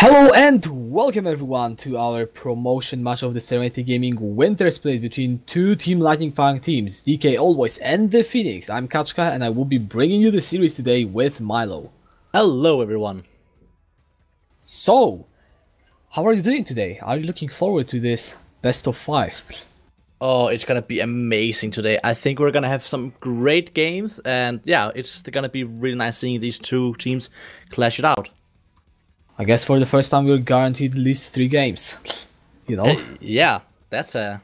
Hello and welcome everyone to our promotion match of the Serenity Gaming Wintersplit between two Team Lightning Fang teams, DK Always and the Phoenix. I'm Kachka and I will be bringing you the series today with Milo. Hello everyone. So, how are you doing today? Are you looking forward to this best of 5? Oh, it's gonna be amazing today. I think we're gonna have some great games, and yeah, it's gonna be really nice seeing these two teams clash it out. I guess for the first time we're guaranteed at least 3 games. You know? Yeah, that's that's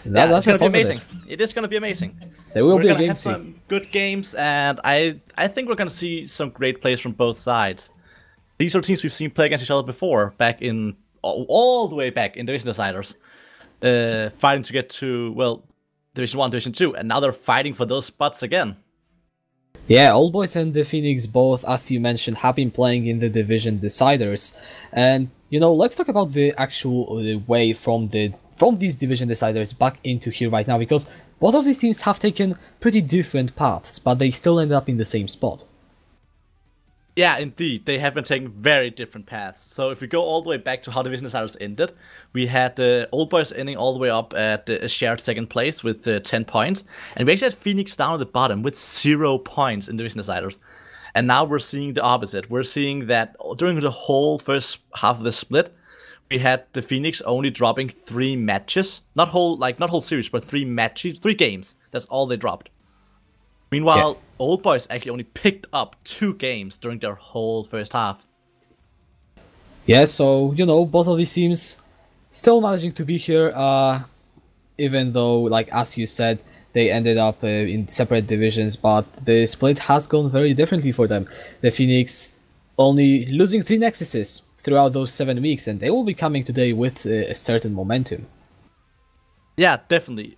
gonna be positive. amazing. It is gonna be amazing. There will we're be a gonna game have some good games, and I think we're gonna see some great plays from both sides. These are teams we've seen play against each other before, back in all the way back in Division Deciders, fighting to get to Division 1, Division 2, and now they're fighting for those spots again. Yeah, Old Boys and the Phoenix both, as you mentioned, have been playing in the Division Deciders. And, you know, let's talk about the actual way from these Division Deciders back into here right now, because both of these teams have taken pretty different paths, but they still end up in the same spot. Yeah, indeed, they have been taking very different paths. So if we go all the way back to how Division Deciders ended, we had Old Boys ending all the way up at a shared second place with 10 points, and we actually had Phoenix down at the bottom with 0 points in Division Deciders. And now we're seeing the opposite. We're seeing that during the whole first half of the split, we had the Phoenix only dropping 3 matches, not whole series, but 3 matches, 3 games. That's all they dropped. Meanwhile, Old Boys actually only picked up 2 games during their whole first half. Yeah, so, you know, both of these teams still managing to be here, even though, like, as you said, they ended up in separate divisions, but the split has gone very differently for them. The Phoenix only losing 3 Nexuses throughout those 7 weeks, and they will be coming today with a certain momentum. Yeah, definitely.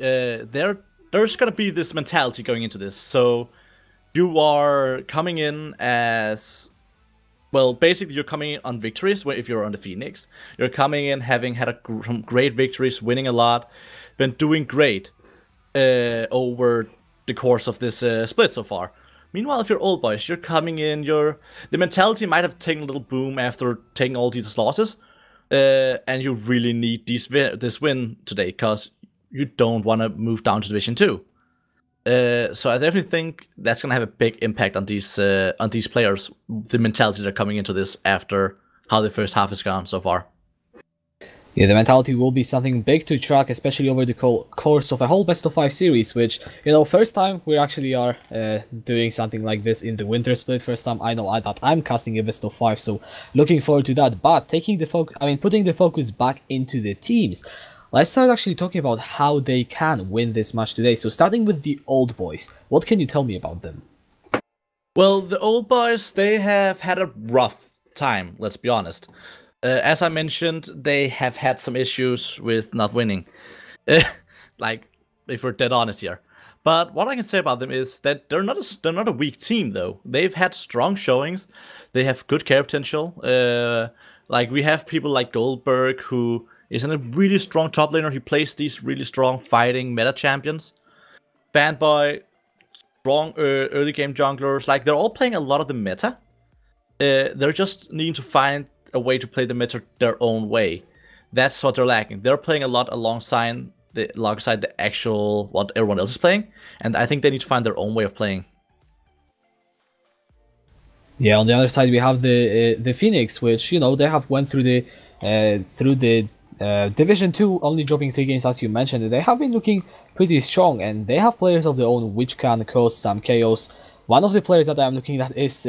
There's gonna be this mentality going into this. So you are coming in as, well, basically you're coming in on victories if you're on the Phoenix. You're coming in having had some great victories, winning a lot, been doing great over the course of this split so far. Meanwhile, if you're Old Boys, you're coming in, the mentality might have taken a little boom after taking all these losses, and you really need this win today, because you don't want to move down to Division 2. So I definitely think that's going to have a big impact on these players, the mentality they're coming into this after how the first half has gone so far. Yeah, the mentality will be something big to track, especially over the course of a whole best of 5 series, which, you know, first time we actually are doing something like this in the Wintersplit. First time I know that I'm casting a best of 5, so looking forward to that. But putting the focus back into the teams, let's start actually talking about how they can win this match today. So starting with the Old Boys, what can you tell me about them? Well, the Old Boys, they have had a rough time, let's be honest. As I mentioned, they have had some issues with not winning. Like, if we're dead honest here. But what I can say about them is that they're not a weak team, though. They've had strong showings. They have good care potential. Like, we have people like Goldberg, who is a really strong top laner. He plays these really strong fighting meta champions. Fanboy, strong early game junglers. Like, they're all playing a lot of the meta. They're just needing to find a way to play the meta their own way. That's what they're lacking. They're playing a lot alongside the actual what everyone else is playing, and I think they need to find their own way of playing. Yeah, on the other side we have the Phoenix, which, you know, they have went through the Division 2, only dropping 3 games as you mentioned. They have been looking pretty strong, and they have players of their own which can cause some chaos. One of the players that I'm looking at is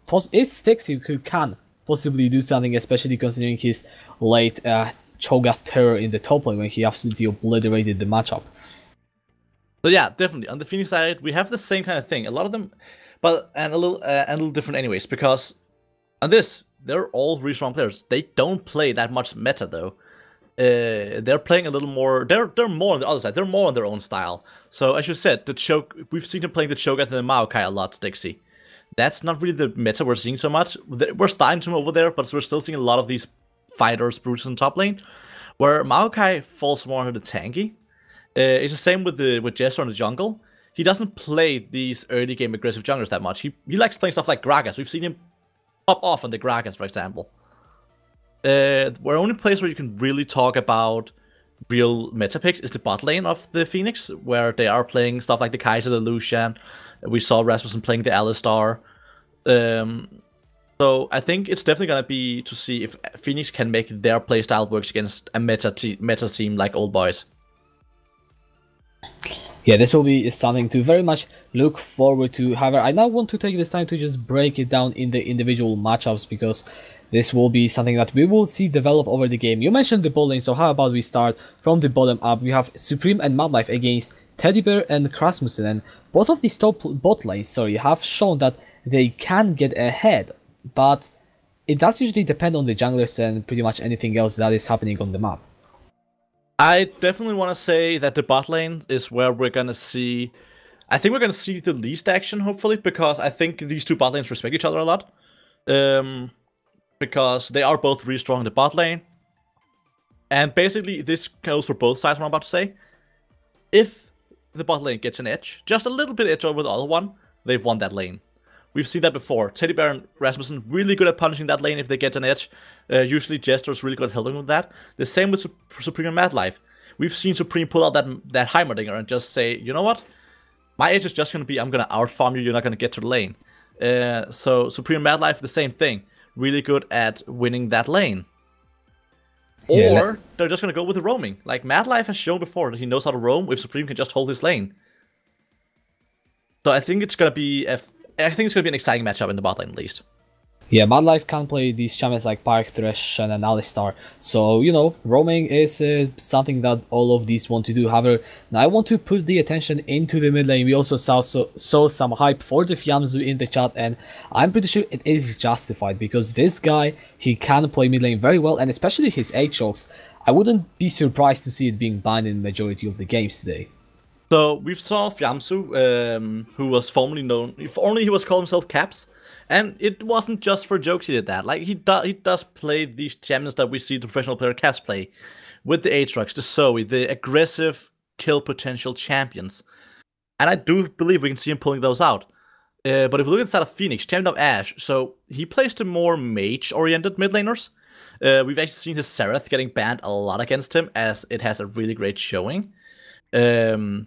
Stixi, who can possibly do something, especially considering his late Cho'Gath terror in the top lane when he absolutely obliterated the matchup. So yeah, definitely on the Phoenix side we have the same kind of thing. A lot of them, but and a little different anyways, because on this they're all really strong players. They don't play that much meta though. They're playing a little more. They're more on the other side. They're more on their own style. So as you said, we've seen him playing the Cho'Gath and the Maokai a lot, Stixi. That's not really the meta we're seeing so much. We're starting to over there, but we're still seeing a lot of these fighters, brutes in top lane, where Maokai falls more into the tanky. It's the same with Jester in the jungle. He doesn't play these early game aggressive junglers that much. He likes playing stuff like Gragas. We've seen him pop off on the Gragas, for example. Where only place where you can really talk about real meta picks is the bot lane of the Phoenix, where they are playing stuff like the Kaiser, the Lucian. We saw Rasmussen playing the Alistar. So I think it's definitely gonna be to see if Phoenix can make their playstyle works against a meta team like Old Boys. Yeah, this will be something to very much look forward to. However, I now want to take this time to just break it down in the individual matchups, because this will be something that we will see develop over the game. You mentioned the bot lane, so how about we start from the bottom up? We have Supreme and Madlife against Teddy Bear and Rasmussen, and both of these top bot lanes, have shown that they can get ahead, but it does usually depend on the junglers and pretty much anything else that is happening on the map. I definitely want to say that the bot lane is where we're going to see... I think we're going to see the least action, hopefully, because I think these two bot lanes respect each other a lot. Because they are both really strong in the bot lane. And basically, this goes for both sides, what I'm about to say. If the bot lane gets an edge, just a little bit edge over the other one, they've won that lane. We've seen that before. Teddy Bear and Rasmussen really good at punishing that lane if they get an edge. Usually Jester's really good at helping with that. The same with Supreme and Madlife. We've seen Supreme pull out that Heimerdinger and just say, you know what? My edge is just going to be, I'm going to outfarm you, you're not going to get to the lane. So Supreme and Madlife, the same thing. Really good at winning that lane. Or they're just going to go with the roaming. Like Madlife has shown before that he knows how to roam if Supreme can just hold his lane. So I think it's going to be an exciting matchup in the bot lane at least. Yeah, Madlife can play these champions like Park, Thresh, and an Alistar. So, roaming is something that all of these want to do. However, now I want to put the attention into the mid lane. We also saw some hype for the Fiamzu in the chat, and I'm pretty sure it is justified, because this guy, he can play mid lane very well, and especially his Aatrox. I wouldn't be surprised to see it being banned in the majority of the games today. So we saw Fiamzu, who was formerly known, if only he was called himself Caps, and it wasn't just for jokes he did that. Like he does play these champions that we see the professional player Caps play, with the Aatrox, the Zoe, the aggressive kill potential champions, and I do believe we can see him pulling those out. But if we look inside of Phoenix, Champion of Ash, so he plays the more mage-oriented mid laners. We've actually seen his Seraph getting banned a lot against him, as it has a really great showing. And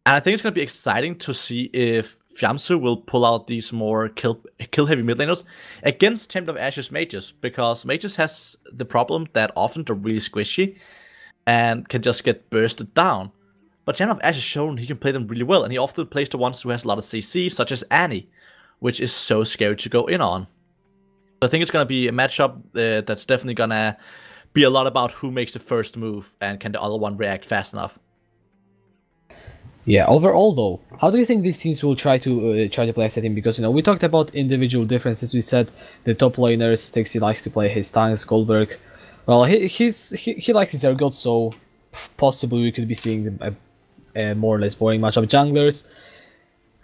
I think it's going to be exciting to see if Fiamzu will pull out these more kill-heavy mid laners against Champion of Ash's mages, because mages has the problem that often they're really squishy and can just get bursted down. But Champion of Ash has shown he can play them really well, and he often plays the ones who has a lot of CC, such as Annie, which is so scary to go in on. So I think it's going to be a matchup that's definitely going to be a lot about who makes the first move and can the other one react fast enough. Yeah, overall though, how do you think these teams will try to play a setting? Because we talked about individual differences. We said the top laners, Stixie likes to play his tanks, Goldberg. Well, he likes his Ergot, so possibly we could be seeing a more or less boring matchup. Junglers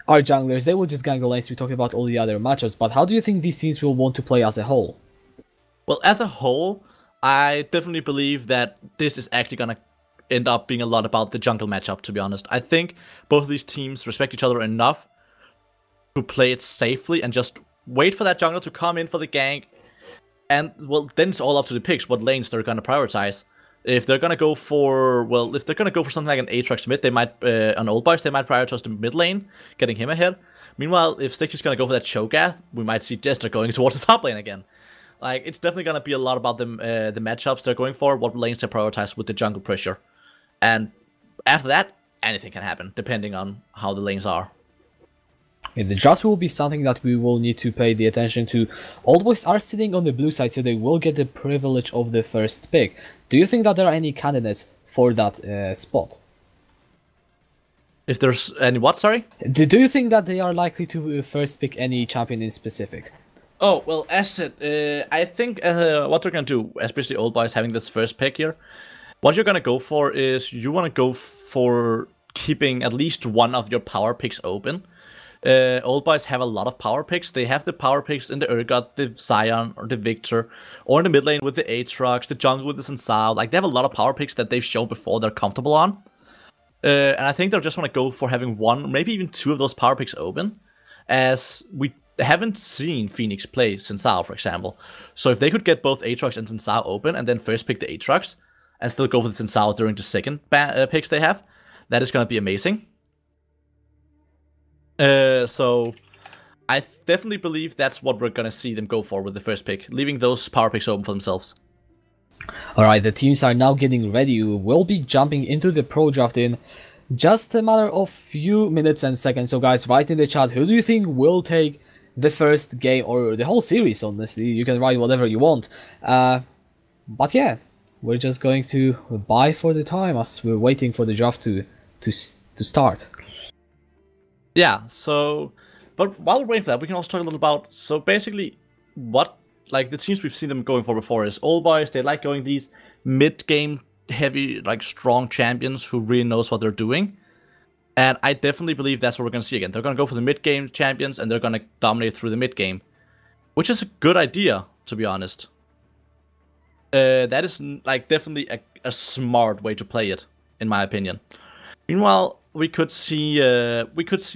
are junglers; they will just gang the lanes. We talked about all the other matchups, but how do you think these teams will want to play as a whole? Well, as a whole, I definitely believe that this is actually gonna end up being a lot about the jungle matchup, to be honest. I think both of these teams respect each other enough to play it safely and just wait for that jungle to come in for the gank. And, well, then it's all up to the picks, what lanes they're going to prioritize. If they're going to go for, something like an Aatrox mid, they might, on Old Boys, they might prioritize the mid lane, getting him ahead. Meanwhile, if Stixie's going to go for that Cho'Gath, we might see Jester going towards the top lane again. Like, it's definitely going to be a lot about them, the matchups they're going for, what lanes they prioritize with the jungle pressure. And after that, anything can happen, depending on how the lanes are. Yeah, the draft will be something that we will need to pay the attention to. Old Boys are sitting on the blue side, so they will get the privilege of the first pick. Do you think that there are any candidates for that spot? If there's any what, sorry? Do you think that they are likely to first pick any champion in specific? Oh, well, as said, I think what they're going to do, especially Old Boys having this first pick here, what you're going to go for is you want to go for keeping at least one of your power picks open. Old Boys have a lot of power picks. They have the power picks in the Urgot, the Sion, or the Victor, or in the mid lane with the Aatrox, the jungle with the Sensao. Like, they have a lot of power picks that they've shown before they're comfortable on. And I think they'll just want to go for having one, maybe even two of those power picks open, as we haven't seen Phoenix play Sensao, for example. So if they could get both Aatrox and Sensao open, and then first pick the Aatrox, and still go for the Sensao during the second picks they have, that is going to be amazing. So I definitely believe that's what we're going to see them go for with the first pick, leaving those power picks open for themselves. Alright, the teams are now getting ready. We'll be jumping into the pro draft in just a matter of few minutes and seconds. So guys, write in the chat, who do you think will take the first game, or the whole series, honestly. You can write whatever you want. But yeah, we're just going to buy for the time as we're waiting for the draft to start. Yeah, so... But while we're waiting for that, we can also talk a little about... So basically, what... Like, the teams we've seen them going for before is Old Boys. They like going these mid-game heavy, like, strong champions who really knows what they're doing. And I definitely believe that's what we're going to see again. They're going to go for the mid-game champions, and they're going to dominate through the mid-game. Which is a good idea, to be honest. That is, like, definitely a smart way to play it, in my opinion. Meanwhile, we could see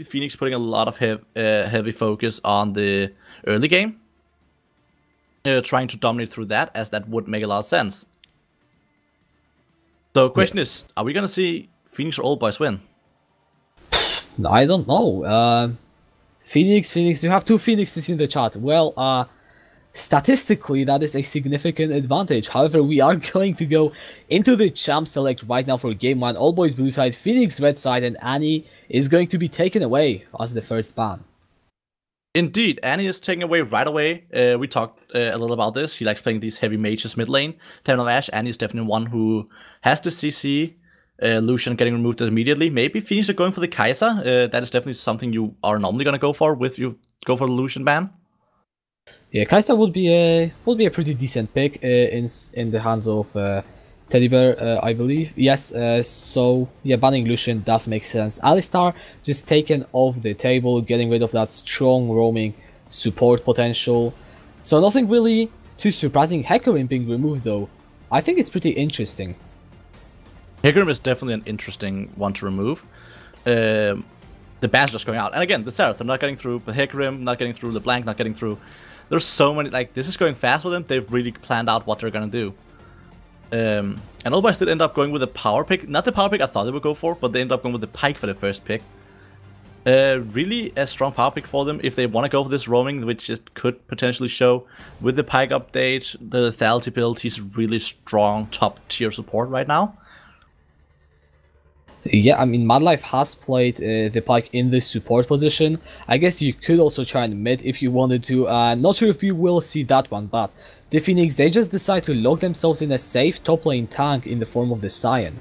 Phoenix putting a lot of heavy focus on the early game. Trying to dominate through that, as that would make a lot of sense. So, question is, are we going to see Phoenix or Old Boys win? I don't know. Phoenix, you have two Phoenixes in the chat. Well, statistically, that is a significant advantage. However, we are going to go into the champ select right now for game 1. Old Boys blue side, Phoenix red side, and Annie is going to be taken away as the first ban. Indeed, Annie is taken away right away. We talked a little about this. He likes playing these heavy mages mid lane. Terminal of Ash, Annie is definitely one who has the CC. Lucian getting removed immediately. Maybe Phoenix are going for the Kai'Sa. That is definitely something you are normally going to go for if you go for the Lucian ban. Yeah, Kai'Sa would be a pretty decent pick in the hands of Teddy Bear, I believe. Yes, so yeah, banning Lucian does make sense. Alistar just taken off the table, getting rid of that strong roaming support potential. So nothing really too surprising. Hecarim being removed though, I think it's pretty interesting. Hecarim is definitely an interesting one to remove. The ban's just going out. And again, the Seraph, they're not getting through. But Hecarim, not getting through. LeBlanc, not getting through. There's so many, like, this is going fast with them. They've really planned out what they're going to do. And Old Boys did end up going with a power pick. Not the power pick I thought they would go for, but they ended up going with the Pike for the first pick. Really a strong power pick for them if they want to go for this roaming, which it could potentially show. With the Pike update, the lethality build, he's really strong top tier support right now. Yeah, I mean, Madlife has played the Pike in the support position. I guess you could also try and mid if you wanted to. Not sure if you will see that one, but the Phoenix, they just decide to lock themselves in a safe top lane tank in the form of the Scion.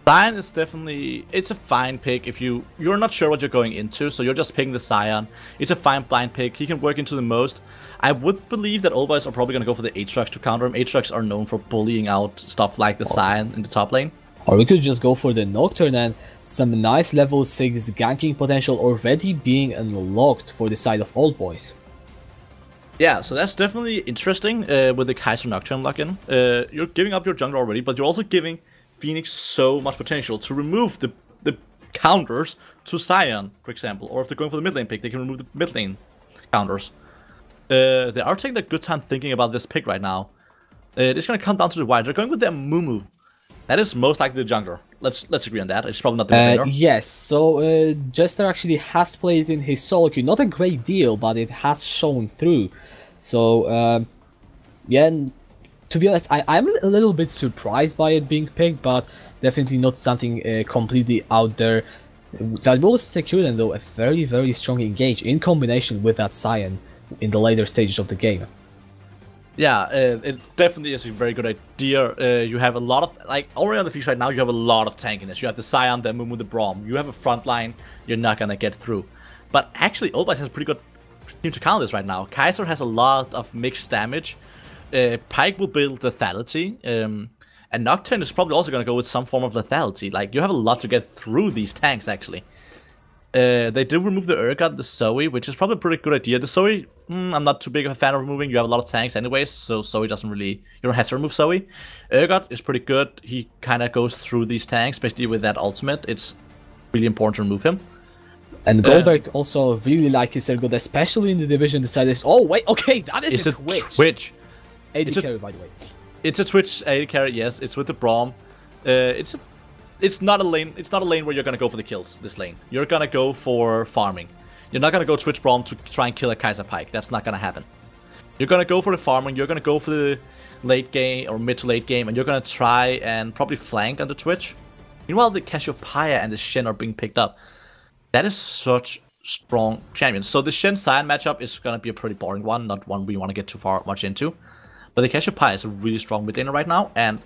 Scion is definitely, it's a fine pick if you're not sure what you're going into, so you're just picking the Scion. It's a fine blind pick, he can work into the most. I would believe that Old Boys are probably going to go for the Aatrox to counter him. Aatrox are known for bullying out stuff like the Scion in the top lane. Or we could just go for the Nocturne and some nice level 6 ganking potential already being unlocked for the side of Old Boys. Yeah, so that's definitely interesting with the Kai'Sa Nocturne lock-in. You're giving up your jungler already, but you're also giving Phoenix so much potential to remove the counters to Scion, for example. Or if they're going for the mid lane pick, they can remove the mid lane counters. They are taking a good time thinking about this pick right now. It's going to come down to the why. They're going with their Mumu. That is most likely the jungler. Let's agree on that. It's probably not the mid laner. Yes, so Jester actually has played in his solo queue. Not a great deal, but it has shown through. So, yeah, to be honest, I'm a little bit surprised by it being picked, but definitely not something completely out there. That will secure them, though, a very, very strong engage in combination with that Scion in the later stages of the game. Yeah, it definitely is a very good idea. You have a lot of, like, already on the field right now, you have a lot of tankiness. You have the Scion, the Mumu, the Braum. You have a front line you're not going to get through. But actually, Old Boys has a pretty good team to counter this right now. Kai'Sa has a lot of mixed damage. Pike will build lethality. And Nocturne is probably also going to go with some form of lethality. Like, you have a lot to get through these tanks, actually. They did remove the Urgot, the Zoe, which is probably a pretty good idea. The Zoe, I'm not too big of a fan of removing. You have a lot of tanks anyways, so Zoe doesn't really... You don't have to remove Zoe. Urgot is pretty good. He kind of goes through these tanks, especially with that ultimate. It's really important to remove him. And Goldberg also really like his good, especially in the division. Decided, oh wait, okay, that is a Twitch. AD carry, by the way. It's a Twitch AD carry. Yes, it's with the Braum. It's not a lane. It's not a lane where you're gonna go for the kills. This lane, you're gonna go for farming. You're not gonna go Twitch Braum to try and kill a Kaiser Pike. That's not gonna happen. You're gonna go for the farming. You're gonna go for the late game or mid to late game, and you're gonna try and probably flank on the Twitch. Meanwhile, the Cassiopeia and the Shen are being picked up. That is such strong champions. So the Shen Sion matchup is gonna be a pretty boring one, not one we want to get too much into. But the Cassiopeia is a really strong mid laner right now, and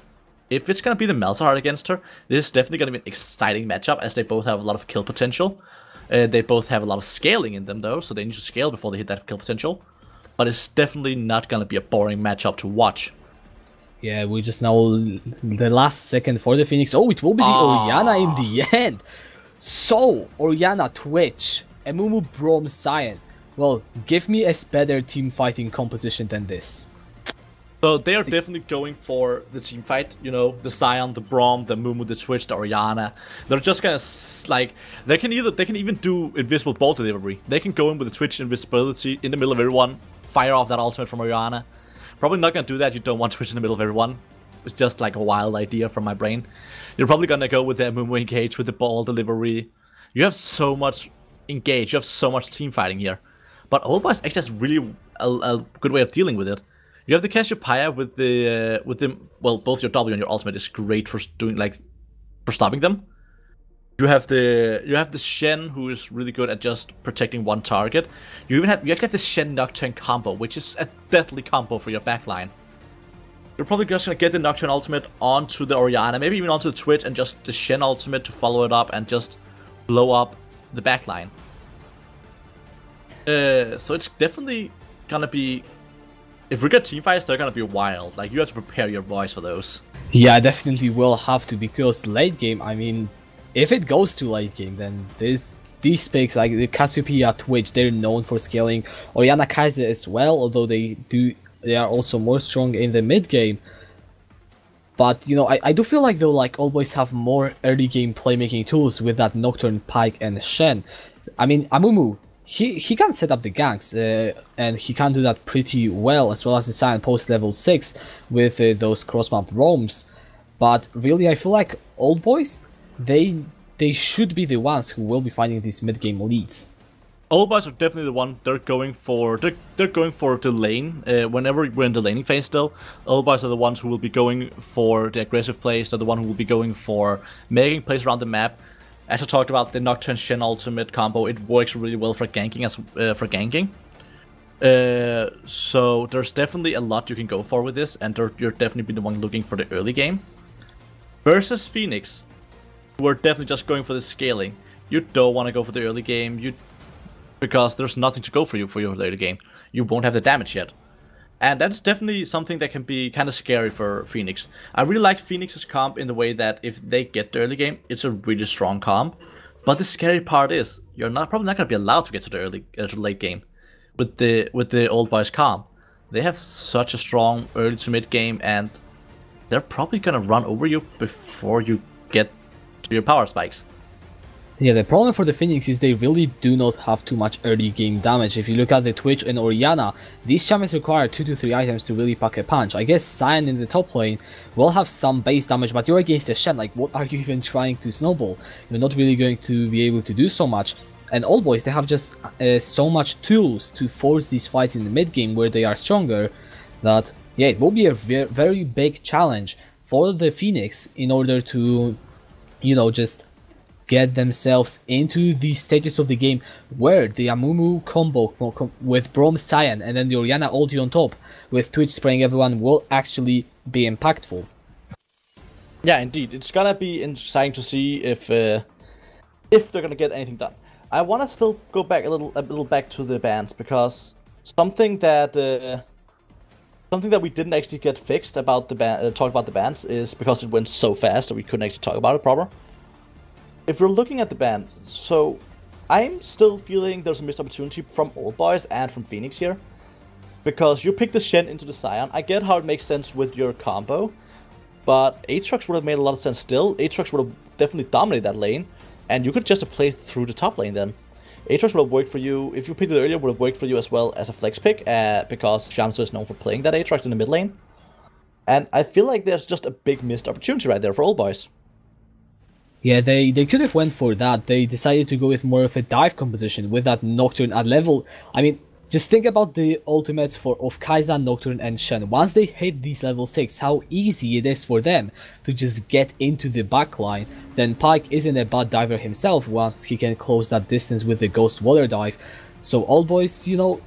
if it's gonna be the Malzahar against her, this is definitely gonna be an exciting matchup, as they both have a lot of kill potential. They both have a lot of scaling in them though, so they need to scale before they hit that kill potential. But it's definitely not gonna be a boring matchup to watch. Yeah, we just know the last second for the Phoenix. Oh, it will be the Orianna in the end. So, Orianna, Twitch, Amumu, Braum, Sion. Well, give me a better team fighting composition than this. So they are definitely going for the team fight, you know, the Sion, the Braum, the Mumu, the Twitch, the Orianna. They're just gonna like they can even do invisible ball delivery. They can go in with the Twitch invisibility in the middle of everyone, fire off that ultimate from Orianna. Probably not gonna do that. You don't want Twitch in the middle of everyone. It's just like a wild idea from my brain. You're probably gonna go with the Mumu engage with the ball delivery. You have so much engage. You have so much team fighting here. But Old Boys actually has really a good way of dealing with it. You have the Cassiopeia with the well, both your W and your ultimate is great for doing for stopping them. You have the Shen, who is really good at just protecting one target. You actually have the Shen Nocturne combo, which is a deadly combo for your backline. You're probably just gonna get the Nocturne ultimate onto the Orianna, maybe even onto the Twitch, and just the Shen ultimate to follow it up and just blow up the backline. So it's definitely gonna be. If we get teamfights, they're gonna be wild. Like, you have to prepare your boys for those. Yeah, I definitely will have to, because late game, I mean, if it goes to late game, then these picks, like the Cassiopeia, Twitch, they're known for scaling. Orianna, Kaiser as well, although they are also more strong in the mid game. But, you know, I do feel like, though, like, Old Boys have more early game playmaking tools with that Nocturne, Pike, and Shen. I mean, Amumu, he can set up the ganks, and he can do that pretty well, as well as the Sion post level 6 with those cross-map roams. But really, I feel like Old Boys, they should be the ones who will be finding these mid-game leads. Old Boys are definitely the one they're going for. They're going for the lane. Whenever we're in the laning phase still, Old Boys are the ones who will be going for the aggressive plays. They're the one who will be going for making plays around the map. As I talked about, the Nocturne Shen ultimate combo, it works really well for ganking. So there's definitely a lot you can go for with this, and you're definitely the one looking for the early game. Versus Phoenix, who are definitely just going for the scaling. You don't want to go for the early game, because there's nothing to go for your later game. You won't have the damage yet. And that's definitely something that can be kind of scary for Phoenix. I really like Phoenix's comp in the way that if they get the early game, it's a really strong comp. But the scary part is, you're probably not going to be allowed to get to the late game with the Old Boys comp. They have such a strong early to mid game, and they're probably going to run over you before you get to your power spikes. Yeah, the problem for the Phoenix is they really do not have too much early game damage. If you look at the Twitch and Orianna, these champions require 2 to 3 items to really pack a punch. I guess Sion in the top lane will have some base damage, but you're against the Shen, like, what are you even trying to snowball? You're not really going to be able to do so much. And Old Boys, they have just so much tools to force these fights in the mid game where they are stronger, that, yeah, it will be a very big challenge for the Phoenix in order to, you know, just get themselves into these stages of the game where the Amumu combo with Braum Sion and then the Orianna ulti on top with Twitch spraying everyone will actually be impactful. Yeah, indeed. It's gonna be exciting to see if they're gonna get anything done. I want to still go back a little back to the bans, because something that we didn't actually get fixed about the talk about the bans is because it went so fast that we couldn't actually talk about it proper. If we're looking at the bans, so I'm still feeling there's a missed opportunity from Old Boys and from Phoenix here. Because you pick the Shen into the Sion. I get how it makes sense with your combo, but Aatrox would have made a lot of sense still. Aatrox would have definitely dominated that lane, and you could just have played through the top lane then. Aatrox would have worked for you, if you picked it earlier, would have worked for you as well as a flex pick, because Shamsu is known for playing that Aatrox in the mid lane. And I feel like there's just a big missed opportunity right there for Old Boys. Yeah, they could have went for that. They decided to go with more of a dive composition with that Nocturne at level. I mean, just think about the ultimates of Kai'Sa, Nocturne, and Shen. Once they hit these level 6, how easy it is for them to just get into the backline. Then Pyke isn't a bad diver himself once he can close that distance with the Ghost Water dive. So Old Boys, you know,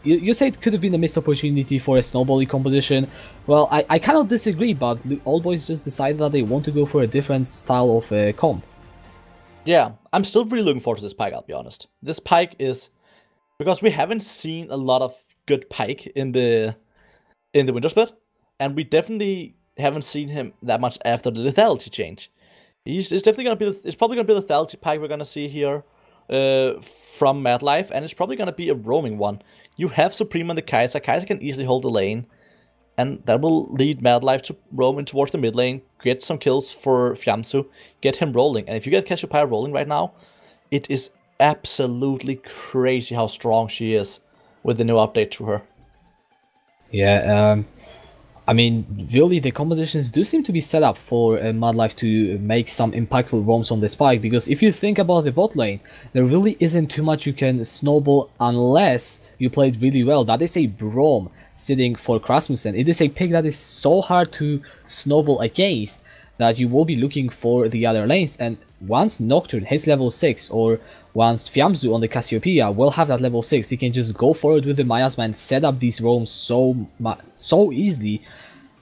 you say it could have been a missed opportunity for a snowbally composition. Well, I cannot disagree, but Old Boys just decided that they want to go for a different style of comp. Yeah, I'm still really looking forward to this Pyke, I'll be honest. This Pyke is... because we haven't seen a lot of good Pyke in the Wintersplit, and we definitely haven't seen him that much after the lethality change. It's definitely gonna be it's probably gonna be the lethality Pyke we're gonna see here from Mad Life, and it's probably gonna be a roaming one. You have Supreme and the Kai'Sa. Kai'Sa can easily hold the lane, and that will lead Mad Life to roam in towards the mid lane, get some kills for Fiamsu, get him rolling. And if you get Cassiopeia rolling right now, it is absolutely crazy how strong she is with the new update to her. Yeah, I mean, really, the compositions do seem to be set up for Mad Life to make some impactful roams on the Spike, because if you think about the bot lane, there really isn't too much you can snowball unless you play it really well. That is a Braum sitting for Rasmussen. It is a pick that is so hard to snowball against that you will be looking for the other lanes, and once Nocturne hits level 6, or once Fiamsu on the Cassiopeia will have that level 6, he can just go forward with the Miasma and set up these roams so easily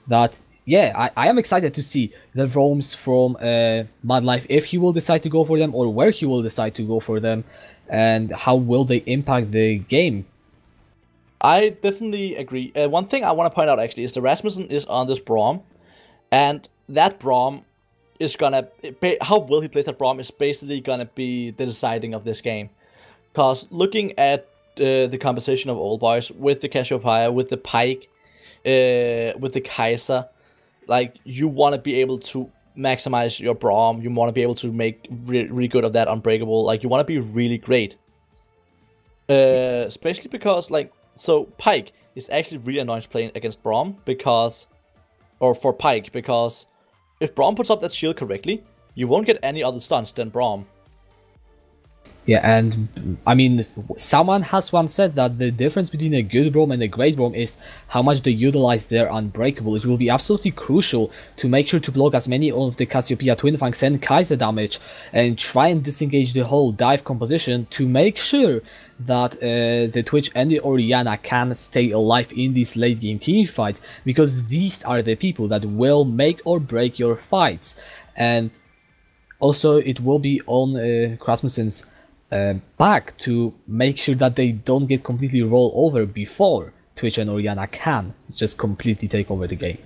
that, yeah, I am excited to see the roams from Mad Life, if he will decide to go for them, or where he will decide to go for them, and how will they impact the game. I definitely agree. One thing I want to point out actually is the Rasmussen is on this Braum, and that Braum is gonna... how well he plays that Braum is basically gonna be the deciding of this game. Because looking at the composition of Old Boys, with the Cassiopeia, with the Pyke, with the Kai'Sa, like, you want to be able to maximize your Braum, you want to be able to make really good of that Unbreakable, like, you want to be really great. Especially because, like, so Pyke is actually really annoying playing against Braum, because... or for Pyke, because if Braum puts up that shield correctly, you won't get any other stuns than Braum. Yeah, and I mean, someone has once said that the difference between a good Braum and a great Braum is how much they utilize their Unbreakable. It will be absolutely crucial to make sure to block as many of the Cassiopeia Twin Fangs and Kai'Sa damage, and try and disengage the whole dive composition to make sure that the Twitch and the Orianna can stay alive in these late game team fights, because these are the people that will make or break your fights. And also it will be on Rasmussen's back to make sure that they don't get completely rolled over before Twitch and Orianna can just completely take over the game.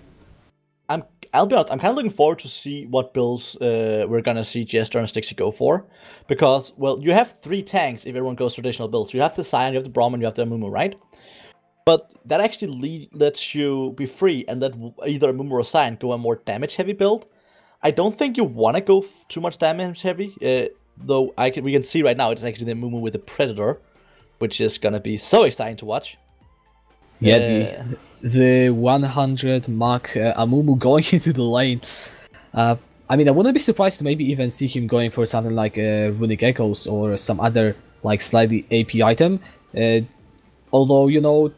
I'll be honest, I'm kind of looking forward to see what builds we're gonna see Jester and Stixie go for, because, well, you have 3 tanks if everyone goes traditional builds. You have the Sion, you have the Braum, and you have the Amumu, right? But that actually lets you be free and let either Amumu or Sion go a more damage-heavy build. I don't think you want to go too much damage-heavy, though we can see right now it's actually the Amumu with the Predator, which is gonna be so exciting to watch. Yeah, the 100 mark Amumu going into the lane. I mean, I wouldn't be surprised to maybe even see him going for something like Runic Echoes or some other, like, slightly AP item. Although, you know,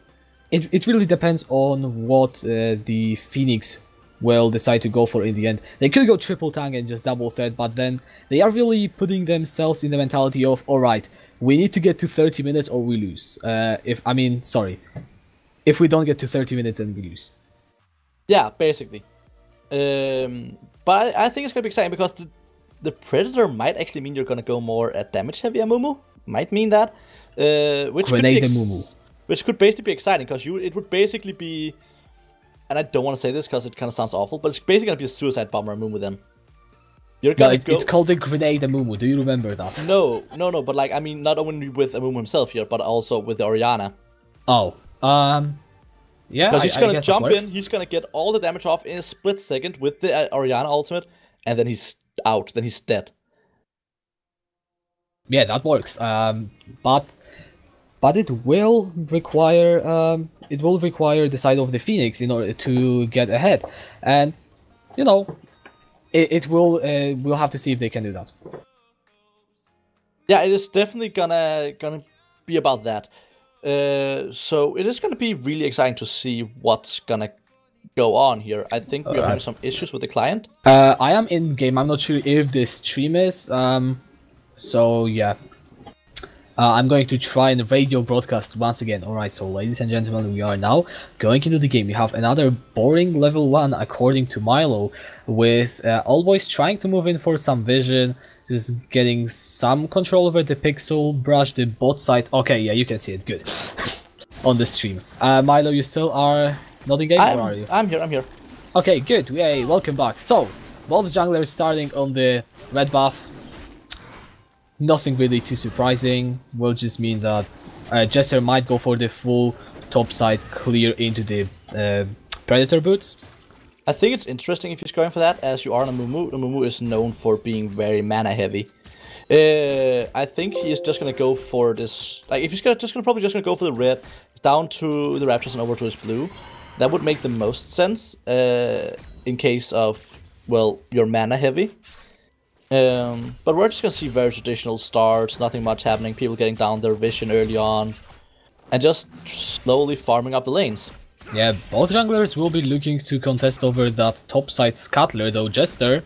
it really depends on what the Phoenix will decide to go for in the end. They could go triple tank and just double threat, but then they are really putting themselves in the mentality of, alright, we need to get to 30 minutes or we lose. If we don't get to 30 minutes, then we lose. Yeah, basically. But I think it's going to be exciting, because the Predator might actually mean you're going to go more at damage-heavy Amumu. Might mean that. Which could basically be exciting, because it would basically be... and I don't want to say this because it kind of sounds awful, but it's basically going to be a suicide bomber Amumu then. It's called the Grenade Amumu, do you remember that? No, but, like, I mean, not only with Amumu himself here, but also with the Orianna. Oh, yeah, because he's gonna jump in, he's gonna get all the damage off in a split second with the Orianna ultimate, and then he's out, then he's dead. Yeah, that works. But it will require the side of the Phoenix in order to get ahead, and you know, it will we'll have to see if they can do that. Yeah, it is definitely gonna be about that. So it is gonna be really exciting to see what's gonna go on here. I think we are having some issues with the client. I am in game. I'm not sure if the stream is. So yeah. I'm going to try and radio broadcast once again. Alright, so ladies and gentlemen, we are now going into the game. We have another boring level 1 according to Milo, with all boys trying to move in for some vision, just getting some control over the pixel brush, the bot side. Okay, yeah, you can see it good on the stream. Milo, you still are not in game, or are you? I'm here. Okay, good. Yay, welcome back. So, both junglers starting on the red buff. Nothing really too surprising. Will just mean that Jester might go for the full top side clear into the Predator boots. I think it's interesting if he's going for that, as you are on a Mumu. The Mumu is known for being very mana heavy. I think he is just gonna go for this. Like, if he's probably just gonna go for the red down to the Raptors and over to his blue. That would make the most sense in case of, well, you're mana heavy. But we're just gonna see very traditional starts, nothing much happening, people getting down their vision early on, and just slowly farming up the lanes. Yeah, both junglers will be looking to contest over that topside scuttler, though Jester,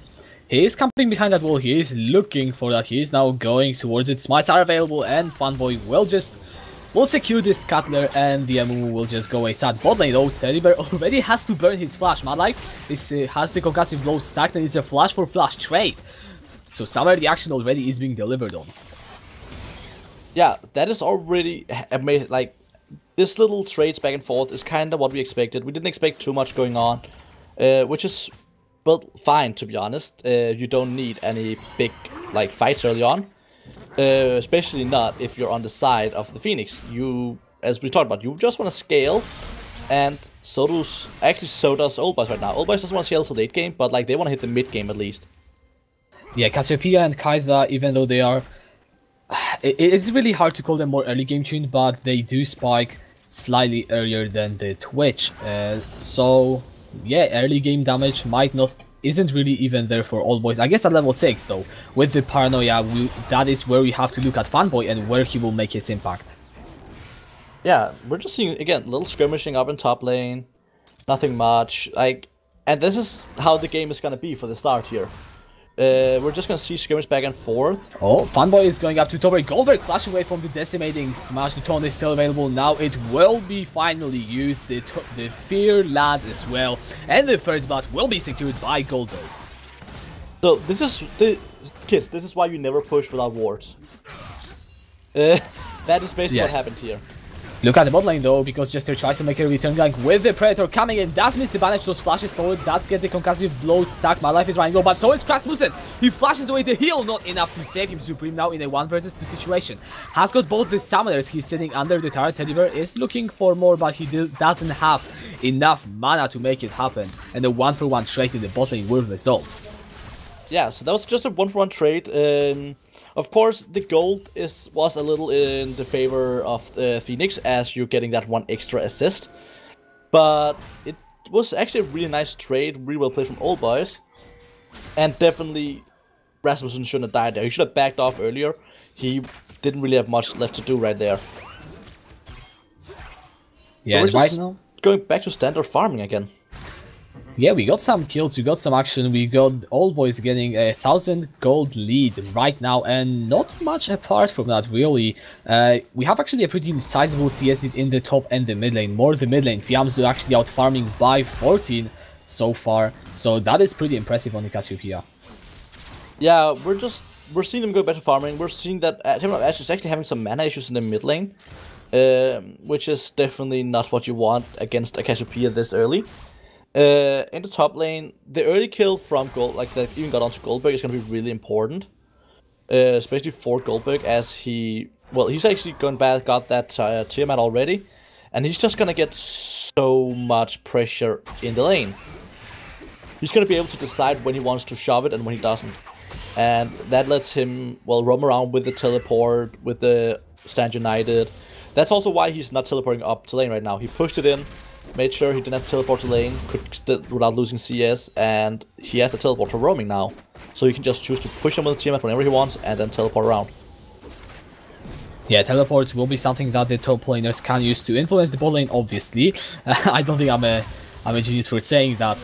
he is camping behind that wall, he is looking for that, he is now going towards it, smites are available, and Fanboy will secure this scuttler, and the Amumu will just go away sad. Bot lane though, Teddy Bear already has to burn his flash. Madlife has the concussive blow stacked, and it's a flash for flash trade. So somewhere the action already is being delivered on. Yeah, that is already amazing. Like, this little trades back and forth is kind of what we expected. We didn't expect too much going on, which is, well, fine, to be honest. You don't need any big, like, fights early on. Especially not if you're on the side of the Phoenix. You, as we talked about, you just want to scale, and so does Old Boys right now. Old Boys doesn't want to scale till late game, but like, they want to hit the mid game at least. Yeah, Cassiopeia and Kai'Sa, even though they are... It's really hard to call them more early game tuned, but they do spike slightly earlier than the Twitch. So, yeah, early game damage isn't really even there for Old Boys. I guess at level 6 though, with the Paranoia, that is where we have to look at Fanboy and where he will make his impact. Yeah, we're just seeing, again, little skirmishing up in top lane. Nothing much. Like, and this is how the game is gonna be for the start here. We're just gonna see skirmish back and forth. Oh, Fanboy is going up to top. Goldberg flashing away from the decimating smash. The taunt is still available now. It will be finally used. The fear lands as well, and the first blood will be secured by Goldberg. So this is kids. This is why you never push without wards. That is basically what happened here. Look at the bot lane though, because Jester tries to make a return gank with the Predator coming in. Does miss the banish, those flashes forward. Does get the concussive blow stuck. My life is running low, but so is Rasmussen. He flashes away the heal, not enough to save him. Supreme now in a 1 versus 2 situation. Has got both the summoners. He's sitting under the turret. Teddy Bear is looking for more, but he doesn't have enough mana to make it happen. And a 1-for-1 trade in the bot lane will result. Yeah, so that was just a 1-for-1 trade. Of course, the gold was a little in the favor of Phoenix, as you're getting that 1 extra assist. But it was actually a really nice trade, really well played from Old Boys. And definitely, Rasmussen shouldn't have died there. He should have backed off earlier. He didn't really have much left to do right there. Yeah, right now, going back to standard farming again. Yeah, we got some kills, we got some action, we got Old Boys getting a 1000 gold lead right now, and not much apart from that, really. We have actually a pretty sizable CS lead in the top and the mid lane, more the mid lane. Fiamzu actually out farming by 14 so far, so that is pretty impressive on the Cassiopeia. Yeah, we're seeing them go back to farming. We're seeing that Temple of Ash is actually having some mana issues in the mid lane, which is definitely not what you want against a Cassiopeia this early. In the top lane, the early kill from Gold, like that even got onto Goldberg, is going to be really important. Especially for Goldberg, as he's actually going back, got that Tiamat already, and he's just going to get so much pressure in the lane. He's going to be able to decide when he wants to shove it and when he doesn't. and that lets him, well, roam around with the teleport, with the Stand United. That's also why he's not teleporting up to lane right now. He pushed it in, made sure he didn't have to teleport to lane, without losing CS, and he has the teleport for roaming now. So he can just choose to push him with the Tiamat whenever he wants, and then teleport around. Yeah, teleports will be something that the top laners can use to influence the bot lane, obviously. I don't think I'm a genius for saying that.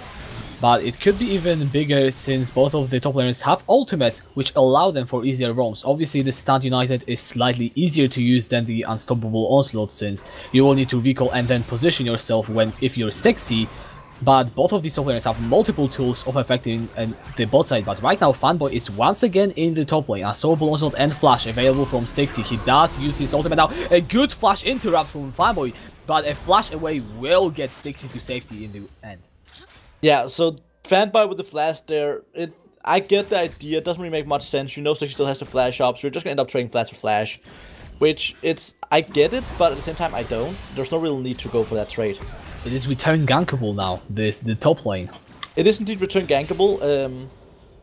But it could be even bigger since both of the top laners have ultimates, which allow them for easier roams. Obviously, the Stand United is slightly easier to use than the Unstoppable Onslaught, since you will need to recall and then position yourself if you're Stixie. But both of these top laners have multiple tools of affecting the bot side. But right now, Fanboy is once again in the top lane. Unstoppable Onslaught and Flash available from Stixie. He does use his ultimate now. A good Flash interrupt from Fanboy, but a Flash away will get Stixie to safety in the end. Yeah, so Fanboy with the Flash there, I get the idea. It doesn't really make much sense. You know Stixie still has to Flash up, so you're just gonna end up trading Flash for Flash. Which, I get it, but at the same time I don't. There's no real need to go for that trade. It is return gankable now, the top lane. It is indeed return gankable,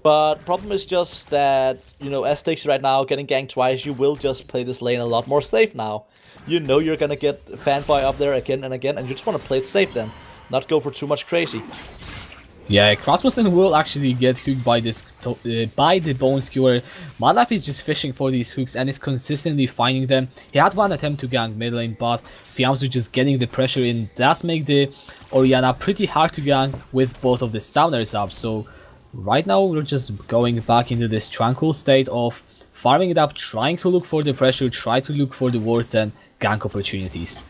but problem is just that, you know, as Stixie right now, getting ganked twice, you will just play this lane a lot more safe now. You know you're gonna get Fanboy up there again and again, and you just want to play it safe then, not go for too much crazy. Yeah, Rasmussen will actually get hooked by by the Bone Skewer. Madlife is just fishing for these hooks and is consistently finding them. He had one attempt to gank mid lane, but Fiamsu just getting the pressure in does make the Orianna pretty hard to gank with both of the Summoners up. So right now we're just going back into this tranquil state of farming it up, trying to look for the pressure, try to look for the wards and gank opportunities.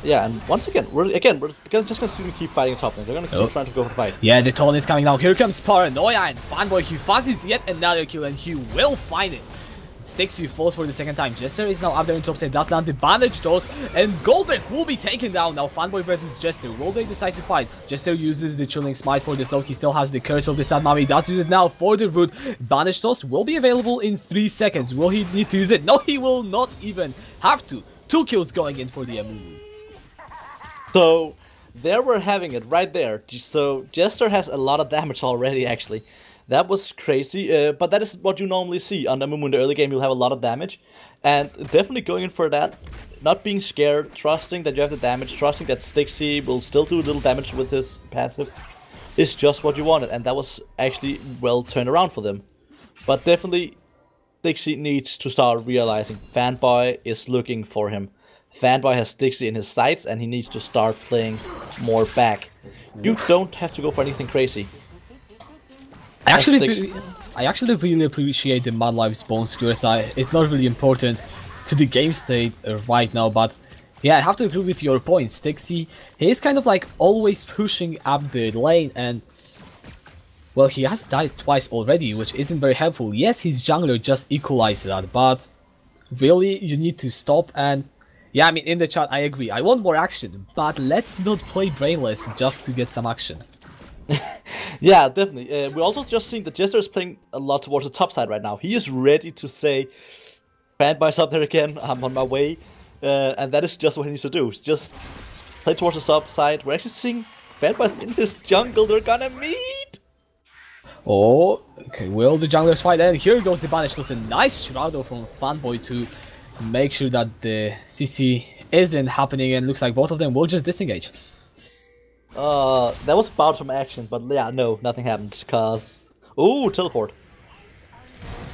Yeah, and once again, we're just gonna see them keep fighting top lane. They're gonna keep trying to go for the fight. Yeah, the Taunt is coming now. Here comes Paranoia, and Fanboy, he fancies yet another kill, and he will find it. Stixie falls for the second time. Jester is now up there in top side, does land the bandage toss, and Goldberg will be taken down. Now Fanboy versus Jester. Will they decide to fight? Jester uses the Chilling Smite for the slow. He still has the Curse of the Sad Mummy. Does use it now for the root. Bandage toss will be available in 3 seconds. Will he need to use it? No, he will not even have to. 2 kills going in for the Amumu. So, there we're having it, right there. So, Jester has a lot of damage already, actually. That was crazy, but that is what you normally see on Amumu in the early game. You'll have a lot of damage, and definitely going in for that. Not being scared, trusting that you have the damage, trusting that Stixie will still do a little damage with his passive, is just what you wanted, and that was actually well turned around for them. But definitely, Stixie needs to start realizing Fanboy is looking for him. Fanboy has Stixie in his sights, and he needs to start playing more back. You don't have to go for anything crazy. I actually really appreciate the Madlife's Bone Skewer side. It's not really important to the game state right now, but yeah, I have to agree with your point. Stixie, he is kind of like always pushing up the lane, and well, he has died twice already, which isn't very helpful. Yes, his jungler just equalized that, but really, you need to stop. And yeah, I mean, in the chat, I agree. I want more action, but let's not play brainless just to get some action. Yeah, definitely. We're also just seeing that Jester is playing a lot towards the top side right now. He is ready to say, Fanboy's up there again, I'm on my way. And that is just what he needs to do. Just play towards the top side. We're actually seeing Fanboy's in this jungle. They're gonna meet! Oh, okay, will the junglers fight? And here goes the banish. That's a nice Shroudo from Fanboy to make sure that the CC isn't happening, and looks like both of them will just disengage. That was about some action, but yeah, no, nothing happened, cause... Ooh, teleport.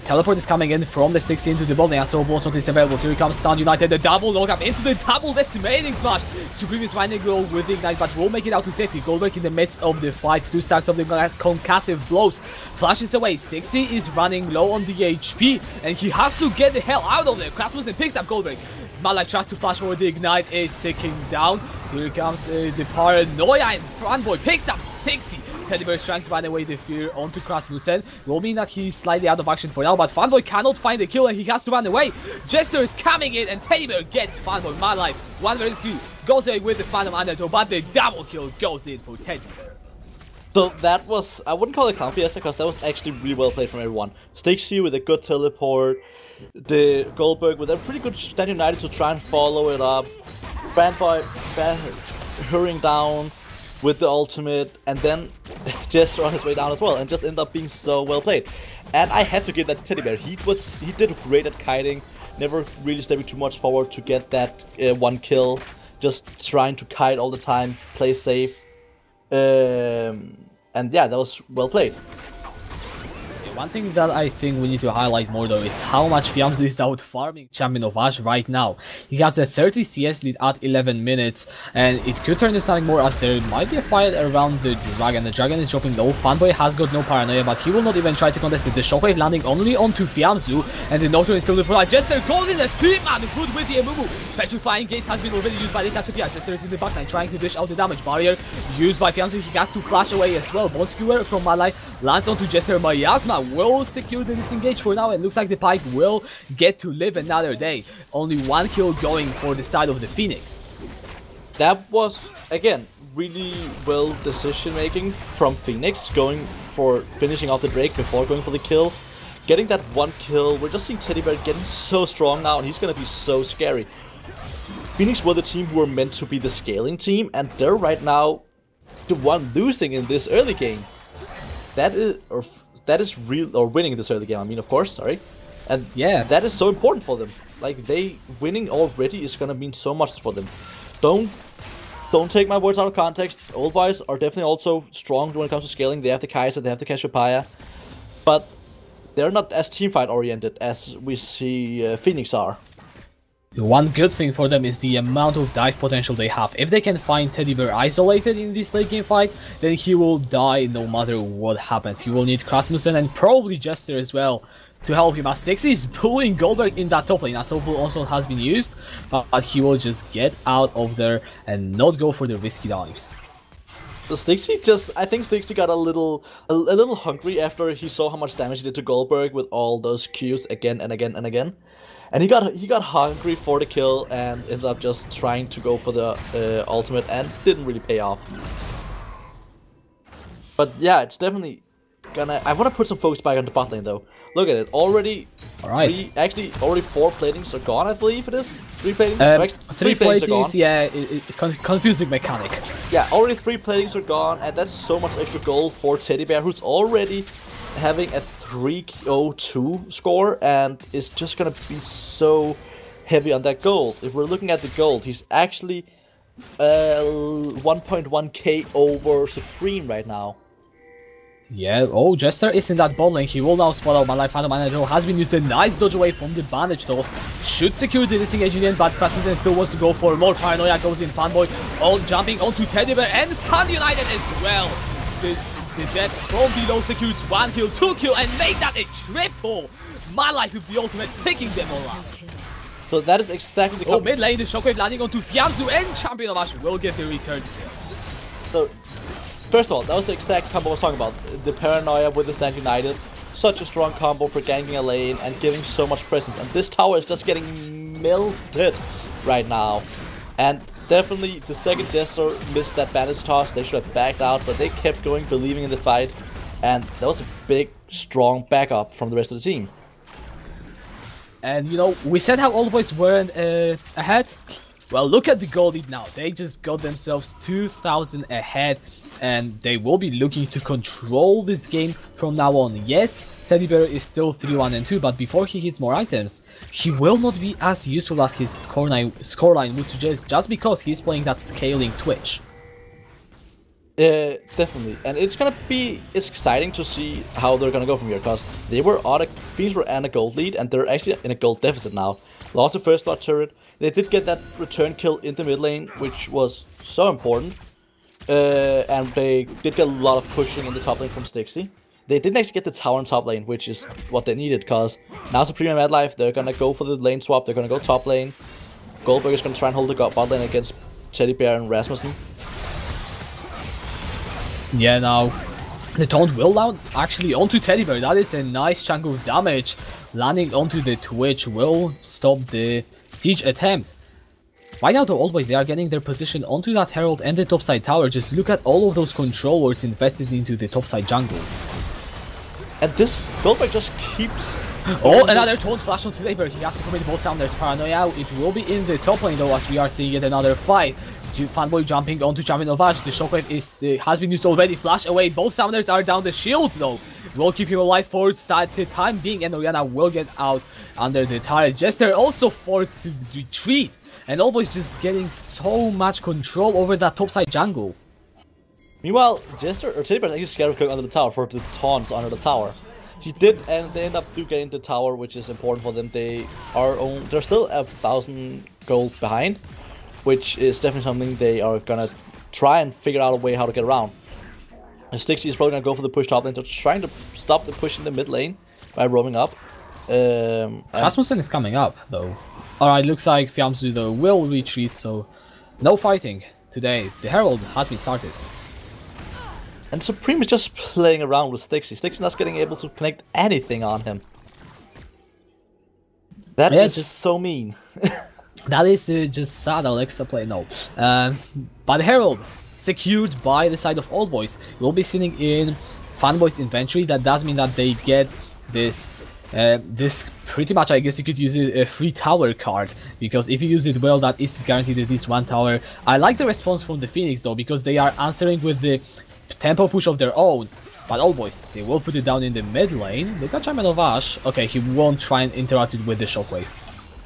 Teleport is coming in from the Stixie into the building, and so Bloodshot is available. Here comes Stand United, the double knockup into the double decimating smash. Supreme is finding a goal with the Ignite, but will make it out to safety. Goldberg in the midst of the fight, 2 stacks of the concussive blows. Flashes away, Stixie is running low on the HP, and he has to get the hell out of there. Rasmussen picks up Goldberg. Madlife tries to flash over, the Ignite is ticking down. Here comes the Paranoia, and Fanboy picks up Stixie. Teddy Bear is trying to find away the fear onto Rasmussen. Will mean that he's slightly out of action for now, but Fanboy cannot find the kill and he has to run away. Jester is coming in and Teddy Bear gets Fanboy. Madlife 1 vs 2 goes away with the Phantom Undertow, but the double kill goes in for Teddy Bear. So that was, I wouldn't call it clown fiesta, because that was actually really well played from everyone. Stixie with a good teleport, the Goldberg with a pretty good Stand United to try and follow it up. Fanboy hurrying down, with the ultimate, and then just on his way down as well, and just ended up being so well played. And I had to give that to Teddy Bear. He did great at kiting, never really stepping too much forward to get that one kill, just trying to kite all the time, play safe, and yeah, that was well played. One thing that I think we need to highlight more though is how much Fiamzu is out farming Champion of Ash right now. He has a 30 CS lead at 11 minutes, and it could turn into something more as there might be a fight around the Dragon. The Dragon is dropping low, Fanboy has got no paranoia, but he will not even try to contest it. The Shockwave landing only onto Fiamzu, and the Nocturne is still the full. Jester goes in the 3-man hood with the Amumu. Petrifying Gaze has been already used by the Katsupia. Jester is in the backline trying to dish out the damage barrier used by Fiamzu. He has to flash away as well. Bone Skewer from Malai lands onto Jester. Miasma will secure the disengage for now, and looks like the Pike will get to live another day. Only one kill going for the side of the Phoenix. That was, again, really well decision making from Phoenix, going for finishing off the Drake before going for the kill. Getting that one kill, we're just seeing Teddy Bear getting so strong now, and he's gonna be so scary. Phoenix were the team who were meant to be the scaling team, and they're right now the one losing in this early game. That is real, or winning this early game, I mean, of course, sorry. And yeah, that is so important for them. Like, they winning already is gonna mean so much for them. Don't take my words out of context. Old boys are definitely also strong when it comes to scaling. They have the Kaiser, they have the Cassiopeia, but they're not as teamfight oriented as we see Phoenix are. One good thing for them is the amount of dive potential they have. If they can find Teddy Bear isolated in these late game fights, then he will die no matter what happens. He will need Krasmussen and probably Jester as well to help him, as Stixie is pulling Goldberg in that top lane. As Opal also has been used, but he will just get out of there and not go for the risky dives. So Stixie I think Stixie got a little hungry after he saw how much damage he did to Goldberg with all those Qs again and again and again. And he got hungry for the kill and ended up just trying to go for the ultimate, and didn't really pay off. But yeah, it's definitely gonna... I want to put some focus back on the bot lane though. Look at it, already... Already 4 platings are gone, I believe it is. 3 platings? 3 platings are gone. Yeah, confusing mechanic. Yeah, already 3 platings are gone, and that's so much extra gold for Teddy Bear, who's already having a 302 score, and is just gonna be so heavy on that gold. If we're looking at the gold, he's actually 1.1k over Supreme right now. Yeah, oh, Jester is in that bot lane. He will now spot out Malai. Phantom Manager has been used. A nice dodge away from the bandage toss. Should secure the disengage in the end, but Krasmussen still wants to go for more. Paranoia goes in. Fanboy all jumping onto Teddy Bear and Stand United as well. The death from below secures 1 kill, 2 kill, and make that a triple. My life with the ultimate, picking them all up. So that is exactly the... Oh, mid lane, the Shockwave landing onto Fiamzu, and Champion of Ash will get the return. So, first of all, that was the exact combo I was talking about. The Paranoia with the Stand United. Such a strong combo for ganking a lane and giving so much presence. And this tower is just getting melted right now. And definitely, the second Jester missed that bandage toss. They should have backed out, but they kept going, believing in the fight. And that was a big, strong backup from the rest of the team. And, you know, we said how Old Boys weren't ahead. Well, look at the gold lead now. They just got themselves 2,000 ahead. And they will be looking to control this game from now on. Yes, Teddy Bear is still 3-1-2, but before he hits more items, he will not be as useful as his scoreline would suggest, just because he's playing that scaling Twitch. Definitely, and it's exciting to see how they're gonna go from here, because Phoenix were on a gold lead, and they're actually in a gold deficit now. Lost the first blood turret. They did get that return kill in the mid lane, which was so important. And they did get a lot of pushing in the top lane from Stixie. They didn't actually get the tower in top lane, which is what they needed, because now Supreme and Mad Life, they're gonna go for the lane swap, they're gonna go top lane. Goldberg is gonna try and hold the bot lane against Teddy Bear and Rasmussen. Yeah, now the taunt will land actually onto Teddy Bear. That is a nice chunk of damage. Landing onto the Twitch will stop the siege attempt. Right now, the Old Boys, they are getting their position onto that Herald and the topside tower. Just look at all of those control wards invested into the topside jungle. And this Goldberg just keeps... Oh, another taunt flash onto Teddy Bear. He has to commit both down. There's Paranoia. It will be in the top lane though, as we are seeing yet another fight. Fanboy jumping onto Champion of Ash. The shockwave has been used already. Flash away. Both summoners are down. The shield though will keep him alive for the time being, and Oriana will get out under the turret. Jester also forced to retreat, and Oldboy's just getting so much control over that topside jungle. Meanwhile, Jester or Teddy Bear is actually scared of going under the tower for the taunts under the tower. He did, and they end up getting the tower, which is important for them. They're still 1,000 gold behind, which is definitely something they are gonna try and figure out a way how to get around. And Stixie is probably gonna go for the push top lane. They're trying to stop the push in the mid lane by roaming up. Rasmussen is coming up though. Alright, looks like Fiamsu though will retreat, so no fighting today. The Herald has been started. And Supreme is just playing around with Stixie. Stixie not getting able to connect anything on him. That is just so mean. That is just sad. Alexa play no. But the Herald secured by the side of Old Boys will be sitting in Fanboy's inventory. That does mean that they get this pretty much, I guess you could use it, a free tower card, because if you use it well, that is guaranteed at least one tower. I like the response from the Phoenix though, because they are answering with the tempo push of their own. But Old Boys, they will put it down in the mid lane. They got Champion of Ash. Okay, he won't try and interact it with the shockwave.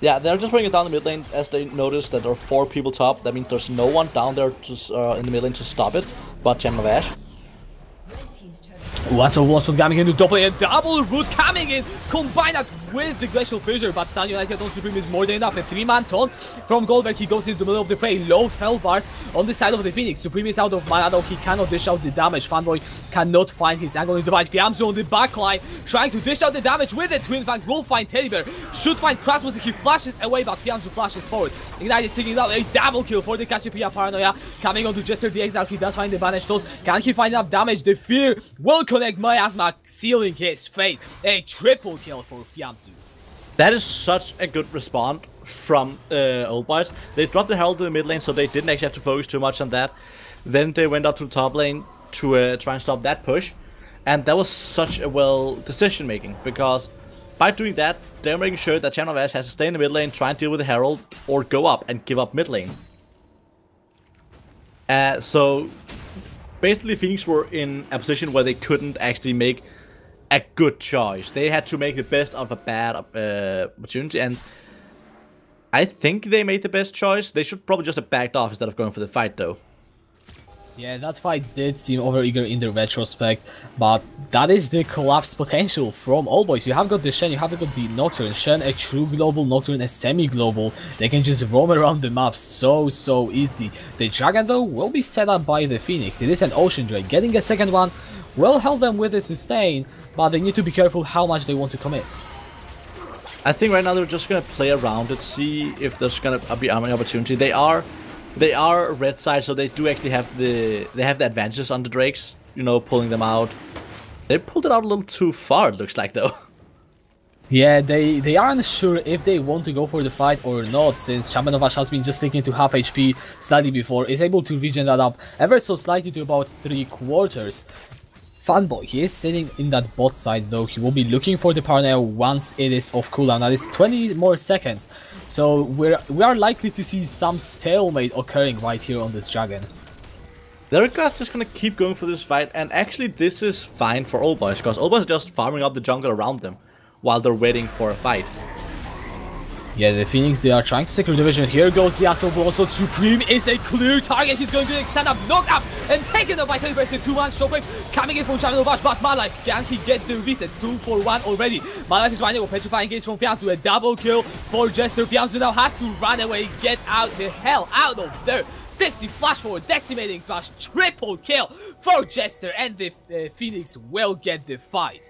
Yeah, they're just bringing it down the mid lane as they notice that there are 4 people top. That means there's no one down there to, in the mid lane to stop it, but Champion of Ash. Once overlost from coming into double and double root coming in, combine that with the Glacial Fissure, but Stun United on Supreme is more than enough. A 3-man taunt from Goldberg. He goes into the middle of the fray. Low health bars on the side of the Phoenix. Supreme is out of mana though. He cannot dish out the damage. Fanboy cannot find his angle in the fight. Fiamsu on the backline trying to dish out the damage with the Twin Fangs. Will find Teddy Bear. Should find Krasmus. He flashes away, but Fiamsu flashes forward. Ignite is taking out a double kill for the Cassiopeia Paranoia. Coming on to Jester the Exile. He does find the banished toss. Can he find enough damage? The Fear will connect Miasma, sealing his fate. A triple kill for Fiamsu. That is such a good response from Old Boys. They dropped the Herald to the mid lane, so they didn't actually have to focus too much on that. Then they went up to the top lane to try and stop that push. And that was such a well decision making, because by doing that, they're making sure that Champion of Ash has to stay in the mid lane, try and deal with the Herald, or go up and give up mid lane. So basically Phoenix were in a position where they couldn't actually make a good choice. They had to make the best of a bad opportunity, and I think they made the best choice. They should probably just have backed off instead of going for the fight though. Yeah, that fight did seem overeager in the retrospect, but that is the collapse potential from Old Boys. You have got the Shen, you have got the Nocturne. Shen, a true global, Nocturne, a semi-global. They can just roam around the map so easily. The Dragon though will be set up by the Phoenix. It is an Ocean Drake. Getting a second one will help them with the sustain, but they need to be careful how much they want to commit. I think right now they're just gonna play around it, see if there's gonna be any opportunity. They are red side, so they do actually have the advantages on the Drakes, you know, pulling them out. They pulled it out a little too far, it looks like though. Yeah, they aren't sure if they want to go for the fight or not, since Champion of Ash has been just taken to half HP slightly before, is able to regen that up ever so slightly to about 3/4. Fanboy, he is sitting in that bot side though. He will be looking for the Paranoia once it is off cooldown. That is 20 more seconds. So we are likely to see some stalemate occurring right here on this Dragon. They're just gonna keep going for this fight, and actually this is fine for Old Boys, because Old Boys are just farming up the jungle around them while they're waiting for a fight. Yeah, the Phoenix, they are trying to secure division. Here goes the Astral Blossom. Supreme is a clear target. He's going to extend up, knocked up, and taken up by 10%. 2-1 shockwave coming in from Champion of Ash, but Malife, can he get the resets? 2 for 1 already. Malife is running with petrifying gaze from Fiamsu. A double kill for Jester. Fiamsu now has to run away, get out the hell out of there. Stixie flash forward, decimating smash, triple kill for Jester, and the Phoenix will get the fight.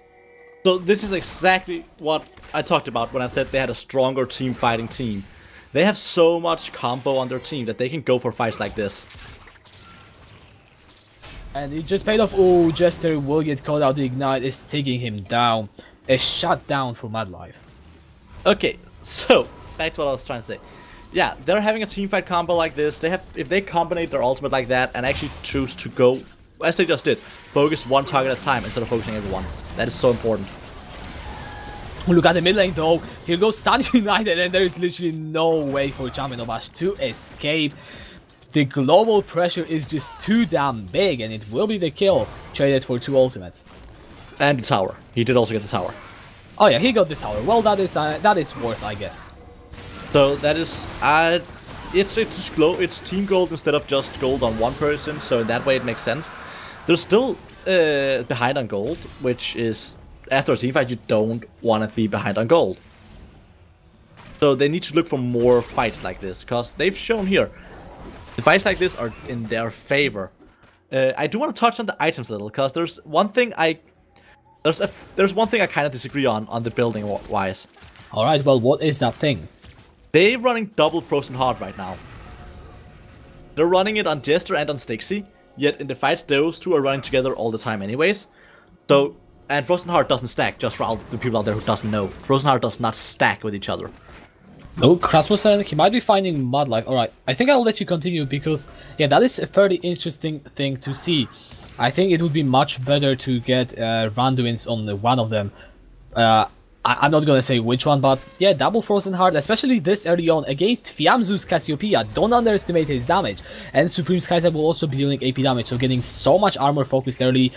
So this is exactly what I talked about when I said they had a stronger team fighting team. They have so much combo on their team that they can go for fights like this. And it just paid off. Oh, Jester will get caught out. The Ignite is taking him down. A shutdown for Mad Life. Okay, so back to what I was trying to say. Yeah, they're having a team fight combo like this. They have, if they combine their ultimate like that and actually choose to go, as they just did, focus one target at a time instead of focusing everyone. That is so important. Look at the mid lane though. Here goes Stun United, and there is literally no way for Champion of Ash to escape. the global pressure is just too damn big, and it will be the kill traded for 2 ultimates. And the tower. He did also get the tower. Oh yeah, he got the tower. Well, that is worth, I guess. So that is, it's team gold instead of just gold on one person. So in that way, it makes sense. They're still behind on gold, which is after a team fight, you don't want to be behind on gold. So they need to look for more fights like this, because they've shown here the fights like this are in their favor. I do want to touch on the items a little, because there's one thing I kind of disagree on the building wise. All right, well, what is that thing? They're running double Frozen Heart right now. They're running it on Jester and on Stixie, yet in the fights those two are running together all the time anyways. So, and Frozen Heart doesn't stack, just for all the people out there who doesn't know. Frozen Heart does not stack with each other. Oh, Krasmus said he might be finding Mud Life. Alright, I think I'll let you continue because, yeah, that is a fairly interesting thing to see. I think it would be much better to get Randuins on one of them. I'm not gonna say which one, but yeah, double Frozen Heart, especially this early on against Fiamzu's Cassiopeia. Don't underestimate his damage. And Supreme Skyzap will also be dealing AP damage, so getting so much armor focused early.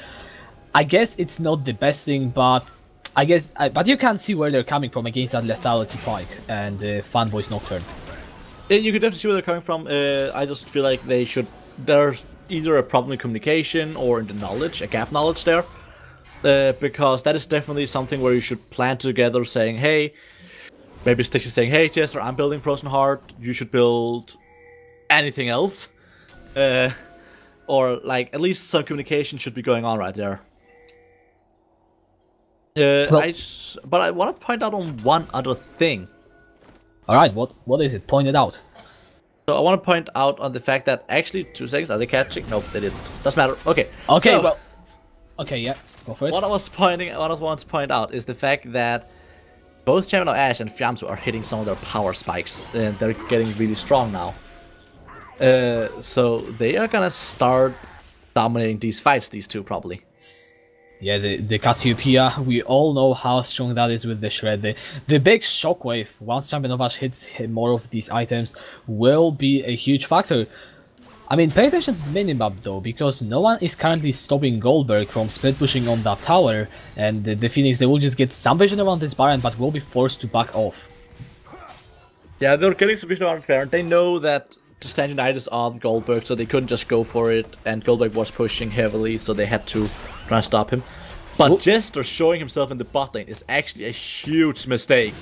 I guess it's not the best thing, but but you can see where they're coming from against that Lethality Pike and Fanboy's Nocturne. Yeah, you can definitely see where they're coming from. I just feel like there's either a problem in communication or in the knowledge, a gap knowledge there. Because that is definitely something where you should plan together, saying, hey, maybe Stixie saying, hey Jester, I'm building Frozen Heart, you should build anything else. Or like, at least some communication should be going on right there. But I want to point out on one other thing. Alright, what is it? Point it out. So I want to point out on the fact that actually, 2 seconds, are they catching? Nope, they didn't. Doesn't matter. Okay. Okay, so, well. Okay, yeah, go for it. What I want to point out is the fact that both Champion of Ash and Fiamzu are hitting some of their power spikes, and they're getting really strong now. So they are gonna start dominating these fights, these two probably. Yeah, the Cassiopeia, we all know how strong that is with the Shred. The big shockwave, once Champion of Ash hits more of these items, will be a huge factor. I mean, pay attention to the minimap though, because no one is currently stopping Goldberg from split pushing on that tower, and the Phoenix, they will just get some vision around this Baron, but will be forced to back off. Yeah, they're getting some vision around Baron. They know that to stand united is on Goldberg, so they couldn't just go for it, and Goldberg was pushing heavily, so they had to try and stop him. But Jester showing himself in the bot lane is actually a huge mistake.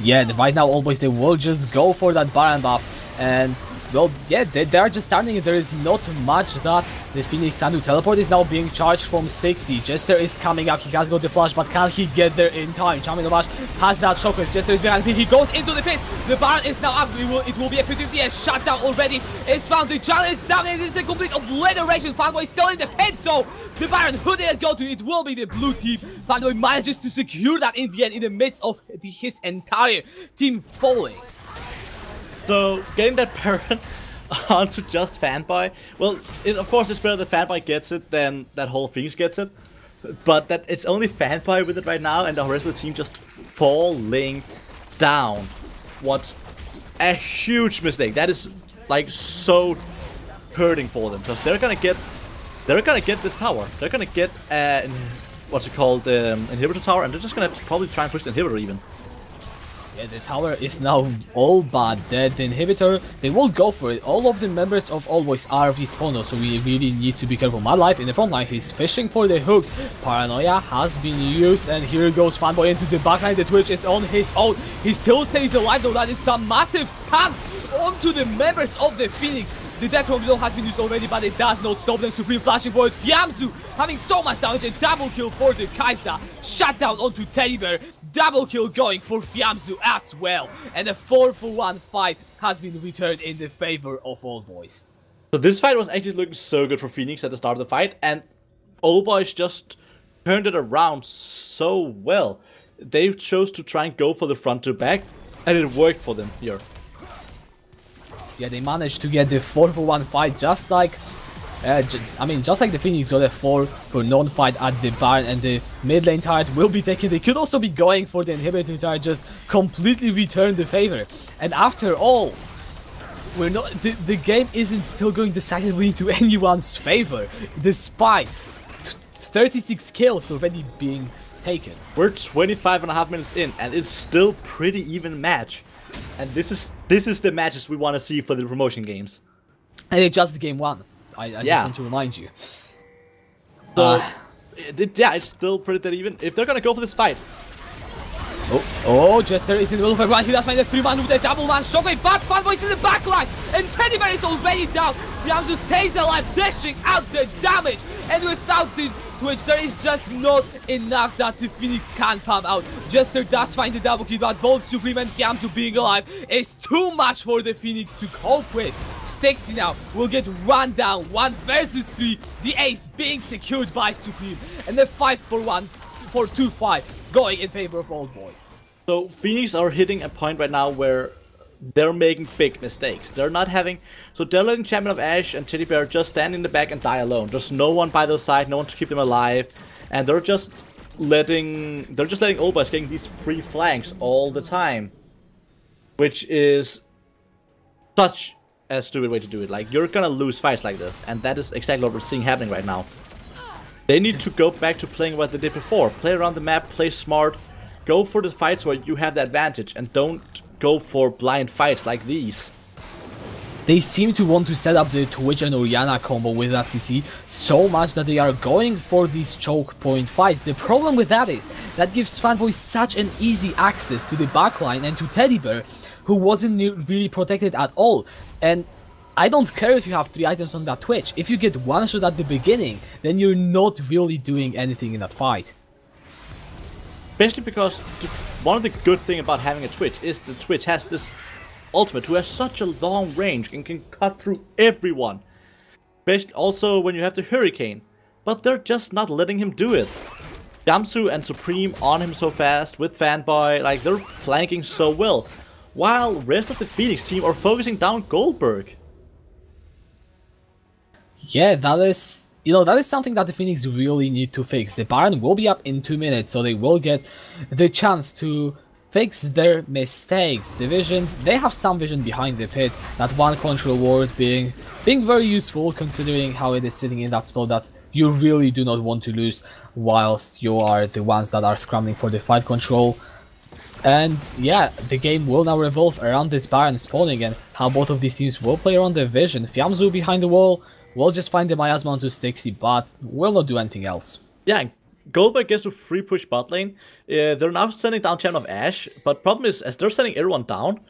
Yeah, right now, always they will just go for that Baron buff, and well, yeah, they are just starting it. There is not much that the Phoenix can do. Teleport is now being charged from Stixie. Jester is coming up. He has got the flash, but can he get there in time? Champion of Ash has that shockwave. Jester is behind the pit. He goes into the pit. The Baron is now up. It will be a 50-50 and shut down already. Is found. The Jalen is down. It is a complete obliteration. Fanboy still in the pit though. The Baron, who did it go to? It will be the blue team. Fanboy manages to secure that in the end, in the midst of his entire team falling. So, getting that Baron onto just Fanboy, well, of course it's better that Fanboy gets it than that whole Phoenix gets it, but that it's only Fanboy with it right now and the rest of the team just falling down. What's a huge mistake. That is, like, so hurting for them, because they're gonna get this tower. They're gonna get, what's it called, inhibitor tower, and they're just gonna probably try and push the inhibitor even. Yeah, the tower is now all but dead. The inhibitor, they will go for it. All of the members of Always are respawned, so we really need to be careful. My life in the front line, he's fishing for the hooks. Paranoia has been used, and here goes Fanboy into the backline. The Twitch is on his own. He still stays alive though. That is some massive stance onto the members of the Phoenix. The death from below has been used already, but it does not stop them. Supreme flashing for it. Fiamzu having so much damage, and double kill for the Kaisa. Shut down onto Teddy Bear. Double kill going for Fiamzu as well. And a 4-for-1 fight has been returned in the favor of Old Boys. So this fight was actually looking so good for Phoenix at the start of the fight, and Old Boys just turned it around so well. They chose to try and go for the front to back, and it worked for them here. Yeah, they managed to get the 4-for-1 fight, just like just like the Phoenix got a 4-for-none fight at the Baron, and the mid lane turret will be taken. They could also be going for the inhibitor turret, just completely return the favor. And after all, we're not. The game isn't still going decisively into anyone's favor, despite 36 kills already being taken. We're 25.5 minutes in, and it's still pretty even match. And this is the matches we want to see for the promotion games. And it's just game 1. I just want to remind you. So, yeah, it's still pretty dead even. If they're gonna go for this fight. Oh, Jester is in the middle of everyone. He does find a 3-man with a double man shockwave, but Fanboy's in the backline, and Teddy Bear is already down. Fiamzu stays alive, dashing out the damage, and without the Twitch, there is just not enough that the Phoenix can pump out. Jester does find the double kill, but both Supreme and Fiamzu being alive is too much for the Phoenix to cope with. Stixie now will get run down, 1 versus 3, the ace being secured by Supreme, and the 5-for-1 for 2-5 going in favor of Old Boys. So Phoenix are hitting a point right now where they're making big mistakes. They're not having... So they're letting Champion of Ash and Teddy Bear just stand in the back and die alone. There's no one by their side, no one to keep them alive. And they're just letting Old Boys getting these free flanks all the time. Which is such a stupid way to do it. Like, you're gonna lose fights like this. And that is exactly what we're seeing happening right now. They need to go back to playing what they did before. Play around the map, play smart, go for the fights where you have the advantage, and don't go for blind fights like these. They seem to want to set up the Twitch and Orianna combo with that CC so much that they are going for these choke point fights. The problem with that is that gives Fanboy such an easy access to the backline and to Teddy Bear, who wasn't really protected at all. And I don't care if you have 3 items on that Twitch. If you get 1 shot at the beginning, then you're not really doing anything in that fight. Especially because one of the good things about having a Twitch is the Twitch has this ultimate who has such a long range and can cut through everyone. Especially also when you have the Hurricane. But they're just not letting him do it. Jamsu and Supreme on him so fast with Fanboy, like they're flanking so well. While the rest of the Phoenix team are focusing down Goldberg. Yeah, that is... You know, that is something that the Phoenix really need to fix. The Baron will be up in 2 minutes, so they will get the chance to fix their mistakes. The vision, they have some vision behind the pit. That 1 control ward being very useful, considering how it is sitting in that spot that you really do not want to lose, whilst you are the ones that are scrambling for the fight control. And yeah, the game will now revolve around this Baron spawning and how both of these teams will play around the vision. Fiamzu behind the wall will just find the miasma onto Stixie, but will not do anything else. Yeah, Goldberg gets to free push bot lane. They're now sending down Champion of Ash, but problem is, as they're sending everyone down,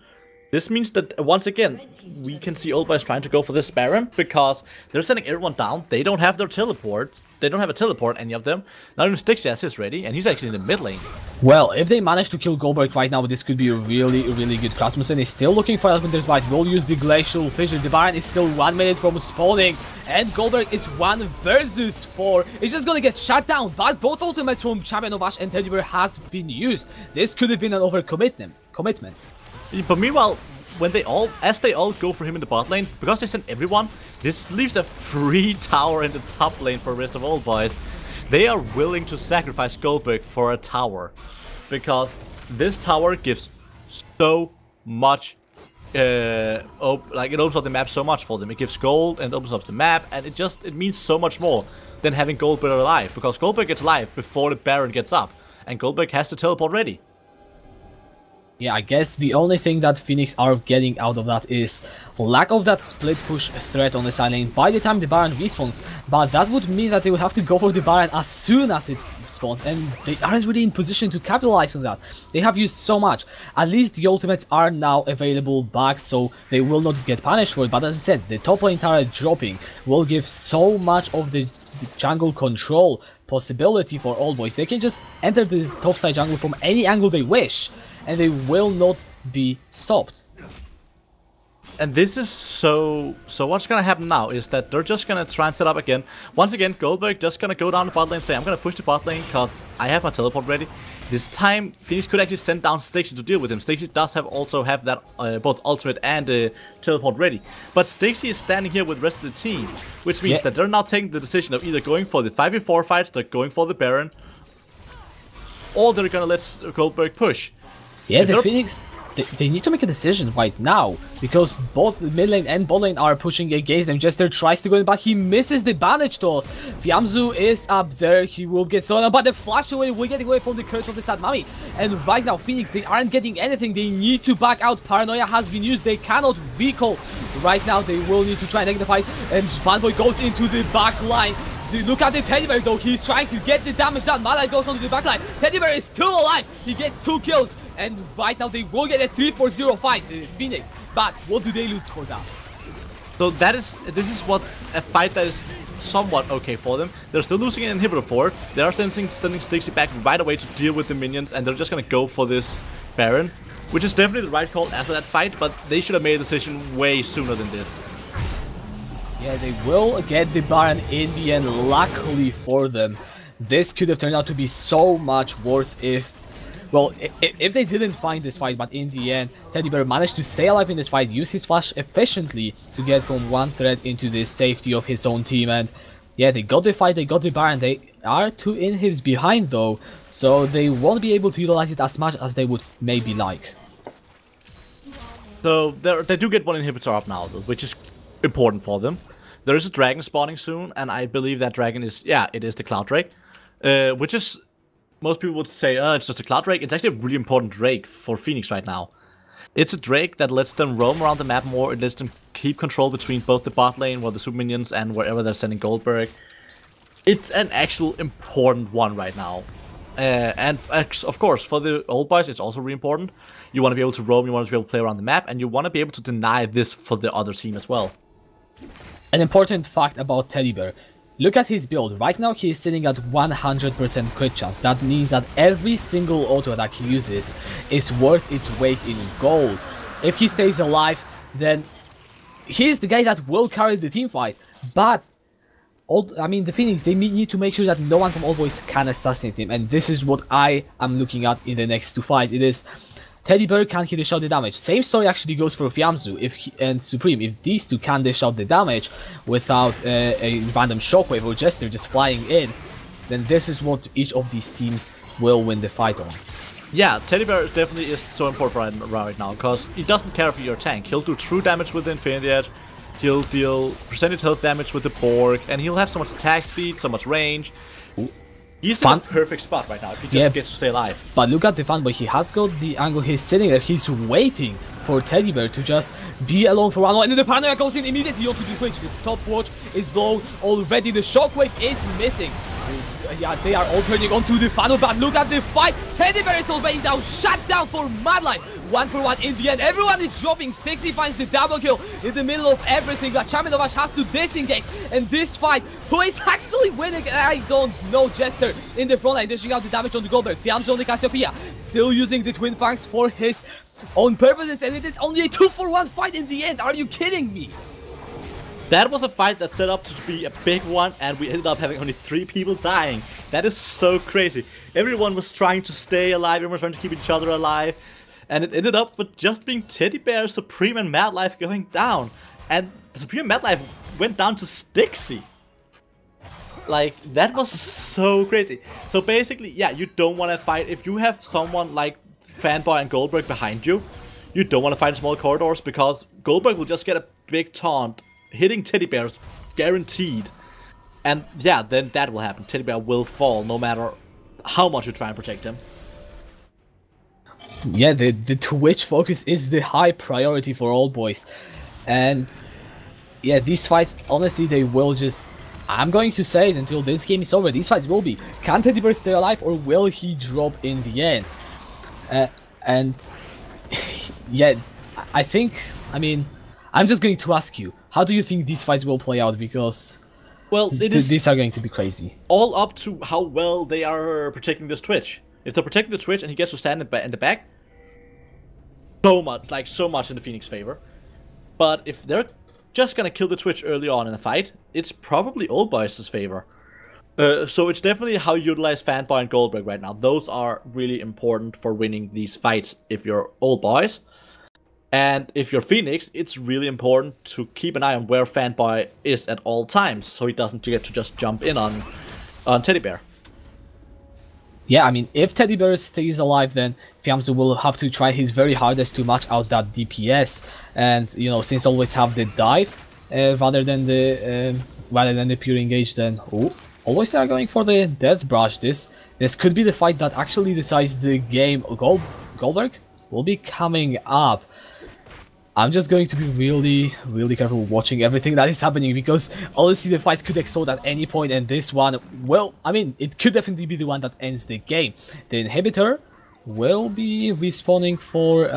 this means that once again, we can see Old Boys trying to go for this Baron, because they're sending everyone down, they don't have their teleport. They don't have a teleport, any of them. Not even Stixie has his ready, and he's actually in the mid lane. Well, if they manage to kill Goldberg right now, this could be a really good. Rasmussen is still looking for Winter's Bite. Will use the Glacial Fissure. The Baron is still 1 minute from spawning, and Goldberg is 1 versus 4. It's just gonna get shut down, but both ultimates from Champion of Ash and Teddy Bear has been used. This could have been an overcommitment. But meanwhile, when they all go for him in the bot lane, because they send everyone, this leaves a free tower in the top lane for the rest of Old Boys. They are willing to sacrifice Goldberg for a tower, because this tower gives so much, it opens up the map so much for them. It gives gold and opens up the map, and it means so much more than having Goldberg alive, because Goldberg gets alive before the Baron gets up, and Goldberg has to teleport ready. Yeah, I guess the only thing that Phoenix are getting out of that is lack of that split push threat on the side lane by the time the Baron respawns, but that would mean that they would have to go for the Baron as soon as it spawns, and they aren't really in position to capitalize on that. They have used so much. At least the ultimates are now available back, so they will not get punished for it, but as I said, the top lane turret dropping will give so much of the jungle control possibility for Old Boys. They can just enter the top side jungle from any angle they wish, and they will not be stopped. And this is so what's gonna happen now is that they're just gonna try and set up again. Once again, Goldberg just gonna go down the bot lane and say, I'm gonna push the bot lane because I have my teleport ready. This time, Phoenix could actually send down Stixie to deal with him. Stixie does also have that both ultimate and teleport ready. But Stixie is standing here with the rest of the team, which means that they're now taking the decision of either going for the 5v4 fight, they're going for the Baron, or they're gonna let Goldberg push. Yeah, the Phoenix they need to make a decision right now, because both the mid lane and bot lane are pushing against them. Jester tries to go in, but he misses the bandage toss. Fiamzu is up there, he will get stolen, but the flash away will get away from the curse of the Sad Mami. And right now, Phoenix, they aren't getting anything, they need to back out. Paranoia has been used, they cannot recall. Right now, they will need to try and take the fight, and Fanboy goes into the back line. Look at the Teddy Bear though, he's trying to get the damage done. Malai goes onto the backline. Teddy Bear is still alive, he gets 2 kills. And right now they will get a 3-4-0 fight, Phoenix. But what do they lose for that? So this is what a fight that is somewhat okay for them. They're still losing an inhibitor for it. They are sending Stixie back right away to deal with the minions, and they're just gonna go for this Baron, which is definitely the right call after that fight, but they should have made a decision way sooner than this. Yeah, they will get the Baron in the end, luckily for them. This could have turned out to be so much worse if they didn't find this fight, but in the end, Teddy Bear managed to stay alive in this fight, use his flash efficiently to get from one threat into the safety of his own team, and yeah, they got the fight, they got the Baron. They are 2 inhibs behind though, so they won't be able to utilize it as much as they would maybe like. So they do get 1 inhibitor up now though, which is important for them. There is a dragon spawning soon, and I believe that dragon is, yeah, it is the Cloud Drake, which is, most people would say, it's just a Cloud Drake. It's actually a really important Drake for Phoenix right now. It's a Drake that lets them roam around the map more, it lets them keep control between both the bot lane, or the super minions, and wherever they're sending Goldberg. It's an actual important one right now. And of course, for the old boys, it's also really important. You want to be able to roam, you want to be able to play around the map, and you want to be able to deny this for the other team as well. An important fact about Teddy Bear. Look at his build. Right now he is sitting at 100% crit chance. That means that every single auto attack he uses is worth its weight in gold. If he stays alive, then he's the guy that will carry the team fight. But the Phoenix, they need to make sure that no one from Old Boys can assassinate him. And this is what I am looking at in the next 2 fights. It is Teddy Bear can he dish out the damage. Same story actually goes for Fiamzu and Supreme. If these two can dish out the damage without a random shockwave or Jester just flying in, then this is what each of these teams will win the fight on. Yeah, Teddy Bear definitely is so important right now, because he doesn't care if you're a tank. He'll do true damage with the Infinity Edge, he'll deal percentage health damage with the Borg, and he'll have so much attack speed, so much range. He's in a perfect spot right now if he just gets to stay alive. But look at the Fanboy, he has got the angle, he's sitting there, he's waiting for Teddy Bear to just be alone for 1 while, and then the Paranoia goes in immediately onto the Twitch. The stopwatch is blown already, the shockwave is missing. Yeah, they are all turning onto the Fanboy, but look at the fight. Teddy Bear is already down, shut down for Madline. 1 for 1 in the end. Everyone is dropping. Stixie finds the double kill in the middle of everything. But Chaminovash has to disengage. And this fight, who is actually winning? I don't know. Jester in the front line, dishing out the damage on the Goldberg. Fiamzu on the Cassiopeia, still using the Twin Fangs for his own purposes. And it is only a 2-for-1 fight in the end. Are you kidding me? That was a fight that set up to be a big one, and we ended up having only 3 people dying. That is so crazy. Everyone was trying to stay alive, everyone was trying to keep each other alive, and it ended up with just being Teddy Bear, Supreme, and Mad Life going down. And Supreme and Mad Life went down to Stixie. Like, that was so crazy. So basically, yeah, you don't want to fight. If you have someone like Fanboy and Goldberg behind you, you don't want to fight in small corridors, because Goldberg will just get a big taunt hitting Teddy Bears, guaranteed. And yeah, then that will happen. Teddy Bear will fall no matter how much you try and protect him. Yeah, the Twitch focus is the high priority for Old Boys. And yeah, these fights, honestly, they will just... I'm going to say it until this game is over, these fights will be, can Teddy Bear stay alive or will he drop in the end? And yeah, I think, I'm just going to ask you, how do you think these fights will play out? Because well, these are going to be crazy. All up to how well they are protecting this Twitch. If they're protecting the Twitch and he gets to stand in the back, so much in the Phoenix favor. But if they're just gonna kill the Twitch early on in the fight, it's probably Old Boys' favor. So it's definitely how you utilize Fanboy and Goldberg right now. Those are really important for winning these fights if you're Old Boys. And if you're Phoenix, it's really important to keep an eye on where Fanboy is at all times, so he doesn't get to just jump in on Teddy Bear. Yeah, I mean, if Teddy Bear stays alive, then Fiamzu will have to try his very hardest to match out that DPS, and you know, since always have the dive rather than the pure engage, then always they are going for the death brush. This could be the fight that actually decides the game. Goldberg will be coming up. I'm just going to be really careful watching everything that is happening, because honestly the fights could explode at any point, and this one, well, I mean, it could definitely be the one that ends the game. The inhibitor will be respawning for,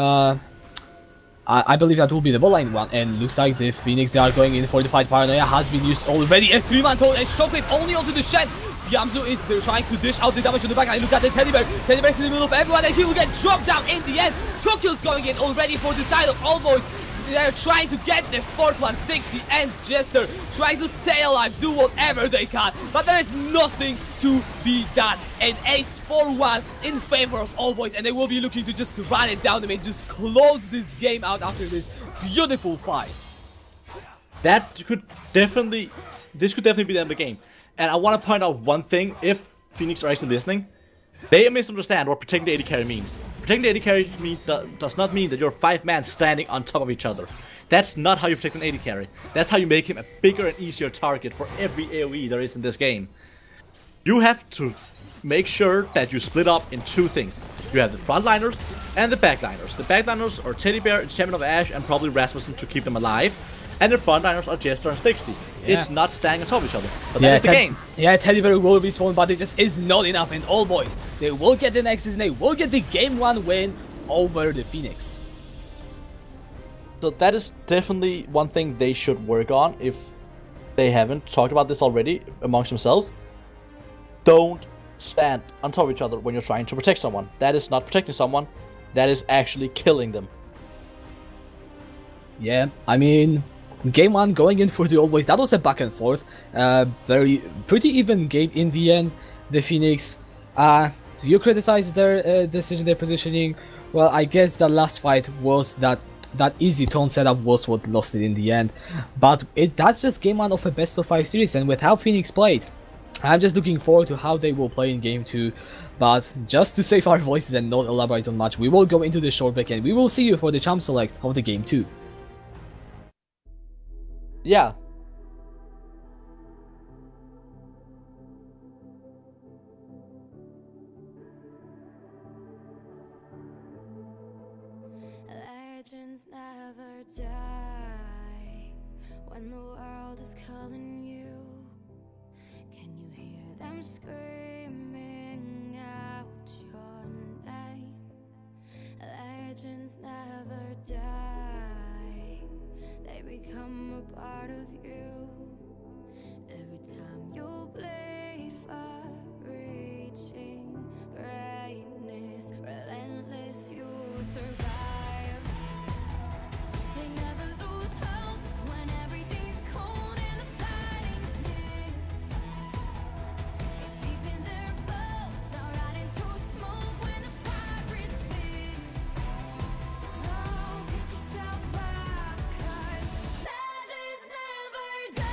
I believe that will be the botline one, and looks like the Phoenix, they are going in for the fight. Paranoia has been used already, a 3-man total, and Shockwave only onto the Shen. Fiamzu is trying to dish out the damage on the back, and look at the Teddy Bear. Teddy Bear is in the middle of everyone, and he will get dropped down in the end. 2 kills going in already for the side of All Boys. They're trying to get the 4th one. Stixie and Jester trying to stay alive, do whatever they can, but there is nothing to be done. An ace 4-1 in favor of All Boys, and they will be looking to just run it down the mid, just close this game out after this beautiful fight. This could definitely be the end of the game. And I want to point out one thing, if Phoenix are actually listening, they misunderstand what protecting the AD carry means. Protecting the AD carry does not mean that you're 5 man standing on top of each other. That's not how you protect an AD carry. That's how you make him a bigger and easier target for every AoE there is in this game. You have to make sure that you split up in 2 things. You have the frontliners and the backliners. The backliners are Teddy Bear, Champion of Ash, and probably Rasmussen to keep them alive. And the frontliners are Jester and Stixie. Yeah. It's not standing on top of each other. But that is the game. Yeah, Teddy Bear will respawn, but it just is not enough. And All Boys, they will get the Nexus, and they will get the game 1 win over the Phoenix. So that is definitely one thing they should work on, if they haven't talked about this already amongst themselves. Don't stand on top of each other when you're trying to protect someone. That is not protecting someone. That is actually killing them. Yeah, I mean, game 1 going in for the All Boys, that was a back and forth, pretty even game in the end. The Phoenix, you criticize their decision, their positioning. Well, I guess the last fight was that easy tone setup was what lost it in the end, but that's just game 1 of a best of 5 series, and with how Phoenix played, I'm just looking forward to how they will play in game 2. But just to save our voices and not elaborate on much, we will go into the short break, and we will see you for the champ select of the game 2. Yeah. Legends never die when the world is calling you. Can you hear them screaming out your name? Legends never die. They become a part of you. Every time you bleed for reaching greatness, relentless, you survive. They never lose hope when everything's cold and the fighting's near. It's deep in their bones, they'll ride into smoke when the fire is fierce. Oh, pick yourself up, 'cause legends never die.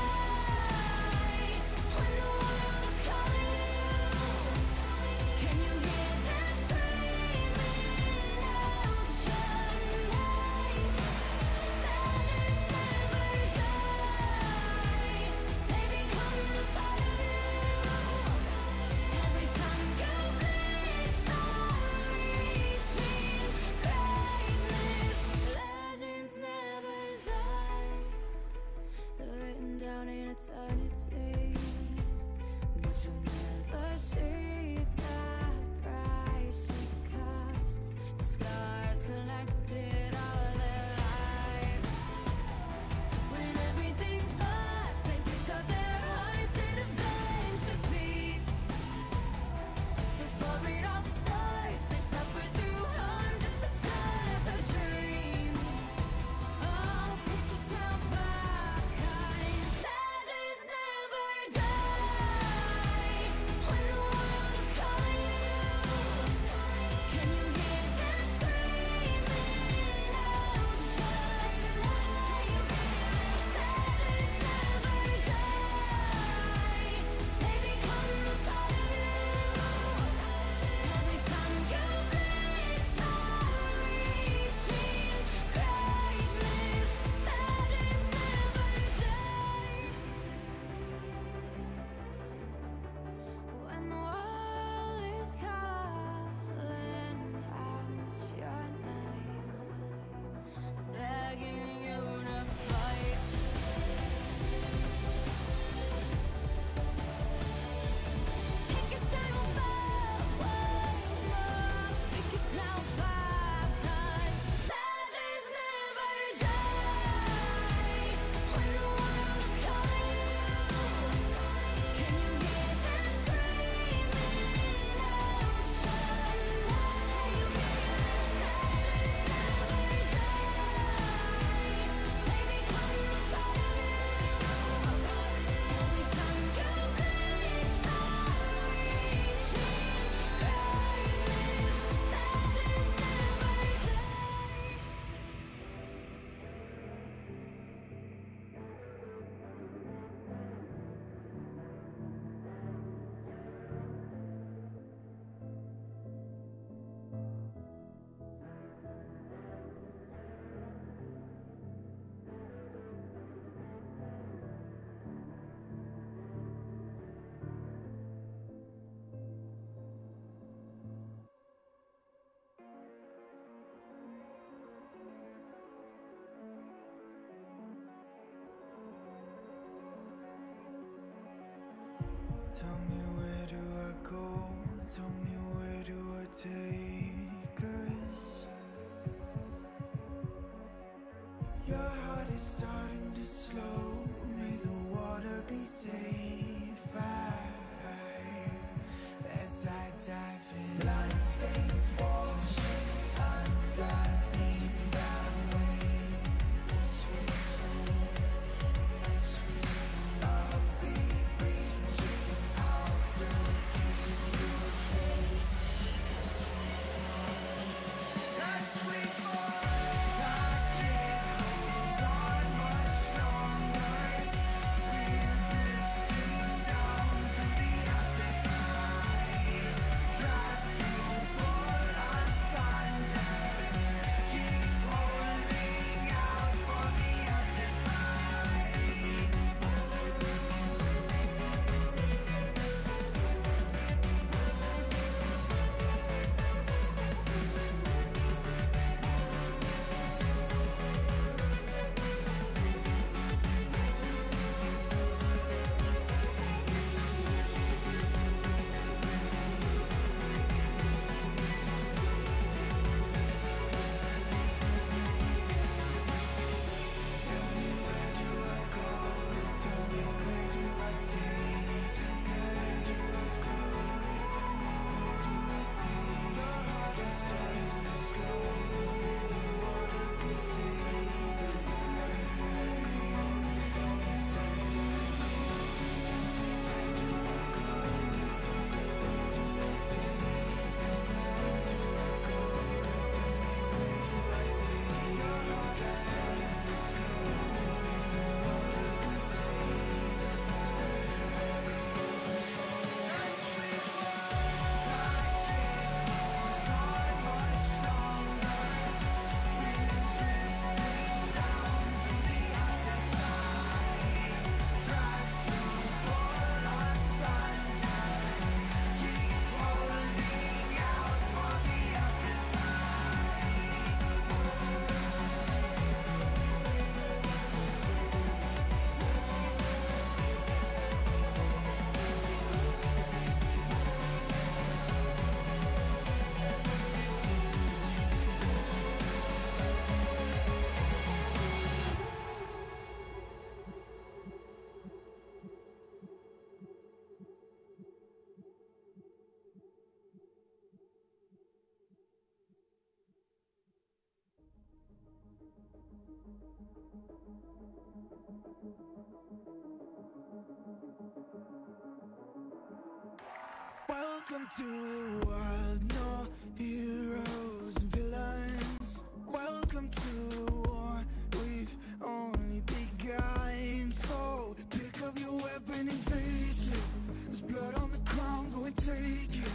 Welcome to the world, no heroes and villains. Welcome to the war, we've only begun. So pick up your weapon and face it. There's blood on the ground, go and take it.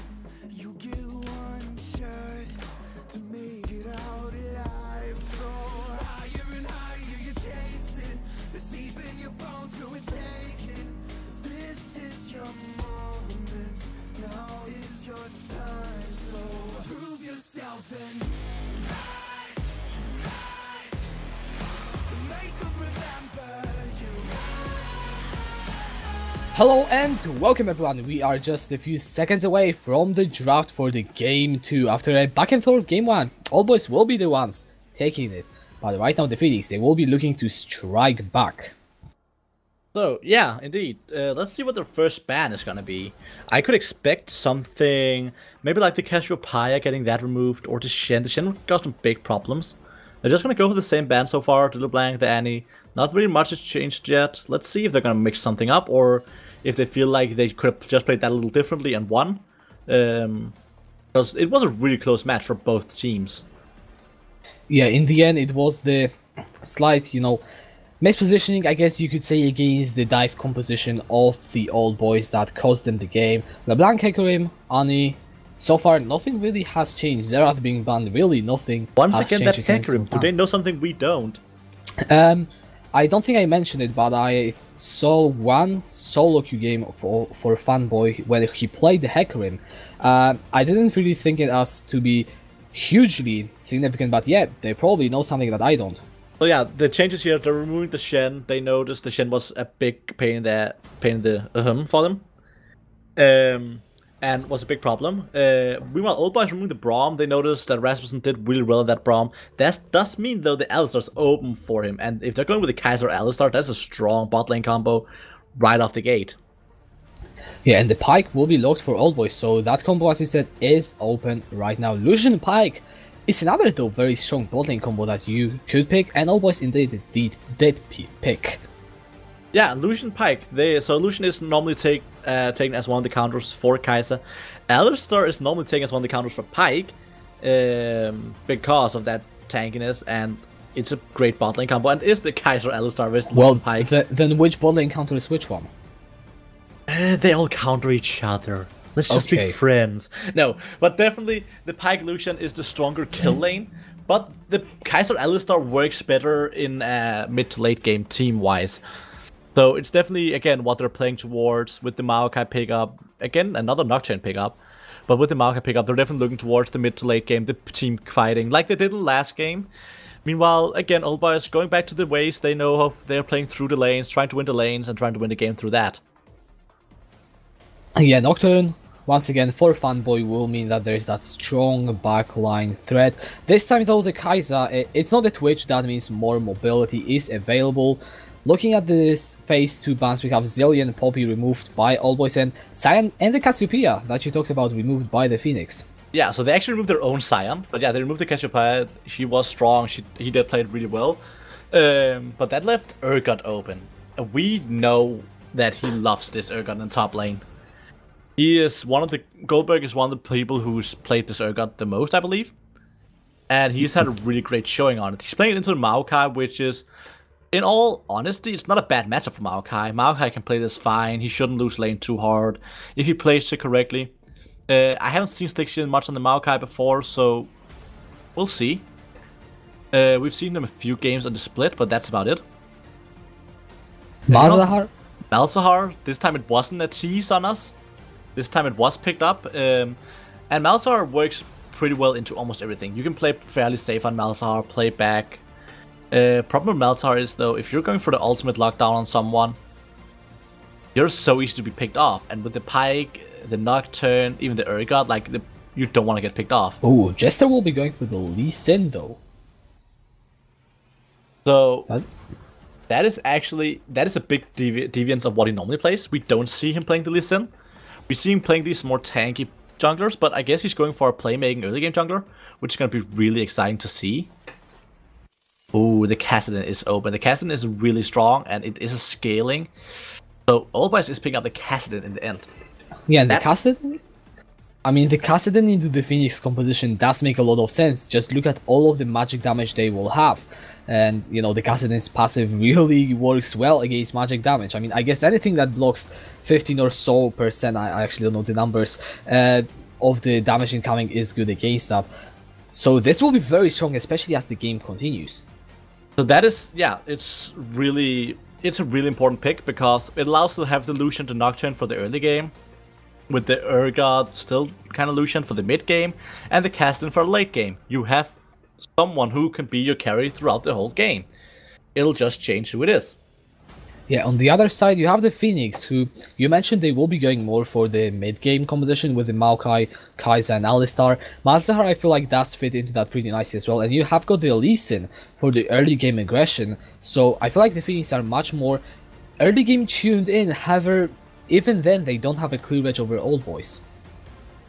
You get one shot to make it out alive. So higher and higher you chase it. It's deep in your bones, go and take it. This is your moment. Now is your time, so prove yourself and rise, rise. Make them remember you. Hello and welcome everyone. We are just a few seconds away from the draft for the Game 2. After a back and forth Game 1, All Boys will be the ones taking it. But right now the Phoenix, they will be looking to strike back. So, yeah, indeed. Let's see what their first ban is gonna be. I could expect something, maybe like the Cassiopeia getting that removed, or the Shen. The Shen got some big problems. They're just gonna go for the same ban so far, the LeBlanc, the Annie. Not really much has changed yet. Let's see if they're gonna mix something up, or if they feel like they could have just played that a little differently and won. Because it was a really close match for both teams. Yeah, in the end it was the slight, mispositioning, I guess you could say, against the dive composition of the Old Boys that cost them the game. LeBlanc, Hecarim, Annie, so far nothing really has changed. Zerath being banned, really nothing Once has again, that changed against Hecarim, do they know something we don't? I don't think I mentioned it, but I saw one solo queue game for Fanboy where he played the Hecarim. I didn't really think it as to be hugely significant, but yeah, they probably know something that I don't. So yeah, the changes here, they're removing the Shen. They noticed the Shen was a big pain in the for them. And was a big problem. Meanwhile, Old Boys removing the Braum. They noticed that Rasmussen did really well at that Braum. That does mean, though, the Alistar's open for him. And if they're going with the Kaiser Alistar, that's a strong bot lane combo right off the gate. Yeah, and the Pike will be locked for Old Boys, so that combo, as you said, is open right now. Lucian Pike is another, though, very strong bot lane combo that you could pick, and Old Boys indeed did pick. Yeah, Lucian Pike. So Lucian is normally taken as one of the counters for Kaiser. Alistar is normally taken as one of the counters for Pike, because of that tankiness, and it's a great bot lane combo. And is the Kaiser Alistar with Well, Pike? then which bot lane counter is which one? They all counter each other. Let's just be Okay. friends. No, but definitely the Pike Lucian is the stronger kill lane. But the Kaiser Alistar works better in mid to late game team-wise. So it's definitely, again, what they're playing towards with the Maokai pickup. Again, another Nocturne pickup. But with the Maokai pickup, they're definitely looking towards the mid to late game, the team fighting, like they did in the last game. Meanwhile, again, Old Boys going back to the ways they know how they're playing through the lanes, trying to win the lanes, and trying to win the game through that. Yeah, Nocturne, once again, for Fanboy will mean that there is that strong backline threat. This time, though, the Kaiser, it's not a Twitch, that means more mobility is available. Looking at this phase 2 bans, we have Zillion Poppy removed by Old Boys, and Cyan and the Cassiopeia that you talked about removed by the Phoenix. Yeah, so they actually removed their own Scion, but yeah, they removed the Cassiopeia. She was strong, he did play it really well. But that left Urgot open. We know that he loves this Urgot in top lane. He is Goldberg is one of the people who's played this Urgot the most, I believe. And he's had a really great showing on it. He's playing it into the Maokai, which is, in all honesty, it's not a bad matchup for Maokai. Maokai can play this fine. He shouldn't lose lane too hard if he plays it correctly. I haven't seen Stixion much on the Maokai before, so we'll see. We've seen them a few games on the split, but that's about it. Malzahar? Malzahar, this time it wasn't a tease on us. This time it was picked up. And Malzahar works pretty well into almost everything. You can play fairly safe on Malzahar, play back. Problem with Malzahar is, though, if you're going for the ultimate lockdown on someone, you're so easy to be picked off. And with the Pike, the Nocturne, even the Urgot, you don't want to get picked off. Oh, Jester will be going for the Lee Sin, though. So that is a big deviance of what he normally plays. We don't see him playing the Lee Sin. We see him playing these more tanky junglers, but I guess he's going for a playmaking early game jungler, which is going to be really exciting to see. Ooh, the Kassadin is open. The Kassadin is really strong, and it is a scaling. So Old Boys is picking up the Kassadin in the end. Yeah, and the Kassadin. I mean, the Kassadin into the Phoenix composition does make a lot of sense. Just look at all of the magic damage they will have. And, you know, the Kassadin's passive really works well against magic damage. I mean, I guess anything that blocks 15 or so percent, I actually don't know the numbers, of the damage incoming is good against that. So this will be very strong, especially as the game continues. So that is, yeah, it's a really important pick because it allows you to have the Lucian to Nocturne for the early game, with the Urgot still kind of Lucian for the mid game, and the Kassadin for the late game. You have someone who can be your carry throughout the whole game. It'll just change who it is. Yeah, on the other side, you have the Phoenix, who you mentioned they will be going more for the mid-game composition with the Maokai, Kai'Sa, and Alistar. Malzahar, I feel like does fit into that pretty nicely as well. And you have got the Lee Sin for the early game aggression. So I feel like the Phoenix are much more early game tuned in. However, even then, they don't have a clear edge over Old Boys.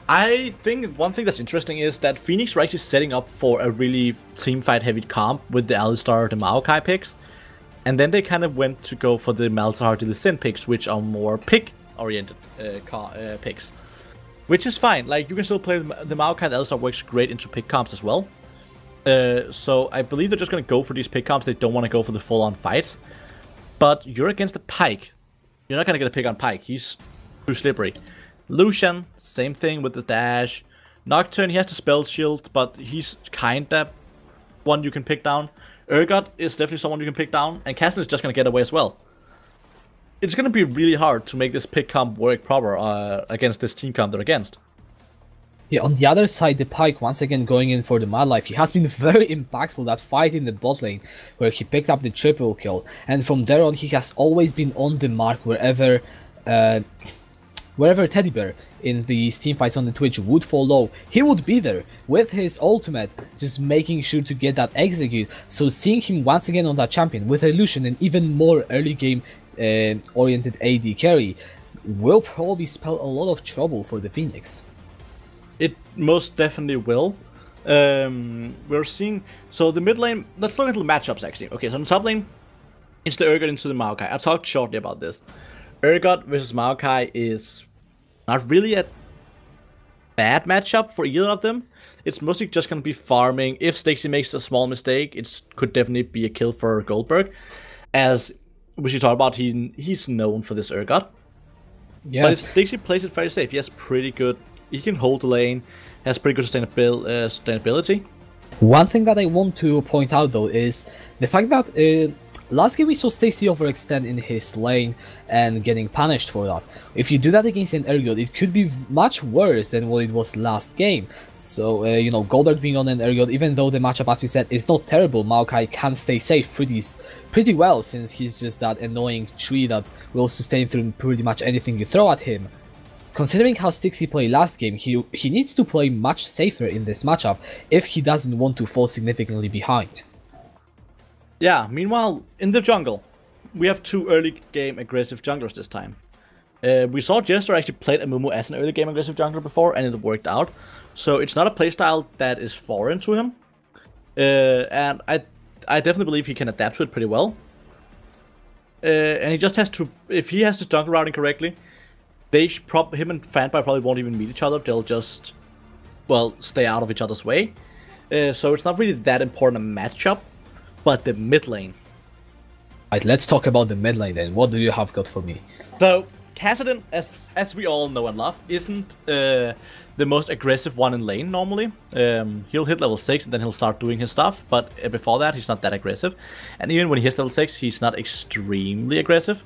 I think one thing that's interesting is that Phoenix are actually setting up for a really teamfight heavy comp with the Alistar, the Maokai picks. And then they kind of went to go for the Malzahar to the Sin picks, which are more pick-oriented picks. Which is fine, like, you can still play the Maokai, the Alistar works great into pick comps as well. So I believe they're just going to go for these pick comps, they don't want to go for the full-on fights. But you're against the Pyke. You're not going to get a pick on Pyke, he's too slippery. Lucian, same thing with the dash. Nocturne, he has the spell shield, but he's kinda one you can pick down. Urgot is definitely someone you can pick down, and Kassadin is just going to get away as well. It's going to be really hard to make this pick comp work proper against this team comp they're against. Yeah, on the other side, the Pyke once again going in for the mad life. He has been very impactful, that fight in the bot lane where he picked up the triple kill, and from there on he has always been on the mark wherever Teddy Bear in these team fights on the Twitch would fall low, he would be there with his ultimate, just making sure to get that execute. So seeing him once again on that champion with a Lucian and even more early game oriented AD carry will probably spell a lot of trouble for the Phoenix. It most definitely will. We're seeing, so the mid lane, let's look at the matchups actually. Okay, so in the top lane, it's the Urgot into the Maokai. I talked shortly about this. Urgot versus Maokai is not really a bad matchup for either of them. It's mostly just going to be farming. If Stacy makes a small mistake, it could definitely be a kill for Goldberg. As we should talk about, he's known for this Urgot. Yeah. But if Stacy plays it very safe, he has pretty good, he can hold the lane, has pretty good sustainability. One thing that I want to point out though is the fact that last game we saw Stacy overextend in his lane and getting punished for that. If you do that against an Urgot, it could be much worse than what it was last game. So, you know, Goldberg being on an Urgot, even though the matchup, as we said, is not terrible, Maokai can stay safe pretty well, since he's just that annoying tree that will sustain through pretty much anything you throw at him. Considering how Stixie played last game, he needs to play much safer in this matchup if he doesn't want to fall significantly behind. Yeah, meanwhile, in the jungle, we have two early game aggressive junglers this time. We saw Jester actually played Amumu as an early game aggressive jungler before, and it worked out. So it's not a playstyle that is foreign to him. And I definitely believe he can adapt to it pretty well. And he just has to, if he has his jungle routing correctly, him and Fanboy probably won't even meet each other. They'll just, well, stay out of each other's way. So it's not really that important a matchup. But the mid lane. Right, let's talk about the mid lane then. What do you have got for me? So, Kassadin, as we all know and love, isn't the most aggressive one in lane normally. He'll hit level 6 and then he'll start doing his stuff, but before that he's not that aggressive. And even when he hits level 6, he's not extremely aggressive.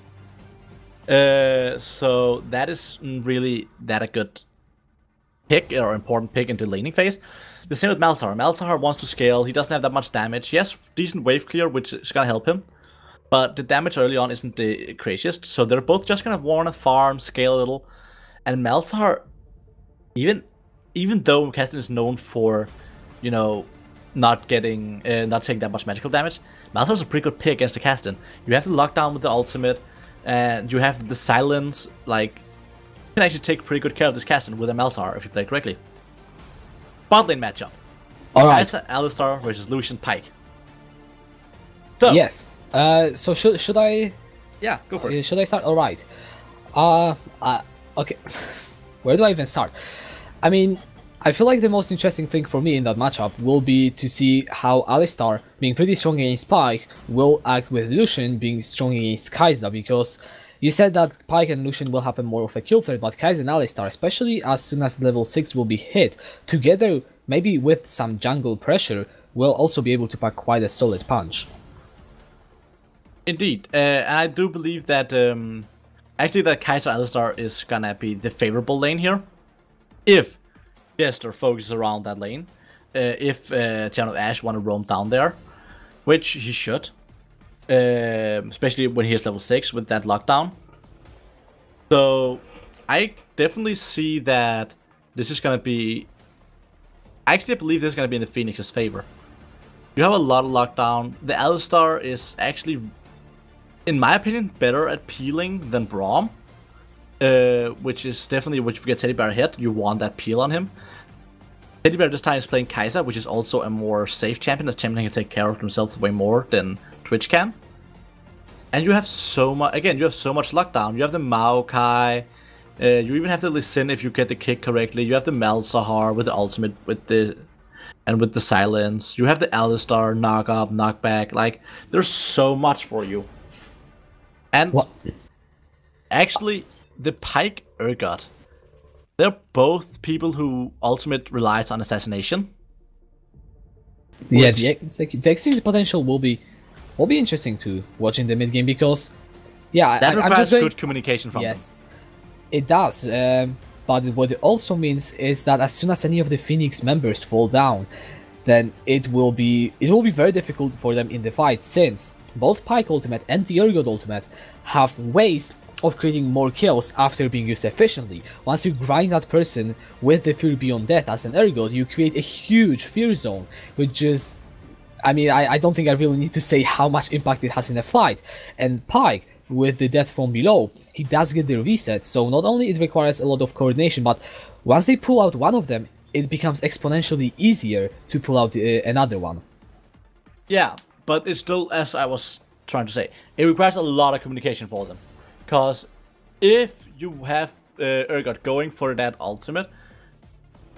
So that is really that a good pick or important pick in the laning phase. The same with Malzahar. Malzahar wants to scale, he doesn't have that much damage. He has decent wave clear, which is gonna help him. But the damage early on isn't the craziest, so they're both just gonna wanna farm, scale a little. And Malzahar, even though Kassadin is known for, you know, not taking that much magical damage, Malzahar's a pretty good pick against the Kassadin. You have the lockdown with the ultimate, and you have the silence, like, you can actually take pretty good care of this Kassadin with a Malzahar if you play correctly. Bot lane matchup. Alright. Alistar versus Lucian Pyke. So, Yes. So should I yeah, go for it. should I start? All right. Okay. Where do I even start? I mean, I feel like the most interesting thing for me in that matchup will be to see how Alistar, being pretty strong against Pyke, will act with Lucian being strong against Kai'Sa, because you said that Pyke and Lucian will have a more of a kill threat, but Kai'Sa and Alistar, especially as soon as level 6 will be hit, together, maybe with some jungle pressure, will also be able to pack quite a solid punch. Indeed, and I do believe that actually that Kai'Sa Alistar is gonna be the favorable lane here, if Jester focuses around that lane. If Channel of Ash want to roam down there, which he should, especially when he is level 6 with that lockdown. So I definitely see that this is gonna be. Actually, I believe this is gonna be in the Phoenix's favor. You have a lot of lockdown. The Alistar is actually, in my opinion, better at peeling than Braum. Which is definitely, when you get Teddy Bear hit, you want that peel on him. Teddy Bear this time is playing Kai'Sa, which is also a more safe champion, as champion can take care of himself way more than Twitch can. And you have so much, again, you have so much lockdown. You have the Maokai, you even have the Lee Sin if you get the kick correctly. You have the Malzahar with the ultimate, with the silence. You have the Alistar, knock up, knock back. Like, there's so much for you. And What? actually, the Pyke Urgot, they're both people who ultimate relies on assassination. Yeah, the execute potential will be interesting to watch in the mid game, because yeah, That I'm requires just going, good communication from them. yes, it does. But what it also means is that as soon as any of the Phoenix members fall down, then it will be very difficult for them in the fight, since both Pyke ultimate and the Urgot ultimate have ways of creating more kills after being used efficiently. Once you grind that person with the Fear Beyond Death as an Urgot, you create a huge fear zone, which is, I mean, I don't think I really need to say how much impact it has in a fight. And Pyke, with the death from below, he does get the reset, so not only it requires a lot of coordination, but once they pull out one of them, it becomes exponentially easier to pull out another one. Yeah, but it's still, as I was trying to say, it requires a lot of communication for them. Because if you have Urgot going for that ultimate,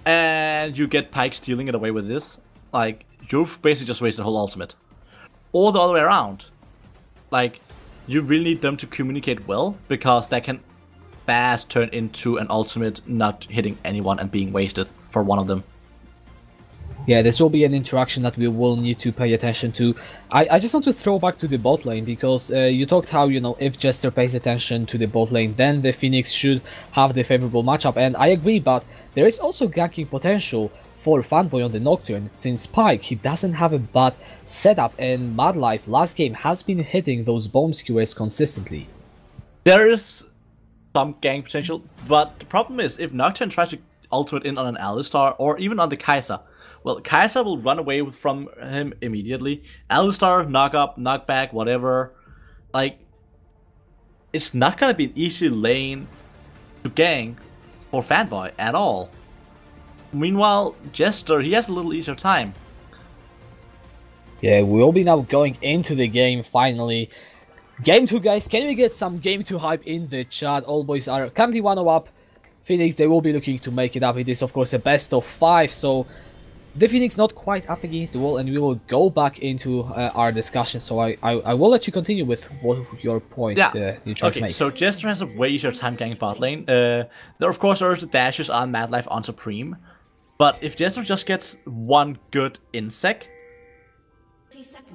and you get Pyke stealing it away with this, like, you've basically just wasted the whole ultimate. Or the other way around. Like, you really need them to communicate well, because that can fast turn into an ultimate not hitting anyone and being wasted for one of them. Yeah, this will be an interaction that we will need to pay attention to. I just want to throw back to the bot lane, because you talked how, you know, if Jester pays attention to the bot lane, then the Phoenix should have the favorable matchup, and I agree, but there is also ganking potential for Fanboy on the Nocturne, since Pyke, he doesn't have a bad setup, and Madlife last game has been hitting those bomb skewers consistently. There is some gank potential, but the problem is, if Nocturne tries to ultimate in on an Alistar, or even on the Kai'Sa, well, Kai'Sa will run away from him immediately. Alistar, knock up, knock back, whatever. Like, it's not gonna be an easy lane to gank for Fanboy at all. Meanwhile, Jester, he has a little easier time. Yeah, we will be now going into the game finally. Game 2, guys. Can we get some Game 2 hype in the chat? All boys are currently 1-0 up. Phoenix, they will be looking to make it up. It is, of course, a best of 5, so the Phoenix not quite up against the wall, and we will go back into our discussion. So I will let you continue with what your point you tried to Okay, make. so Jester has a way easier time ganking bot lane. There, of course, are the dashes on Madlife on Supreme. But if Jester just gets one good insect,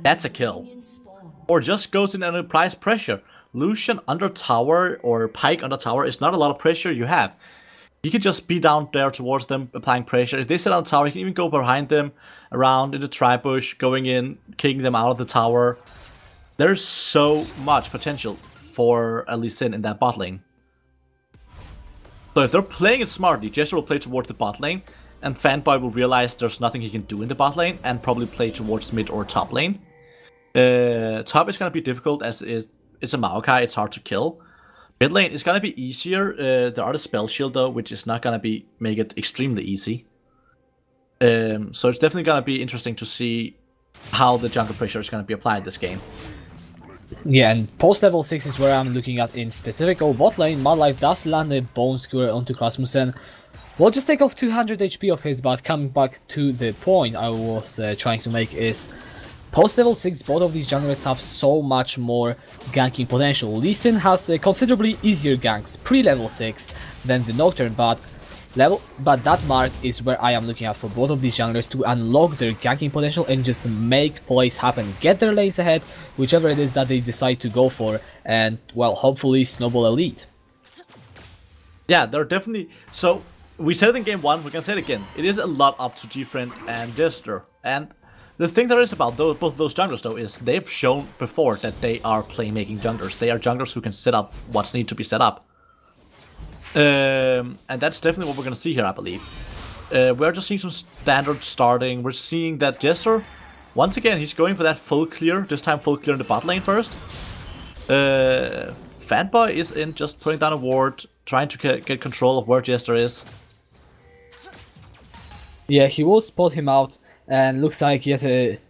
that's a kill. Or just goes in and applies pressure. Lucian under tower or Pyke under tower is not a lot of pressure you have. He can just be down there towards them, applying pressure. If they sit on the tower, he can even go behind them, around in the tri-bush, going in, kicking them out of the tower. There's so much potential for a Lee Sin in that bot lane. So if they're playing it smartly, Jester will play towards the bot lane, and Fanboy will realize there's nothing he can do in the bot lane, and probably play towards mid or top lane. Top is going to be difficult, as it's a Maokai, it's hard to kill. Mid lane is gonna be easier. There are the spell shield though, which is not gonna make it extremely easy. So it's definitely gonna be interesting to see how the jungle pressure is going to be applied this game. Yeah, and post level 6 is where I'm looking at in specific. Oh, bot lane, Madlife does land a Bone Skewer onto Rasmussen. We'll just take off 200 HP of his, but coming back to the point I was trying to make is post level 6, both of these junglers have so much more ganking potential. Lee Sin has considerably easier ganks pre-level 6 than the Nocturne, but that mark is where I am looking at for both of these junglers to unlock their ganking potential and just make plays happen, get their lanes ahead, whichever it is that they decide to go for, and well, hopefully snowball a lead. Yeah, they're definitely... So, we said it in game 1, we can say it again. It is a lot up to G-Friend and Jester. And the thing there is about both those junglers though is they've shown before that they are playmaking junglers. They are junglers who can set up what's need to be set up. And that's definitely what we're going to see here, I believe. We're just seeing some standard starting. We're seeing that Jester, once again, he's going for that full clear. This time full clear in the bot lane first. Fanboy is in, just putting down a ward, trying to get control of where Jester is. Yeah, he will spot him out, and looks like yet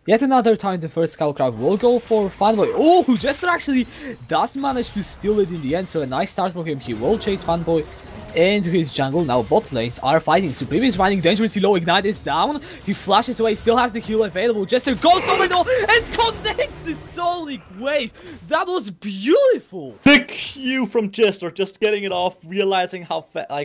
another time the first Skullcrab will go for Fanboy. Oh, Jester actually does manage to steal it in the end, so a nice start for him. He will chase Fanboy into his jungle. Now bot lanes are fighting. Supreme is running dangerously low. Ignite is down. He flashes away, still has the heal available. Jester goes over though and connects the Sonic Wave. That was beautiful. The Q from Jester, just getting it off, realizing how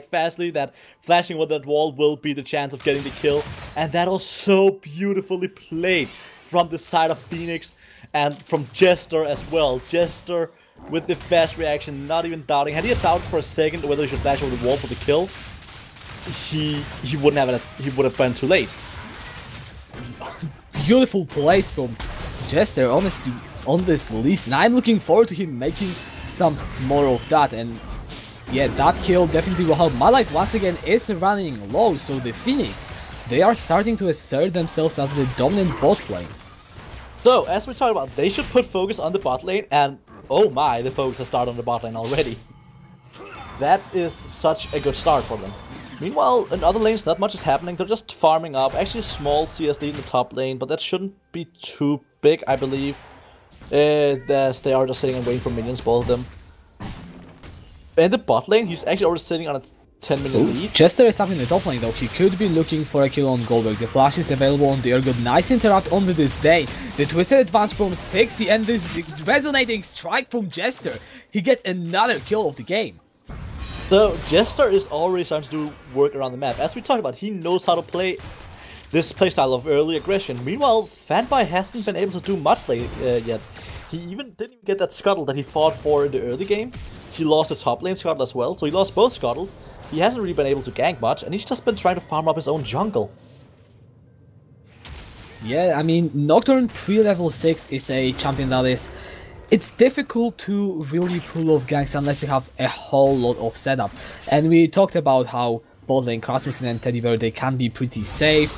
fastly that flashing with that wall will be the chance of getting the kill. And that was so beautifully played from the side of Phoenix and from Jester as well. Jester with the fast reaction, not even doubting. Had he doubted for a second whether he should flash over the wall for the kill, he wouldn't have it. He would have been too late. Beautiful plays from Jester, honestly, on this list, and I'm looking forward to him making some more of that. And yeah, that kill definitely will help. Madlife once again is running low, so the Phoenix, they are starting to assert themselves as the dominant bot lane. So, as we talked about, they should put focus on the bot lane, and oh my, the focus has started on the bot lane already. That is such a good start for them. Meanwhile, in other lanes, not much is happening. They're just farming up. Actually, small CSD in the top lane, but that shouldn't be too big, I believe. As they are just sitting and waiting for minions, both of them. In the bot lane, he's actually already sitting on a 10 minute lead. Jester is up in the top lane though. He could be looking for a kill on Goldberg. The flash is available on the Urgot. Nice interrupt on this day. The twisted advance from Stixie and this resonating strike from Jester. He gets another kill of the game. So Jester is already starting to do work around the map. As we talked about, he knows how to play this playstyle of early aggression. Meanwhile, Fanboy hasn't been able to do much yet. He didn't even get that scuttle that he fought for in the early game. He lost the top lane scuttle as well, so he lost both scuttles. He hasn't really been able to gank much, and he's just been trying to farm up his own jungle. Yeah, I mean, Nocturne pre-level 6 is a champion that is... It's difficult to really pull off ganks unless you have a whole lot of setup. And we talked about how bot lane Rasmussen and Teddy Bear, they can be pretty safe.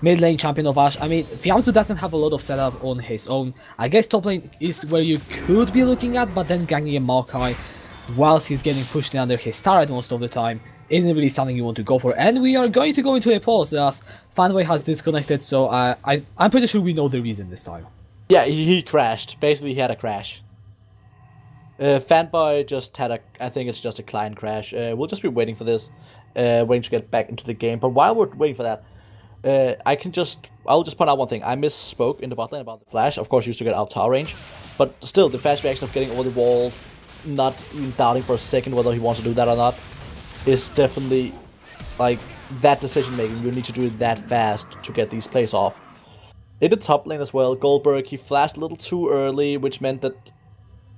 Mid lane champion of Ash, I mean, Fiamsu doesn't have a lot of setup on his own. I guess top lane is where you could be looking at, but then ganking a Maokai whilst he's getting pushed under his turret most of the time isn't really something you want to go for. And we are going to go into a pause as Fanboy has disconnected, so I'm pretty sure we know the reason this time. Yeah, he crashed. Basically, he had a crash. Fanboy just had a... I think it's just a client crash. We'll just be waiting for this. Waiting to get back into the game. But while we're waiting for that, I'll just point out one thing. I misspoke in the bot lane about the flash. Of course, used to get out tower range. But still, the fast reaction of getting over the wall, not even doubting for a second whether he wants to do that or not, is definitely, like, that decision making. You need to do it that fast to get these plays off. In the top lane as well, Goldberg, he flashed a little too early, which meant that...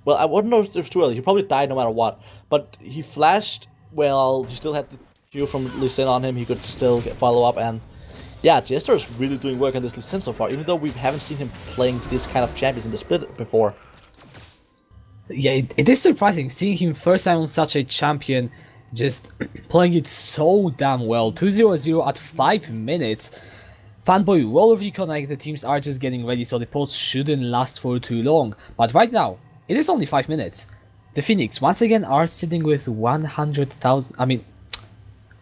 Well, I wouldn't know if it was too early. He probably died no matter what. But he flashed, well, he still had the Q from Lee Sin on him. He could still follow up, and... Yeah, Jester is really doing work on this Lee Sin so far, even though we haven't seen him playing this kind of champions in the split before. Yeah, it is surprising seeing him first time on such a champion, just playing it so damn well. 2-0-0 at 5 minutes. Fanboy will reconnect, the teams are just getting ready, so the pause shouldn't last for too long. But right now, it is only 5 minutes. The Phoenix once again are sitting with 100,000, I mean,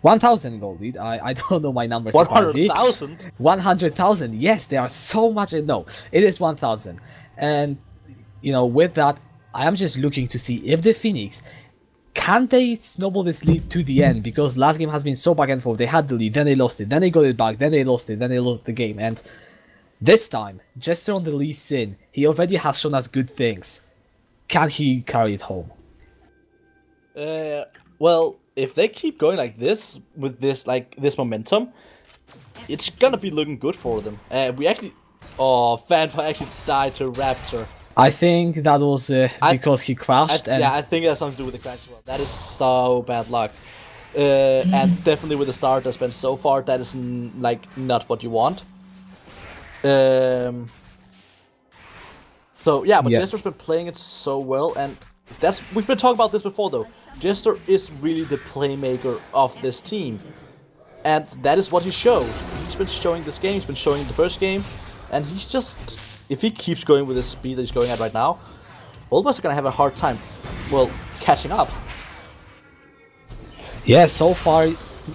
1,000 gold lead. I don't know my numbers. apparently. 100,000? 100,000. Yes, they are so much. No, it is 1,000. And, you know, with that, I am just looking to see if the Phoenix, can they snowball this lead to the end? Because last game has been so back and forth. They had the lead, then they lost it, then they got it back, then they lost it, then they lost the game. And this time, Jester on the lead sin, he already has shown us good things. Can he carry it home? Well, if they keep going like this, with this momentum, it's gonna be looking good for them. Fanboy actually died to Raptor. I think that was because he crashed. Yeah, I think it has something to do with the crash as well. That is so bad luck. And definitely with the start that's been so far, that is not what you want. So yeah, but Jester's been playing it so well, and we've been talking about this before though. Jester is really the playmaker of this team, and that is what he showed. He's been showing this game. He's been showing the first game, and he's just, if he keeps going with the speed that he's going at right now, all of us are gonna have a hard time, well, catching up. Yeah, so far,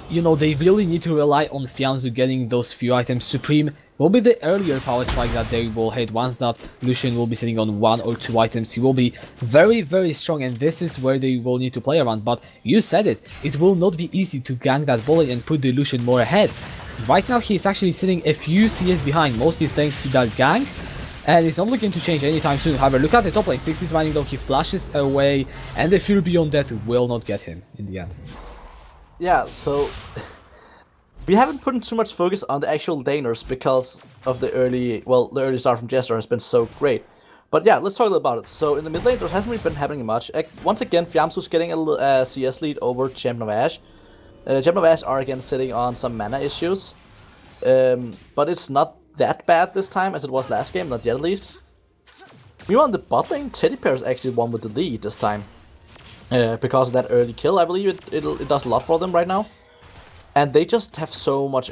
you know, they really need to rely on Fiamzu getting those few items. Supreme will be the earlier power spike that they will hit. Once that Lucian will be sitting on 1 or 2 items, he will be very, very strong, and this is where they will need to play around. But you said it, it will not be easy to gank that volley and put the Lucian more ahead. Right now he is actually sitting a few CS behind, mostly thanks to that gank, and it's not looking to change anytime soon. However, look at the top lane, Stix is running low, he flashes away, and the Fury Beyond Death will not get him in the end. Yeah, so we haven't put in too much focus on the actual laners because of the early start from Jester has been so great. But yeah, let's talk a little about it. So in the mid lane, there hasn't really been happening much. Once again, Fiamzu's getting a CS lead over Champion of Ash. Champion of Ash are again sitting on some mana issues, but it's not that bad this time as it was last game, not yet at least. Meanwhile, in the bot lane, Teddy Bear's actually won with the lead this time. Because of that early kill, I believe it does a lot for them right now. And they just have so much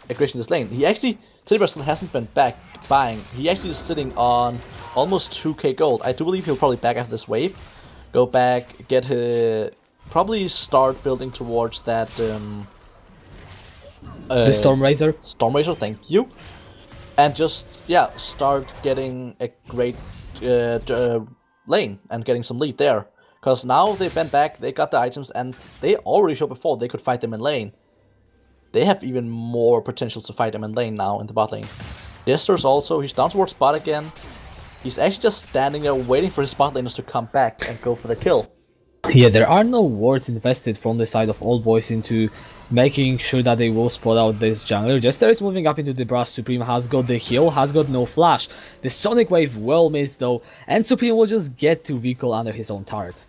aggression in this lane. Teddy Bear still hasn't been back buying. He actually is sitting on almost 2k gold. I do believe he'll probably back after this wave. Go back, get probably start building towards that The Storm Razor. Storm Razor, thank you. And just, yeah, start getting a great lane and getting some lead there. Because now they've been back, they got the items, and they already showed before they could fight them in lane. They have even more potential to fight them in lane now in the bot lane. Jester's also, he's down towards bot again. He's actually just standing there waiting for his bot laners to come back and go for the kill. Yeah, there are no wards invested from the side of Old Boys into making sure that they will spot out this jungler. Jester is moving up into the brush. Supreme has got the heal, has got no flash. The Sonic Wave well missed though, and Supreme will just get to recall under his own turret.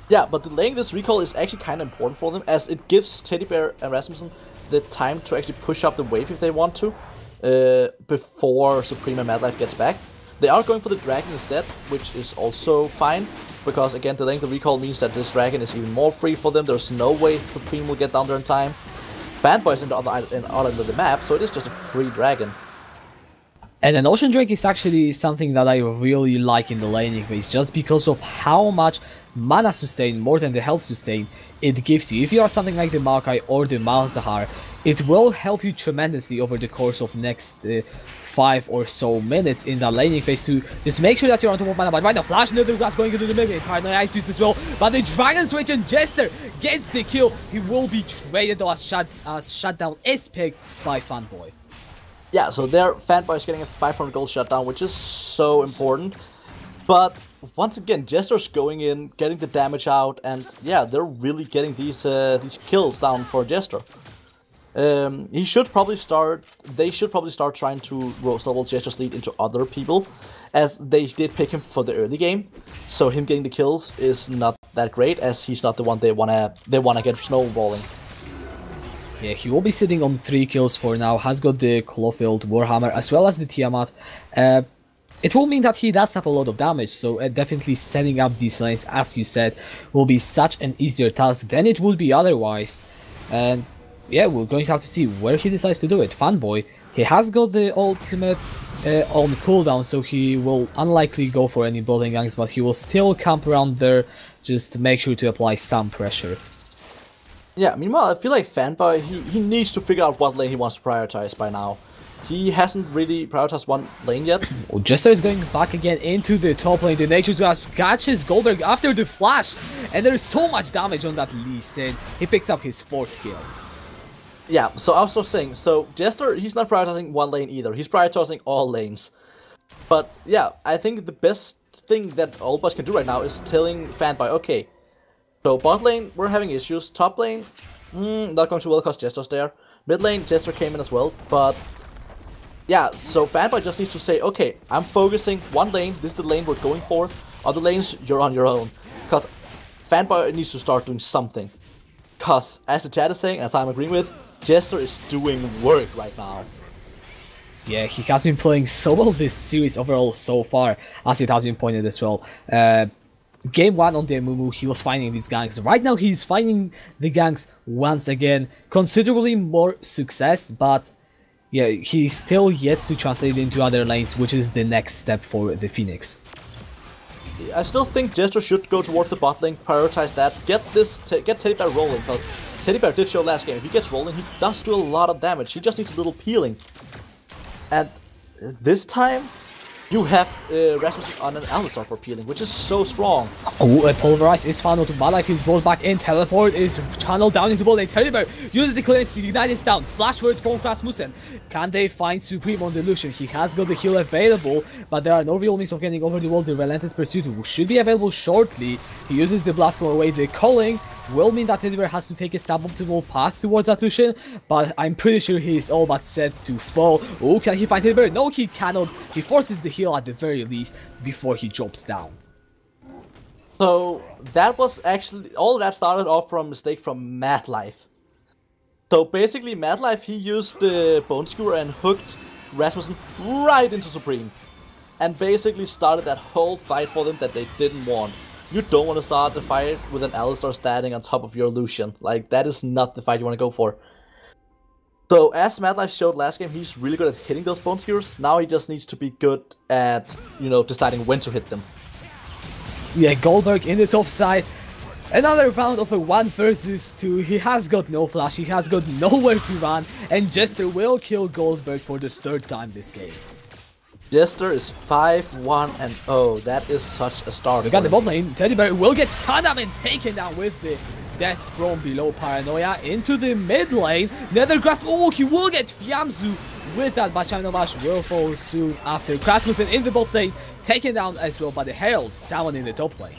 Yeah, but delaying this recall is actually kind of important for them, as it gives Teddy Bear and Rasmussen the time to actually push up the wave if they want to, before Supreme and Madlife gets back. They are going for the dragon instead, which is also fine, because again, delaying the recall means that this dragon is even more free for them. There's no way Supreme will get down there in time. Fanboy is in the other end of the map, so it is just a free dragon. And an Ocean Drake is actually something that I really like in the laning phase, just because of how much mana sustain, more than the health sustain, it gives you. If you are something like the Maokai or the Malzahar, it will help you tremendously over the course of next 5 or so minutes in that laning phase to just make sure that you're on top of mana. But right now, Flash Nether Glass going into the mid lane, Nice use as well, but the Dragon Switch and Jester gets the kill. He will be traded though as shutdown is picked by Fanboy. Yeah, so their Fanboy is getting a 500 gold shutdown, which is so important. But once again, Jester's going in, getting the damage out, and yeah, they're really getting these kills down for Jester. They should probably start trying to snowball Jester's lead into other people, as they did pick him for the early game. So him getting the kills is not that great, as he's not the one they wanna get snowballing. Yeah, he will be sitting on 3 kills for now, has got the Clawfield Warhammer as well as the Tiamat. It will mean that he does have a lot of damage, so definitely setting up these lanes, as you said, will be such an easier task than it would be otherwise. And yeah, we're going to have to see where he decides to do it. Fanboy, he has got the ultimate on cooldown, so he will unlikely go for any building ganks, but he will still camp around there, just to make sure to apply some pressure. Yeah, meanwhile, I feel like Fanboy, he needs to figure out what lane he wants to prioritize by now. He hasn't really prioritized one lane yet. Well, Jester is going back again into the top lane. The Nature's Grasp catches Goldberg after the flash, and there is so much damage on that Lee Sin. He picks up his 4th kill. Yeah, so I was just saying, so Jester, he's not prioritizing one lane either. He's prioritizing all lanes. But yeah, I think the best thing that all of us can do right now is telling Fanboy, okay, so bot lane, we're having issues. Top lane, not going too well because Jester's there. Mid lane, Jester came in as well, but yeah, so Fanboy just needs to say, okay, I'm focusing one lane, this is the lane we're going for. Other lanes, you're on your own. Because Fanboy needs to start doing something. Because, as the chat is saying, as I'm agreeing with, Jester is doing work right now. Yeah, he has been playing so well this series overall so far, as it has been pointed as well. Game 1 on the Amumu, he was finding these ganks. Right now, he's finding the ganks once again. Considerably more success, but yeah, he's still yet to translate into other lanes, which is the next step for the Phoenix. I still think Jester should go towards the bot lane, prioritize that, get Teddy Bear rolling, because Teddy Bear did show last game, if he gets rolling, he does do a lot of damage, he just needs a little peeling. And this time, you have Rasmussen on an Alistar for peeling, which is so strong. Oh, a Pulverize is found onto Mallife, he's brought back in, Teleport is channeled down into bot lane, Teddy Bear uses the clearance to ignite his down, Flash Word from Rasmussen. Can they find Supreme on the Lucian? He has got the heal available, but there are no real means of getting over the wall. The Relentless Pursuit should be available shortly. He uses the Blast away, the Calling will mean that Teddy Bear has to take a suboptimal path towards that Lucian, but I'm pretty sure he is all but set to fall. Oh, can he find Teddy Bear? No, he cannot. He forces the heal at the very least before he drops down. So that was actually, all that started off from a mistake from Madlife. So basically Madlife, he used the Bone Skewer and hooked Rasmussen right into Supreme. And basically started that whole fight for them that they didn't want. You don't want to start the fight with an Alistar standing on top of your Lucian. Like, that is not the fight you want to go for. So, as Madlife showed last game, he's really good at hitting those Bone Skewers. Now he just needs to be good at, you know, deciding when to hit them. Yeah, Goldberg in the top side. Another round of a 1 versus 2. He has got no flash, he has got nowhere to run. And Jester will kill Goldberg for the 3rd time this game. Jester is 5-1-0. That is such a start. We got the bot lane. Teddy Bear will get stunned up and taken down with the death from below. Paranoia into the mid lane. Nether Grasp. Oh, he will get Fiamzu with that, but China Mash will fall soon after. Rasmussen in the bot lane, taken down as well by the Herald. Salmon in the top lane.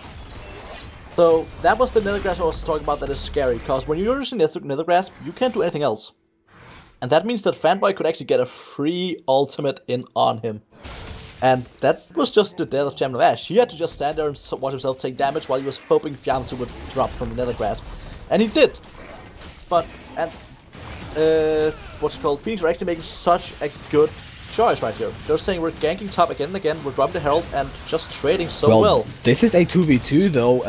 So that was the Nether Grasp I was talking about. That is scary, because when you're using Nether Grasp, you can't do anything else. And that means that Fanboy could actually get a free ultimate in on him. And that was just the death of Champion of Ash. He had to just stand there and watch himself take damage while he was hoping Fianzu would drop from the Nether Grasp. And he did. But, and, what's it called? Phoenix are actually making such a good choice right here. They're saying we're ganking top again and again, we're dropping the Herald and just trading so well. This is a 2v2 though.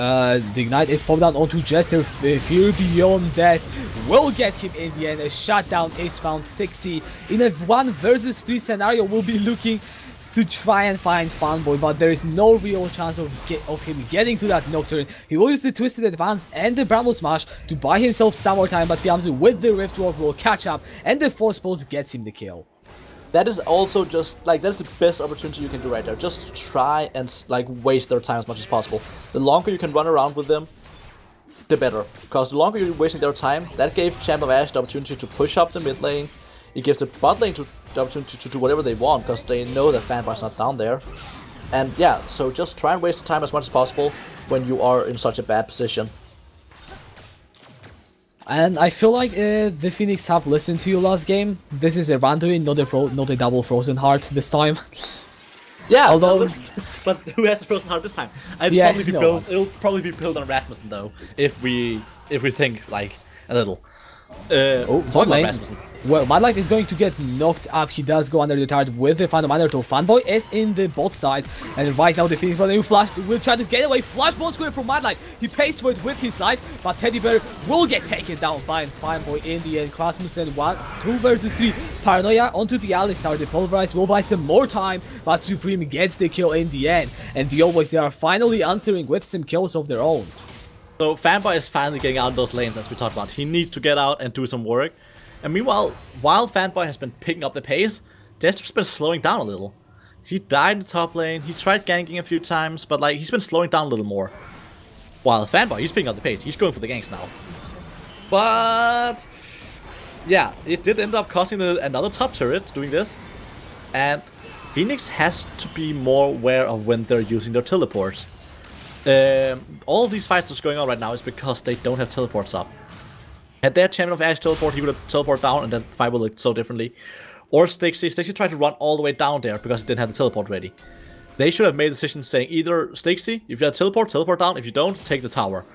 The Ignite is popped down onto Jester. Fear Beyond Death will get him in the end. A shutdown is found. Stixie in a 1 versus 3 scenario will be looking to try and find Fanboy, but there is no real chance of him getting to that Nocturne. He will use the Twisted Advance and the Bramble Smash to buy himself some more time, but Fiamzu with the Rift Walk will catch up, and the Force Pulse gets him the kill. That is also just, like, that's the best opportunity you can do right there. Just try and, like, waste their time as much as possible. The longer you can run around with them, the better. Because the longer you're wasting their time, that gave Champion of Ash the opportunity to push up the mid lane. It gives the bot lane the opportunity to do whatever they want, because they know that Fanboy's not down there. And yeah, so just try and waste the time as much as possible when you are in such a bad position. And I feel like the Phoenix have listened to you last game. This is a Randuin, not a double Frozen Heart this time. Yeah, although, but who has the Frozen Heart this time? It'll probably be built on Rasmussen though, if we think like a little. Bot lane. Well, Madlife is going to get knocked up. He does go under the turret with the final Manor. Fanboy is in the bot side, and right now the Phoenix will try to get away. Flash Bone Square from Madlife. He pays for it with his life, but Teddy Bear will get taken down by Fanboy in the end. Rasmussen 2 versus 3. Paranoia onto the Alistar. The Pulverize will buy some more time, but Supreme gets the kill in the end. And the Always they are finally answering with some kills of their own. So Fanboy is finally getting out of those lanes, as we talked about. He needs to get out and do some work. And meanwhile, while Fanboy has been picking up the pace, Jester's been slowing down a little. He died in the top lane, he tried ganking a few times, but like he's been slowing down a little more. While Fanboy, he's picking up the pace, he's going for the ganks now. But yeah, it did end up costing another top turret doing this. And Phoenix has to be more aware of when they're using their teleports. All of these fights that's going on right now is because they don't have teleports up. Had their Champion of Ash teleport, he would have teleported down and that fight would look so differently. Or Stixie tried to run all the way down there because he didn't have the teleport ready. They should have made a decision saying either Stixie, if you have teleport down. If you don't, take the tower.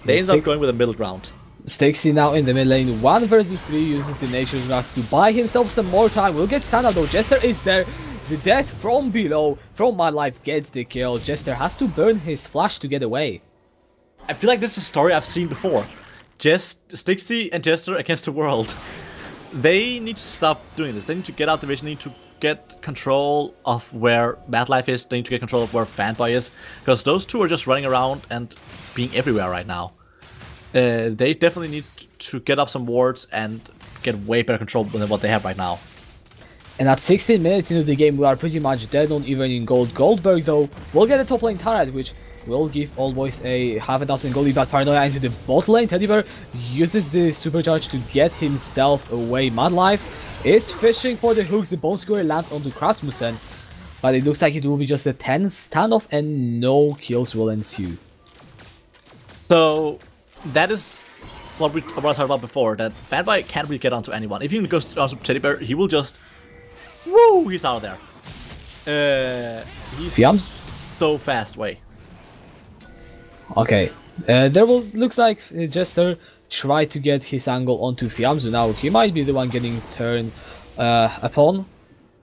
They ended up going with a middle ground. Stixie now in the mid lane, 1 versus 3, uses the Nature's Grasp to buy himself some more time. Will get stunned out though, Jester is there. The death from below, from my life, gets the kill. Jester has to burn his flash to get away. I feel like this is a story I've seen before. Stixie and Jester against the world. They need to stop doing this. They need to get out the vision, they need to get control of where Mad Life is, they need to get control of where Fanboy is. Because those two are just running around and being everywhere right now. They definitely need to get up some wards and get way better control than what they have right now. And at 16 minutes into the game, we are pretty much dead on even in gold. Goldberg though will get a top lane turret, which will give Old Boys a half a dozen gold. But Paranoia into the bot lane. Teddy Bear uses the supercharge to get himself away. Mad Life is fishing for the hooks. The Bone Square lands onto Krasmussen, but it looks like it will be just a tense standoff and no kills will ensue. So that is what I talked about before, that Fanboy can't really get onto anyone. If he goes onto Teddy Bear, he will just... Woo! He's out of there. He's Fiams? so fast, way. Okay, there will looks like Jester tried to get his angle onto Fiamzu. Now he might be the one getting turned upon,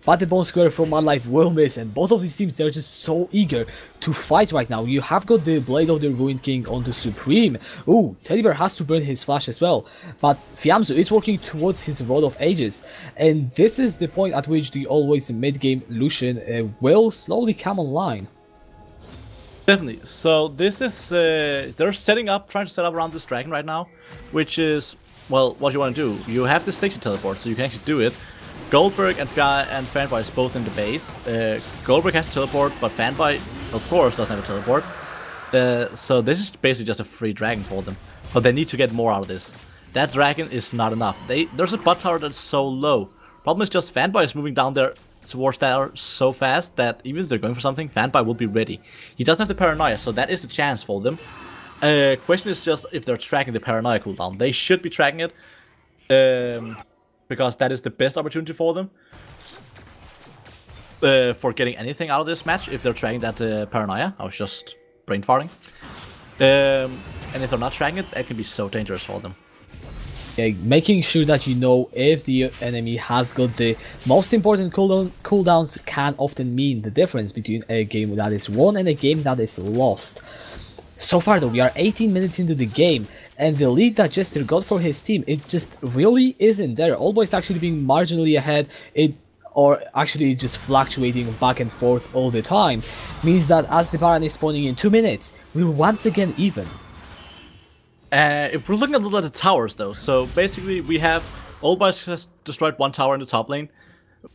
but the Bone Square from Mad Life will miss, and both of these teams, they're just so eager to fight right now. You have got the Blade of the Ruined King onto Supreme. Ooh, Teddy Bear has to burn his flash as well, but Fiamzu is working towards his Rod of Ages, and this is the point at which the always mid-game Lucian will slowly come online. Definitely. So this is they're trying to set up around this dragon right now, which is, well, what you want to do. You have the Stixie teleport, so you can actually do it. Goldberg and Fanboy is both in the base. Goldberg has a teleport, but Fanboy, of course, doesn't have a teleport. So this is basically just a free dragon for them, but they need to get more out of this. That dragon is not enough. There's a bot tower that's so low. Problem is just Fanboy is moving down there towards that so fast that even if they're going for something, Fanboy will be ready. He doesn't have the paranoia, so that is a chance for them. Question is just if they're tracking the paranoia cooldown. They should be tracking it, because that is the best opportunity for them for getting anything out of this match. If they're tracking that paranoia, I was just brain farting. And if they're not tracking it, that can be so dangerous for them. Yeah, making sure that you know if the enemy has got the most important cooldowns can often mean the difference between a game that is won and a game that is lost. So far though, we are 18 minutes into the game, and the lead that Jester got for his team, it just really isn't there. All Boys actually being marginally ahead, or actually just fluctuating back and forth all the time, means that as the Baron is spawning in 2 minutes, we're once again even. If we're looking a little at the towers though, so basically we have Old Boys has destroyed 1 tower in the top lane,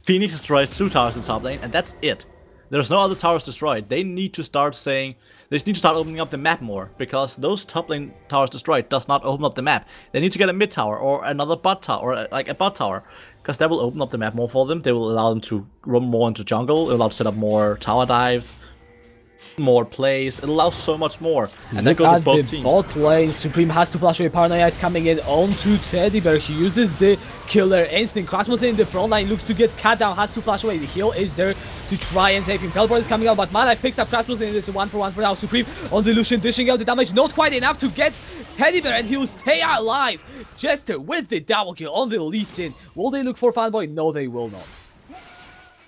Phoenix has destroyed 2 towers in the top lane, and that's it. There's no other towers destroyed. They need to start opening up the map more, because those top lane towers destroyed does not open up the map. They need to get a mid tower or another bot tower, or like a bot tower, because that will open up the map more for them. They will allow them to roam more into jungle, it will allow them to set up more tower dives, more plays, it allows so much more. And that goes to both teams. Bot lane, Supreme has to flash away, Paranoia is coming in onto Teddy Bear, he uses the killer instinct, Krasmussen in the front line, looks to get cut down, has to flash away, the heal is there to try and save him, teleport is coming out, but Mad Life picks up Krasmussen in this 1-for-1 for now, Supreme on the Lucian, dishing out the damage, not quite enough to get Teddy Bear, and he'll stay alive. Jester with the double kill on the Lee Sin. Will they look for Fanboy? No, they will not.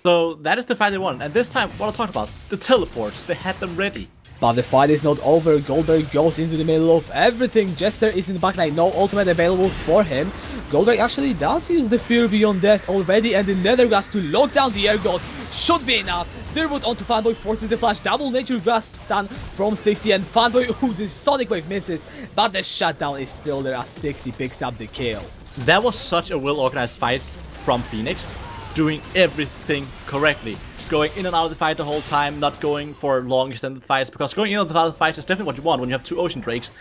So that is the fight they won, and this time, what I talked about, the teleports, they had them ready. But the fight is not over. Goldberg goes into the middle of everything. Jester is in the backline, no ultimate available for him. Goldberg actually does use the Fear Beyond Death already, and the Nethergrass to lock down the Air God. should be enough. Third onto Fanboy, forces the flash, double nature grasp stun from Stixie, and Fanboy, ooh, the Sonic Wave misses, but the shutdown is still there as Stixie picks up the kill. That was such a well-organized fight from Phoenix, doing everything correctly. Going in and out of the fight the whole time, not going for long extended fights, because going in and out of the fights is definitely what you want when you have 2 Ocean Drakes.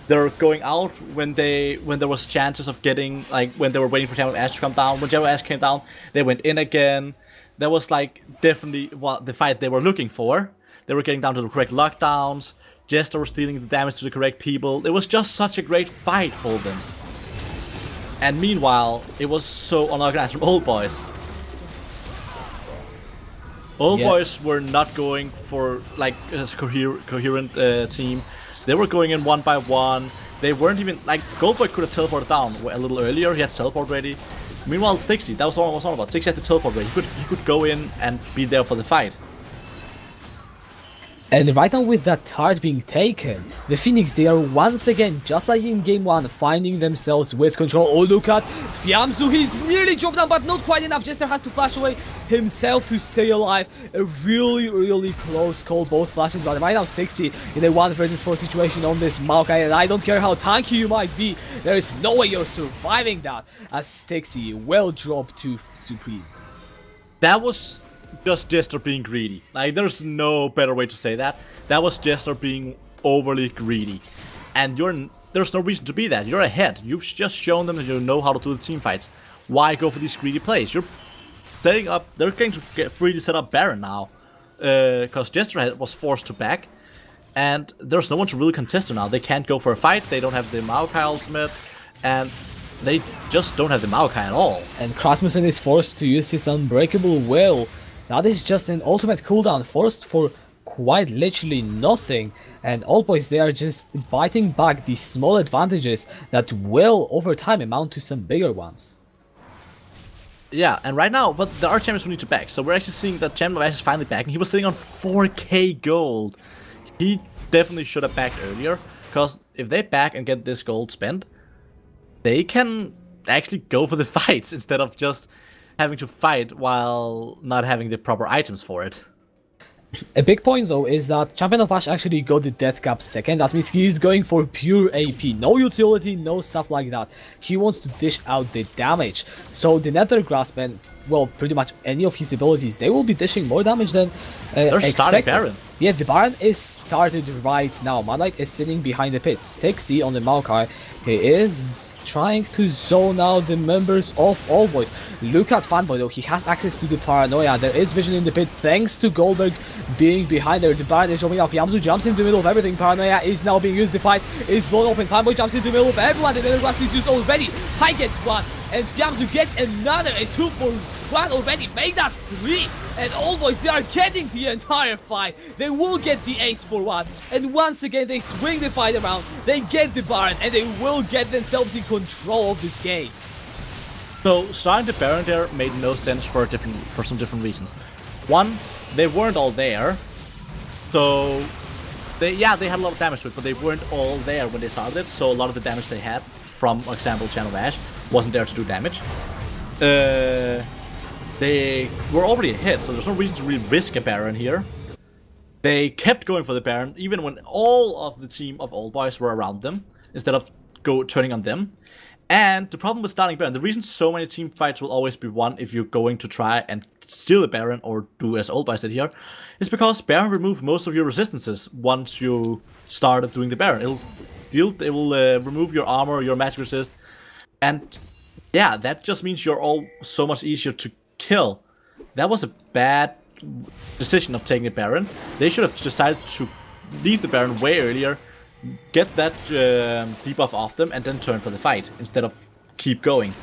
They're going out when there was chances of getting, like, when they were waiting for Jam of Ash to come down. When Jam of Ash came down, they went in again. That was, like, definitely what the fight they were looking for. They were getting down to the correct lockdowns. Jester was dealing the damage to the correct people. It was just such a great fight for them. And meanwhile, it was so unorganized from Old Boys. Old Boys were not going for, like, a coherent team. They were going in one by one. They weren't even, like, Goldboy could have teleported down a little earlier. He had teleport ready. Meanwhile, Stixie, that was what I was on about. Stixie had the teleport ready. He could go in and be there for the fight. And right now with that turret being taken, the Phoenix, they are once again, just like in game 1, finding themselves with control. Oh, look at Fiamzu, he's nearly dropped down, but not quite enough. Jester has to flash away himself to stay alive. A really close call, both flashes, but right now Stixie in a 1 versus 4 situation on this Maokai, and I don't care how tanky you might be, there is no way you're surviving that, as Stixie will drop to Supreme. That was just Jester being greedy. Like, there's no better way to say that. That was Jester being overly greedy. And there's no reason to be that. You're ahead. You've just shown them that you know how to do the team fights. Why go for these greedy plays? You're setting up. They're going to get free to set up Baron now. Because Jester was forced to back. And there's no one to really contest them now. They can't go for a fight. They don't have the Maokai ultimate. And they just don't have the Maokai at all. And Krasmussen is forced to use his Unbreakable Will. That is just an ultimate cooldown forced for quite literally nothing, and Old Boys, they are just biting back these small advantages that will over time amount to some bigger ones. Yeah, and right now, but there are champions who need to back, so we're actually seeing that Champion of Ash is finally backing. He was sitting on 4k gold. He definitely should have backed earlier, because if they back and get this gold spent, they can actually go for the fights instead of just having to fight while not having the proper items for it. A big point though is that Champion of Ash actually got the death cap second. That means he is going for pure AP, no utility, no stuff like that. He wants to dish out the damage. So the Nether Grasp and, well, pretty much any of his abilities, they will be dishing more damage than They're starting Baron. Yeah, the Baron is started right now. Malike is sitting behind the pit. Stixie on the Maokai, he is trying to zone out the members of All Boys. Look at Fanboy though, he has access to the Paranoia. There is vision in the pit thanks to Goldberg being behind there. The Baron is jumping off. Yamzu jumps in the middle of everything. Paranoia is now being used. The fight is blown open. Fanboy jumps in the middle of everyone. The Nether Grasp is used already. High gets one, and Yamzu gets another. A 2 for 1 already. Make that 3. And All Boys, they are getting the entire fight. They will get the ace for 1. And once again, they swing the fight around. They get the Baron, and they will get themselves in control of this game. So starting the Baron there made no sense for some different reasons. One, they weren't all there, so they had a lot of damage to it, but they weren't all there when they started. So a lot of the damage they had from, for example, Channel Ash wasn't there to do damage. They were already ahead, so there's no reason to really risk a Baron here. They kept going for the Baron, even when all of the team of Old Boys were around them, instead of turning on them. And the problem with starting Baron, the reason so many team fights will always be won if you're going to try and steal a Baron or do as Old Boys did here, is because Baron removed most of your resistances once you started doing the Baron. It will remove your armor, your magic resist, and yeah, that just means you're all so much easier to kill. That was a bad decision of taking a Baron. They should have decided to leave the Baron way earlier, get that debuff off them, and then turn for the fight instead of keep going.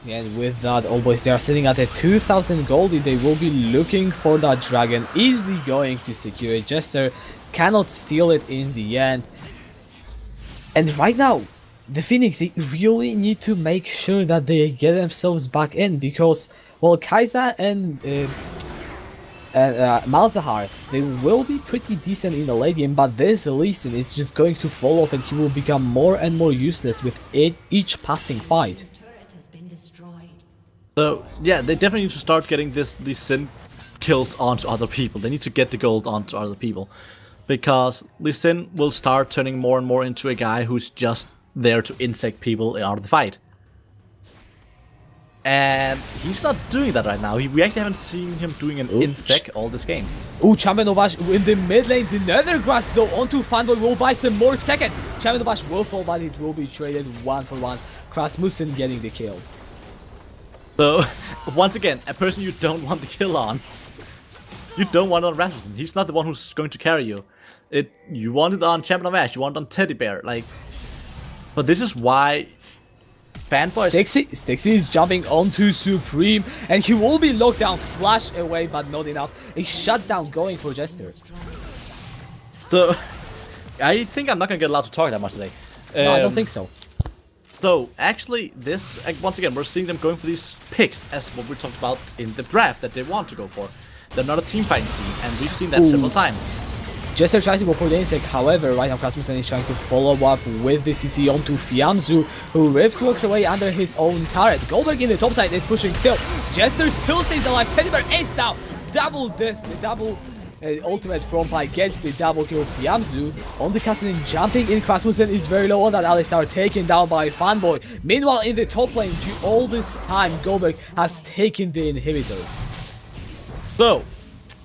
Yeah, and with that, All Boys, they are sitting at a 2000 gold. They will be looking for that dragon, easily going to secure it. Jester cannot steal it in the end. And right now, the Phoenix, they really need to make sure that they get themselves back in, because, well, Kai'Sa and Malzahar, they will be pretty decent in the late game, but this Lee Sin is just going to fall off and he will become more and more useless with each passing fight. So yeah, they definitely need to start getting these Sin kills onto other people. They need to get the gold onto other people, because Lee Sin will start turning more and more into a guy who's just there to insect people out of the fight. And he's not doing that right now. We actually haven't seen him doing an insect all this game. Ooh, Champion Novash in the mid lane. The Nether Grasp though onto Fanboy will buy some more second. Champion Novash will fall, but it will be traded 1-for-1. Rasmussen getting the kill. So, once again, a person you don't want the kill on. You don't want it on Rasmussen. He's not the one who's going to carry you. You want it on Champion of Ash. You want it on Teddy Bear. Like, but this is why fanboys. Stixie is jumping onto Supreme, and he will be locked down. Flash away, but not enough. A shutdown going for Jester. So, I think I'm not gonna get allowed to talk that much today. No, I don't think so. So, actually, this, once again, we're seeing them going for these picks as what we talked about in the draft that they want to go for. They're not a team fighting team, and we've seen that several times. Jester tries to go for the insect, however, right now Rasmussen is trying to follow up with the CC onto Fiamzu, who Rift walks away under his own turret. Goldberg in the top side is pushing still. Jester still stays alive. Teddy Bear is down. Double death, the double ultimate from Pi gets the double kill. Fiamzu on the Cassidy jumping in. Rasmussen is very low on that Alistar, taken down by Fanboy. Meanwhile, in the top lane, all this time, Goldberg has taken the inhibitor. So,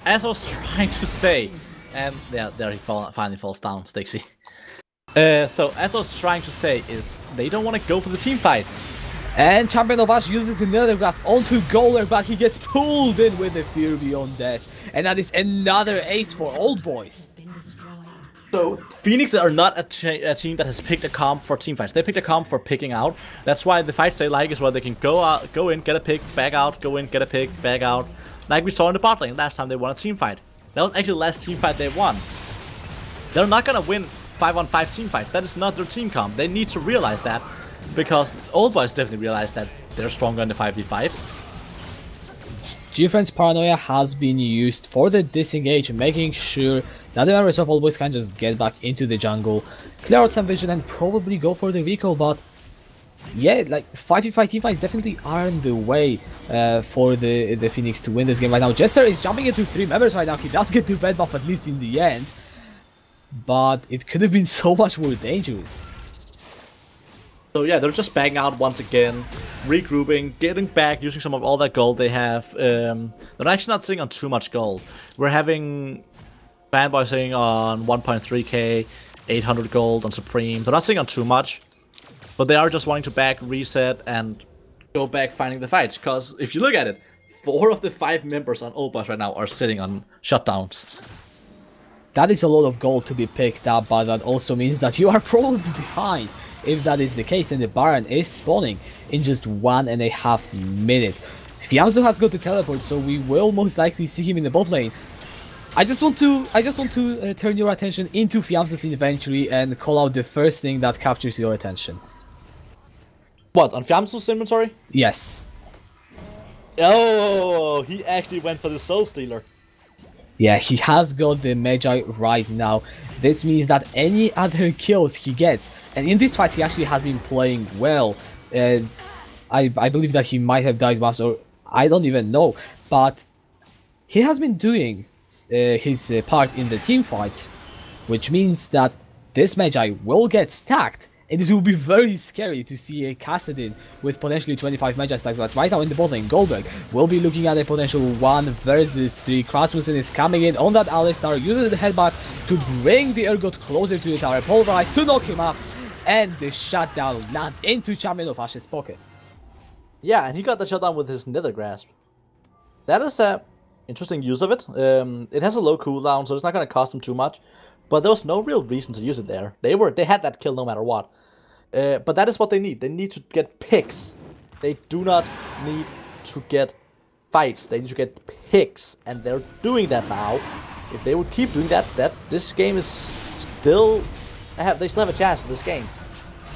as I was trying to say, and yeah, there he finally falls down, Stixie. So, as I was trying to say is, they don't want to go for the team fights. And Champion of Ash uses the Nether Grasp onto Goldberg, but he gets pulled in with the Fear Beyond Death. And that is another ace for Old Boys. So, Phoenix are not a team that has picked a comp for team fights. They picked a comp for picking out. That's why the fights they like is where they can go in, get a pick, back out, go in, get a pick, back out. Like we saw in the bot lane last time they won a team fight. That was actually the last team fight they won. They're not gonna win 5-on-5 team fights. That is not their team comp. They need to realize that, because Old Boys definitely realize that they're stronger in the 5v5s. G-Friend's Paranoia has been used for the disengage, making sure that the members of Old Boys can just get back into the jungle, clear out some vision, and probably go for the vehicle. But yeah, like 5v5 teamfights definitely aren't the way for the Phoenix to win this game right now. Jester is jumping into 3 members right now. He does get the red buff at least in the end, but it could have been so much more dangerous. So yeah, they're just backing out once again, regrouping, getting back, using some of all that gold they have. They're actually not sitting on too much gold. We're having Fanboy sitting on 1.3k, 800 gold on Supreme. They're not sitting on too much, but they are just wanting to back, reset, and go back finding the fights. Because if you look at it, 4 of the 5 members on Old Boys right now are sitting on shutdowns. That is a lot of gold to be picked up, but that also means that you are probably behind. If that is the case, and the Baron is spawning in just 1.5 minutes. Fiamzu has got the teleport, so we will most likely see him in the bot lane. I just want to turn your attention into Fiamzu's inventory and call out the first thing that captures your attention. What, on Fiamzu's inventory? Yes. Oh, he actually went for the Soul Stealer. Yeah, he has got the Magi right now. This means that any other kills he gets, and in this fight he actually has been playing well. I believe that he might have died once, or I don't even know, but he has been doing his part in the team fights, which means that this Magi will get stacked. And it will be very scary to see a Kassadin with potentially 25 Magi stacks. But right now in the bot lane, Goldberg will be looking at a potential 1 versus 3. Rasmussen is coming in on that Alistar, uses the headbutt to bring the Urgot closer to the tower, pulverize to knock him up, and the shutdown lands into Champion of Ash's pocket. Yeah, and he got the shutdown with his Nether Grasp. That is a interesting use of it. It has a low cooldown, so it's not going to cost him too much. But there was no real reason to use it there. They had that kill no matter what. But that is what they need. They need to get picks. They do not need to get fights. They need to get picks, and they're doing that now. If they would keep doing that, this game is still they still have a chance for this game.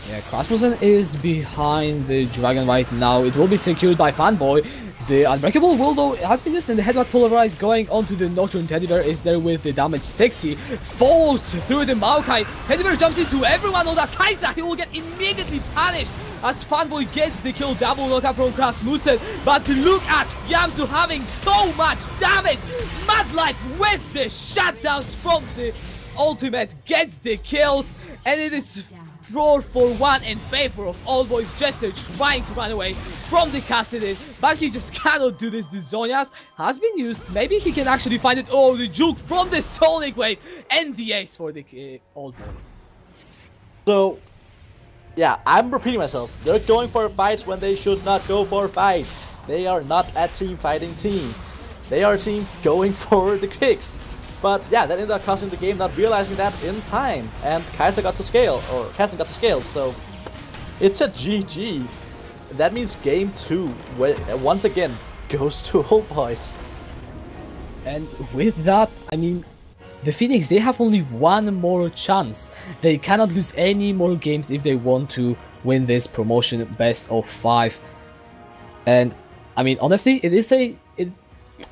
Yeah, Rasmussen is behind the dragon right now. It will be secured by Fanboy. The Unbreakable will, though, has been used in the Headbutt Polarized. Going onto the Nocturne Teddy Bear is there with the damage. Stixie falls through the Maokai. Teddy Bear jumps into everyone on that Kai'Sa. He will get immediately punished as Fanboy gets the kill. Double knockout from Rasmussen. But look at Fiamsu having so much damage. Mad Life with the shutdowns from the ultimate gets the kills. And it is 4-for-1 in favor of Old Boys. Jester trying to run away from the Cassidin, but he just cannot do this. The Zonias has been used. Maybe he can actually find it. Oh, the juke from the Sonic Wave and the ace for the Old Boys. So, yeah, I'm repeating myself. They're going for fights when they should not go for fights. They are not a team fighting team. They are a team going for the kicks. But yeah, that ended up costing the game, not realizing that in time. And Kai'Sa got to scale, or Kasten got to scale, so it's a GG. That means game 2, once again, goes to Old Boys. And with that, I mean, the Phoenix, they have only one more chance. They cannot lose any more games if they want to win this promotion best of 5. And I mean, honestly, it is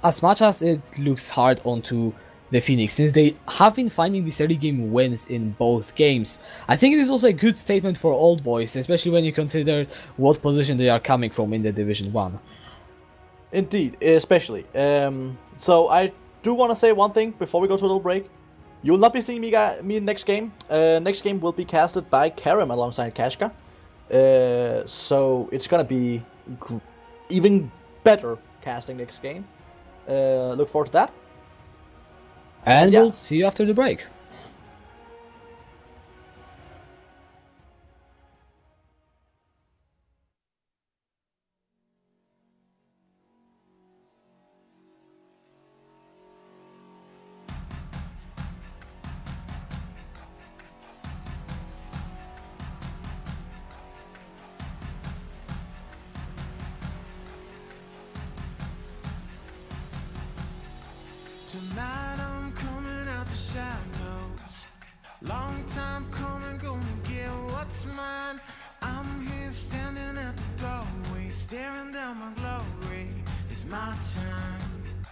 as much as it looks hard onto the Phoenix, since they have been finding these early game wins in both games, I think it is also a good statement for Old Boys, especially when you consider what position they are coming from in the Division 1. Indeed, especially. So I do want to say one thing before we go to a little break. You will not be seeing me next game. Next game will be casted by Karim alongside Kashka. So it's gonna be even better casting next game. Look forward to that. And yeah. we'll see you after the break. Tonight I'm coming out the shadows. Long time coming, gonna get what's mine. I'm here standing at the doorway, staring down my glory. It's my time.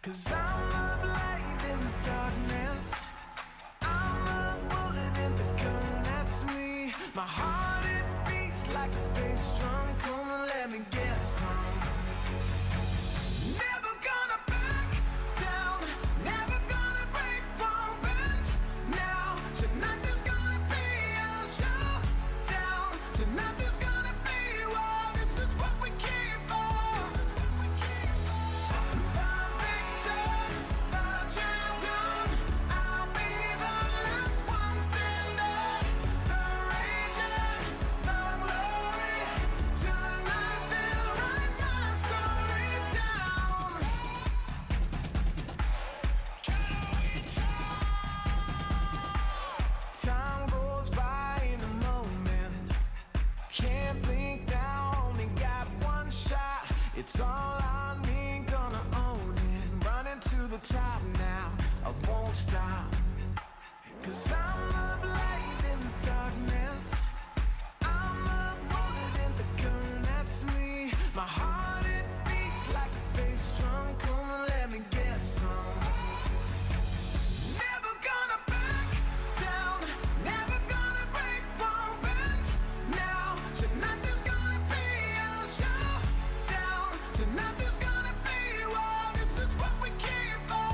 'Cause I'm a light in the darkness. I'm a bullet in the gun, that's me. My heart, it beats like a bass drum. Come and let me get some. Never gonna back down, never gonna break, won't bend now. Tonight there's gonna be a showdown. Tonight there's gonna be war. This is what we came for. The victor, the champion. I'll be the last one standing. The raging, the glory. Tonight they'll write my story down. Time goes by in a moment. Can't think now, only got one shot. It's all on me, gonna own it. Running to the top now, I won't stop. 'Cause I'm a light in the darkness. I'm a bullet in the gun, that's me. My heart, it beats like a bass drum. Come and let me get some. Never gonna back down, never gonna break, won't bend now. Tonight there's gonna be a showdown. Tonight there's gonna be war. This is what we came for.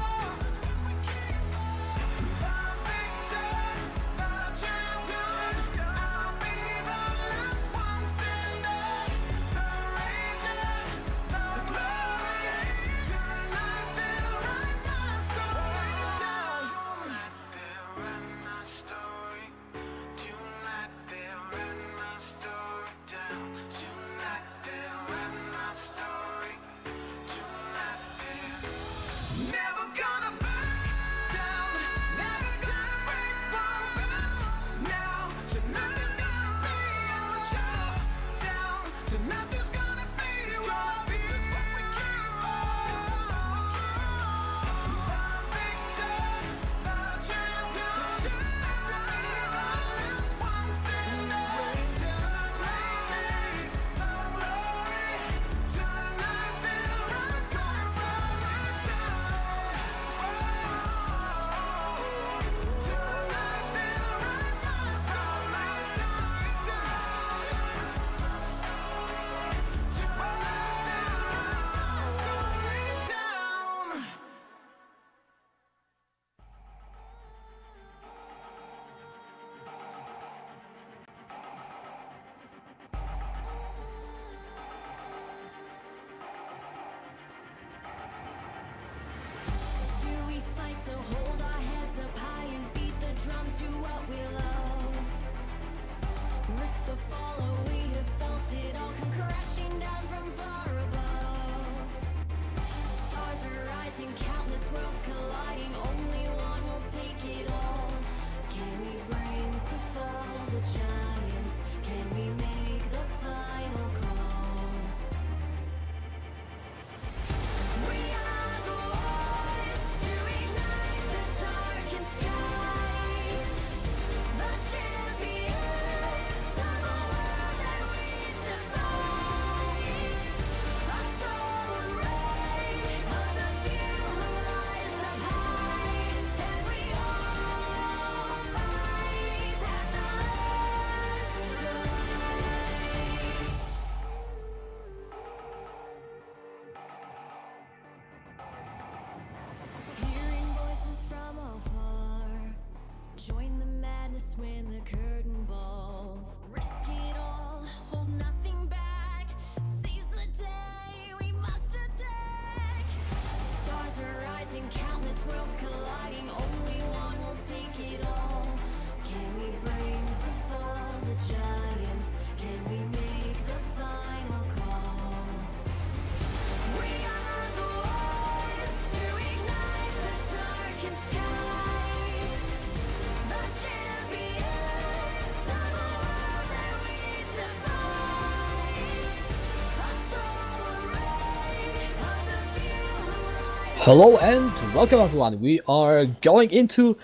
The victor, the champion. I'll be the last one standing. The raging, the follow. We have felt it all come crashing down from far above. Stars are rising, countless worlds colliding. Only one will take it all. Can we bring to fall the giants? Can we make the final call? We are the ones to ignite the darkened skies. The champions of a world that we defy. A soul ray of the few who rise up high. And we all fight at the last Hearing voices from afar, join the madness when the curtain falls. Risk it all, hold nothing back. Seize the day, we must attack. Stars are rising, countless worlds colliding. Only one will take it all. Can we bring to fall the giants? Can we make the final call? We are the ones to ignite the darkened skies. The champions of a world that we defy. A soul ray of the few who rise. Hello and welcome everyone. We are going into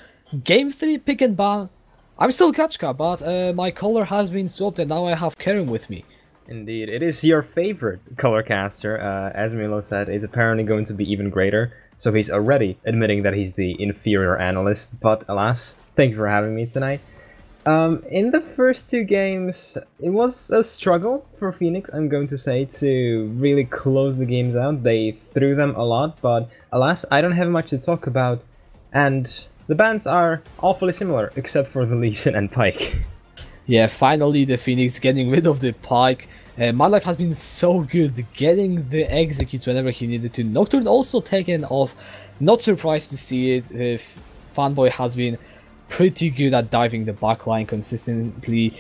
Game 3 Pick and Ban. I'm still Kachka, but my color has been swapped and now I have Karen with me. Indeed, it is your favorite color caster, as Milo said, is apparently going to be even greater, so he's already admitting that he's the inferior analyst, but alas, thank you for having me tonight. In the first two games, it was a struggle for Phoenix, I'm going to say, to really close the games out. They threw them a lot, but alas, I don't have much to talk about, and the bans are awfully similar, except for the Lee Sin and Pike. Yeah, finally the Phoenix getting rid of the Pike. My life has been so good getting the executes whenever he needed to. Nocturne also taken off. Not surprised to see it. Fanboy has been pretty good at diving the backline consistently.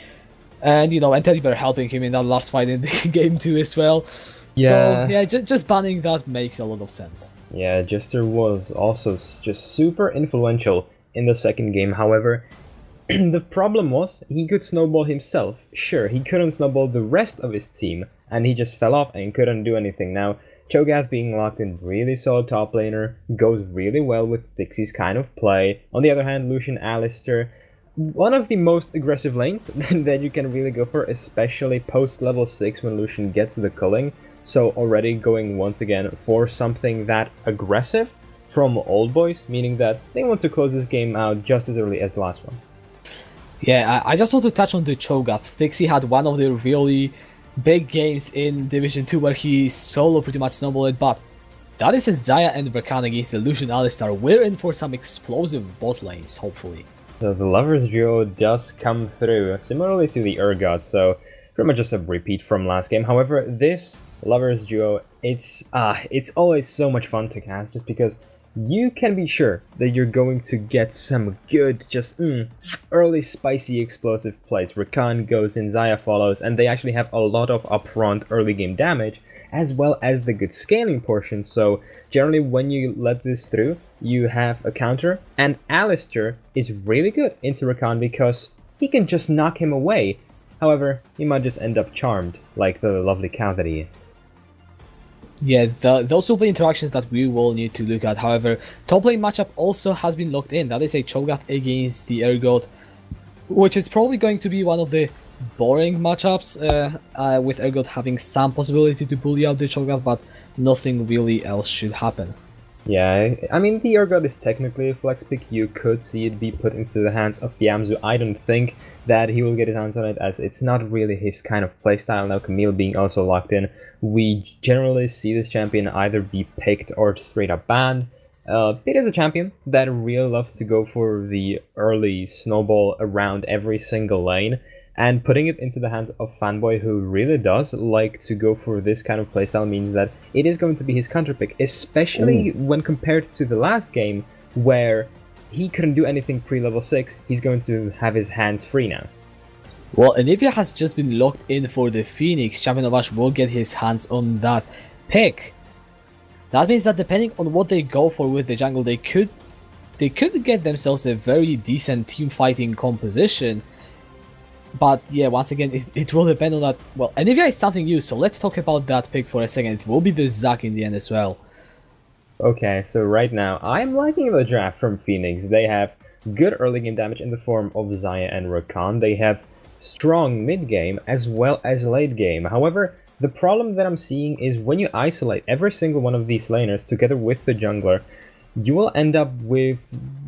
And, you know, and Teddy Bear helping him in that last fight in the game 2 as well. Yeah. So, yeah, just banning that makes a lot of sense. Yeah, Jester was also just super influential in the second game, however, the problem was he could snowball himself. Sure, he couldn't snowball the rest of his team, and he just fell off and couldn't do anything. Now, Cho'Gath being locked in really solid top laner goes really well with Stixie's kind of play. On the other hand, Lucian Alistair, one of the most aggressive lanes that you can really go for, especially post level 6 when Lucian gets the culling. So already going once again for something that aggressive from Old Boys, meaning that they want to close this game out just as early as the last one. Yeah, I just want to touch on the Cho'Gath. Stixie had one of the really big games in Division 2 where he solo pretty much snowballed it, but that is a Xayah and Rakan against the Lucian Alistar. We're in for some explosive bot lanes, hopefully. So the Lovers duo does come through, similarly to the Urgot, so pretty much just a repeat from last game. However, this Lovers duo, it's always so much fun to cast, just because you can be sure that you're going to get some good, just early spicy explosive plays. Rakan goes in, Xayah follows, and they actually have a lot of upfront early game damage, as well as the good scaling portion. So generally when you let this through, you have a counter, and Alistair is really good into Rakan because he can just knock him away. However, he might just end up charmed, like the lovely cow that he is. Yeah, those will be interactions that we will need to look at. However, top lane matchup also has been locked in. That is a Cho'Gath against the Urgot, which is probably going to be one of the boring matchups, with Urgot having some possibility to bully out the Cho'Gath, but nothing really else should happen. Yeah, I mean, the Urgot is technically a flex pick. You could see it be put into the hands of Yamzu. I don't think that he will get his hands on it, as it's not really his kind of playstyle. Now, Camille being also locked in, we generally see this champion either be picked or straight up banned. It is a champion that really loves to go for the early snowball around every single lane, and putting it into the hands of Fanboy, who really does like to go for this kind of playstyle, means that it is going to be his counter pick, especially when compared to the last game, where he couldn't do anything pre-level 6, he's going to have his hands free now. Well, Anivia has just been locked in for the Phoenix. Champion of Ash will get his hands on that pick. That means that depending on what they go for with the jungle, they could get themselves a very decent team fighting composition. But yeah, once again, it will depend on that. Well, Anivia is something new, so let's talk about that pick for a second. It will be the Zac in the end as well. Okay, so right now, I'm liking the draft from Phoenix. They have good early game damage in the form of Xayah and Rakan. They have strong mid game as well as late game. However, the problem that I'm seeing is when you isolate every single one of these laners together with the jungler, you will end up with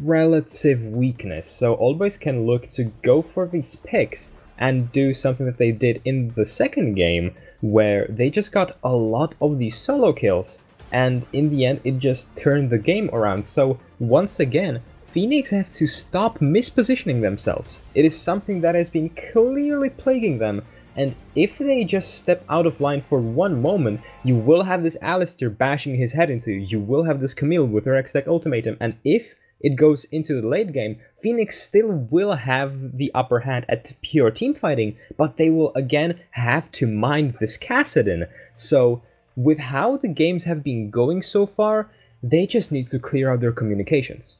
relative weakness. So Old Boys can look to go for these picks and do something that they did in the second game, where they just got a lot of these solo kills, and in the end it just turned the game around. So once again, Phoenix have to stop mispositioning themselves. It is something that has been clearly plaguing them, and if they just step out of line for one moment, you will have this Alistar bashing his head into you, you will have this Camille with her X-Deck ultimatum, and if it goes into the late game, Phoenix still will have the upper hand at pure team fighting, but they will again have to mind this Kassadin. So with how the games have been going so far, they just need to clear out their communications.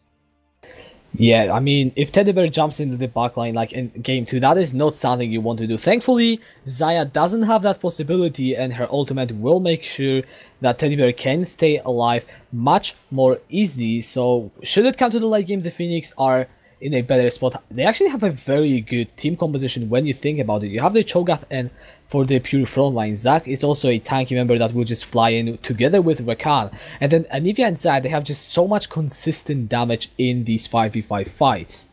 Yeah, I mean, if Teddy Bear jumps into the backline like in game 2, that is not something you want to do. Thankfully, Xayah doesn't have that possibility, and her ultimate will make sure that Teddy Bear can stay alive much more easily. So, should it come to the late game, the Phoenix are in a better spot. They actually have a very good team composition when you think about it. You have the Cho'Gath, and for the pure frontline, Zac is also a tanky member that will just fly in together with Rakan. And then Anivia and Zac, they have just so much consistent damage in these 5v5 fights.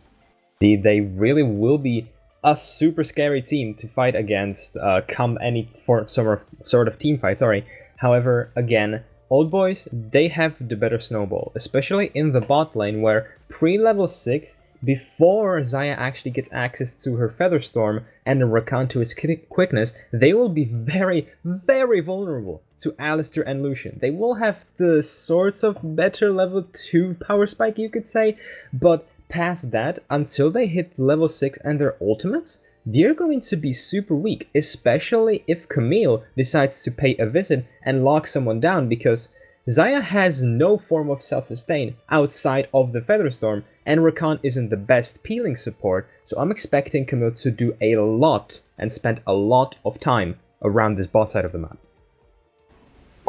They really will be a super scary team to fight against come any sort of team fight, sorry. However, again, Old Boys, they have the better snowball, especially in the bot lane where pre-level 6, before Xayah actually gets access to her Featherstorm and Rakan to his quickness, they will be very, very vulnerable to Alistar and Lucian. They will have the sorts of better level 2 power spike, you could say, but past that, until they hit level 6 and their ultimates, they're going to be super weak, especially if Camille decides to pay a visit and lock someone down, because Xayah has no form of self-sustain outside of the Featherstorm, and Rakan isn't the best peeling support, so I'm expecting Camille to do a lot and spend a lot of time around this bot side of the map.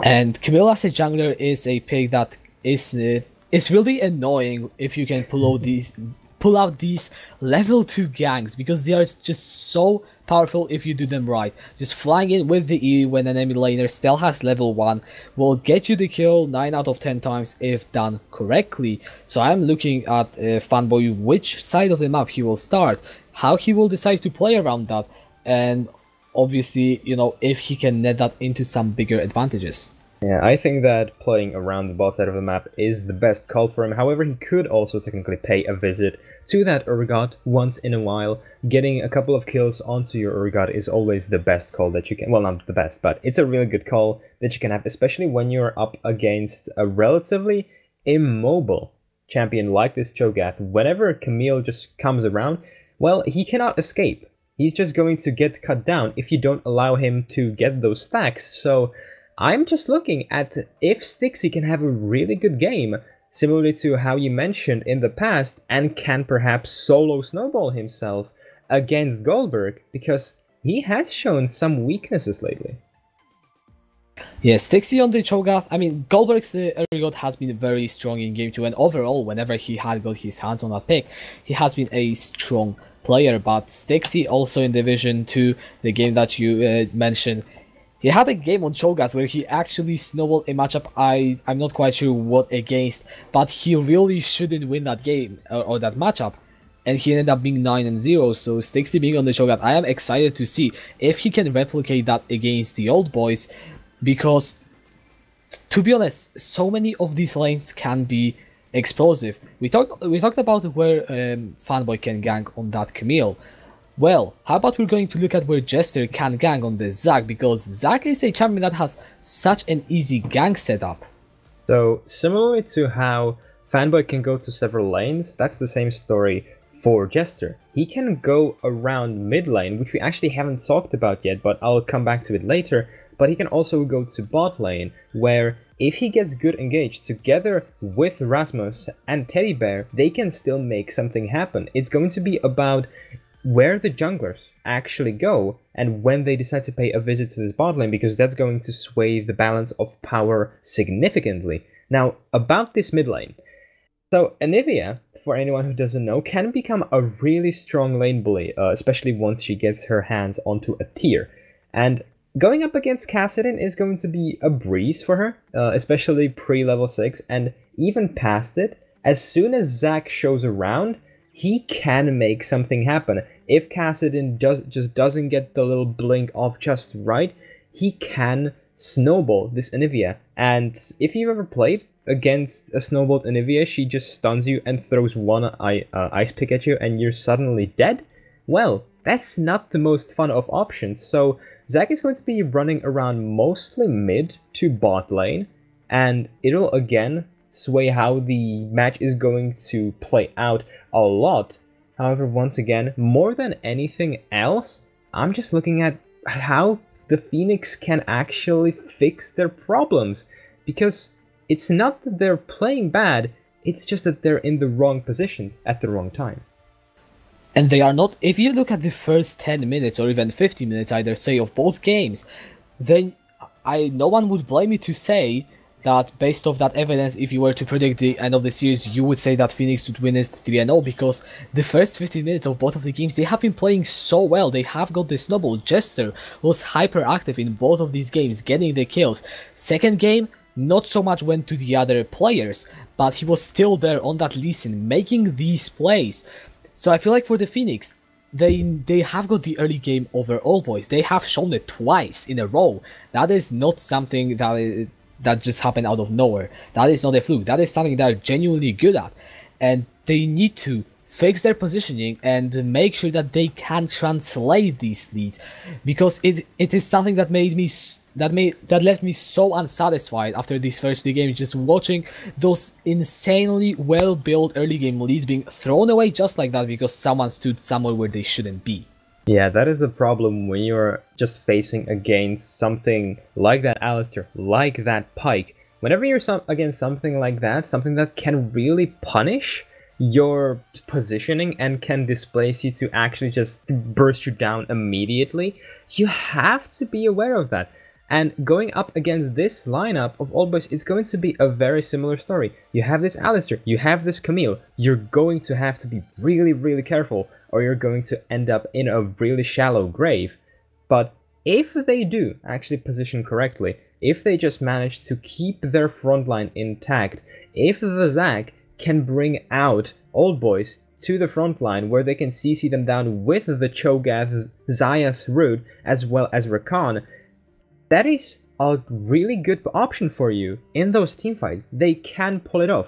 And Camille as a jungler is a pick that is really annoying if you can pull out these level 2 ganks, because they are just so powerful if you do them right. Just flying in with the E when an enemy laner still has level 1 will get you the kill 9 out of 10 times if done correctly. So I'm looking at Fanboy which side of the map he will start, how he will decide to play around that, and obviously, you know, if he can net that into some bigger advantages. Yeah, I think that playing around the bot side of the map is the best call for him. However, he could also technically pay a visit to that Urgot once in a while. Getting a couple of kills onto your Urgot is always the best call that you can... Well, not the best, but it's a really good call that you can have, especially when you're up against a relatively immobile champion like this Cho'Gath. Whenever Camille just comes around, well, he cannot escape. He's just going to get cut down if you don't allow him to get those stacks. So I'm just looking at if Stixie can have a really good game, similarly to how you mentioned in the past, and can perhaps solo snowball himself against Goldberg, because he has shown some weaknesses lately. Yeah, Stixie on the Cho'Gath, I mean, Goldberg's Urgot has been very strong in game 2, and overall, whenever he had got his hands on that pick, he has been a strong player. But Stixie also in Division 2, the game that you mentioned, he had a game on Cho'Gath where he actually snowballed a matchup I'm not quite sure what against, but he really shouldn't win that game or that matchup, and he ended up being 9-0. So Stixie being on the Cho'Gath, I am excited to see if he can replicate that against the Old Boys, because to be honest, so many of these lanes can be explosive. We talked about where Fanboy can gank on that Camille. Well, how about we're going to look at where Jester can gank on the Zac, because Zac is a champion that has such an easy gank setup. So, similarly to how Fanboy can go to several lanes, that's the same story for Jester. He can go around mid lane, which we actually haven't talked about yet, but I'll come back to it later. But he can also go to bot lane, where if he gets good engaged together with Rasmus and Teddy Bear, they can still make something happen. It's going to be about where the junglers actually go and when they decide to pay a visit to this bot lane, because that's going to sway the balance of power significantly. Now, about this mid lane. So, Anivia, for anyone who doesn't know, can become a really strong lane bully, especially once she gets her hands onto a tier. And going up against Kassadin is going to be a breeze for her, especially pre-level 6, and even past it. As soon as Zac shows around, he can make something happen. If Kassadin just doesn't get the little blink off just right, he can snowball this Anivia. And if you've ever played against a snowballed Anivia, she just stuns you and throws one ice pick at you and you're suddenly dead? Well, that's not the most fun of options, so Zac is going to be running around mostly mid to bot lane, and it'll again sway how the match is going to play out a lot. However, once again, more than anything else, I'm just looking at how the Phoenix can actually fix their problems, because it's not that they're playing bad, it's just that they're in the wrong positions at the wrong time. And they are not, if you look at the first 10 minutes or even 50 minutes either say of both games, then no one would blame you to say that based off that evidence, if you were to predict the end of the series, you would say that Phoenix would win it 3-0, because the first 15 minutes of both of the games, they have been playing so well. They have got the snowball. Jester was hyperactive in both of these games, getting the kills. Second game, not so much went to the other players, but he was still there on that Lee Sin, making these plays. So I feel like for the Phoenix, they have got the early game over Old Boys. They have shown it twice in a row. That is not something that just happened out of nowhere. That is not a fluke. That is something they're genuinely good at. And they need to fix their positioning and make sure that they can translate these leads, because it is something that left me so unsatisfied after these first 3 games, just watching those insanely well built early game leads being thrown away just like that because someone stood somewhere where they shouldn't be. Yeah, that is the problem when you're just facing against something like that Alistair, like that Pyke. Whenever you're against something like that, something that can really punish your positioning and can displace you to actually just burst you down immediately, you have to be aware of that. And going up against this lineup of Old Boys, it's going to be a very similar story. You have this Alistair, you have this Camille, you're going to have to be really, really careful, or you're going to end up in a really shallow grave. But if they do actually position correctly, if they just manage to keep their front line intact, if the Zac can bring out Old Boys to the front line where they can CC them down with the Cho'Gath, Zayas, Root, as well as Rakan, that is a really good option for you in those teamfights. They can pull it off.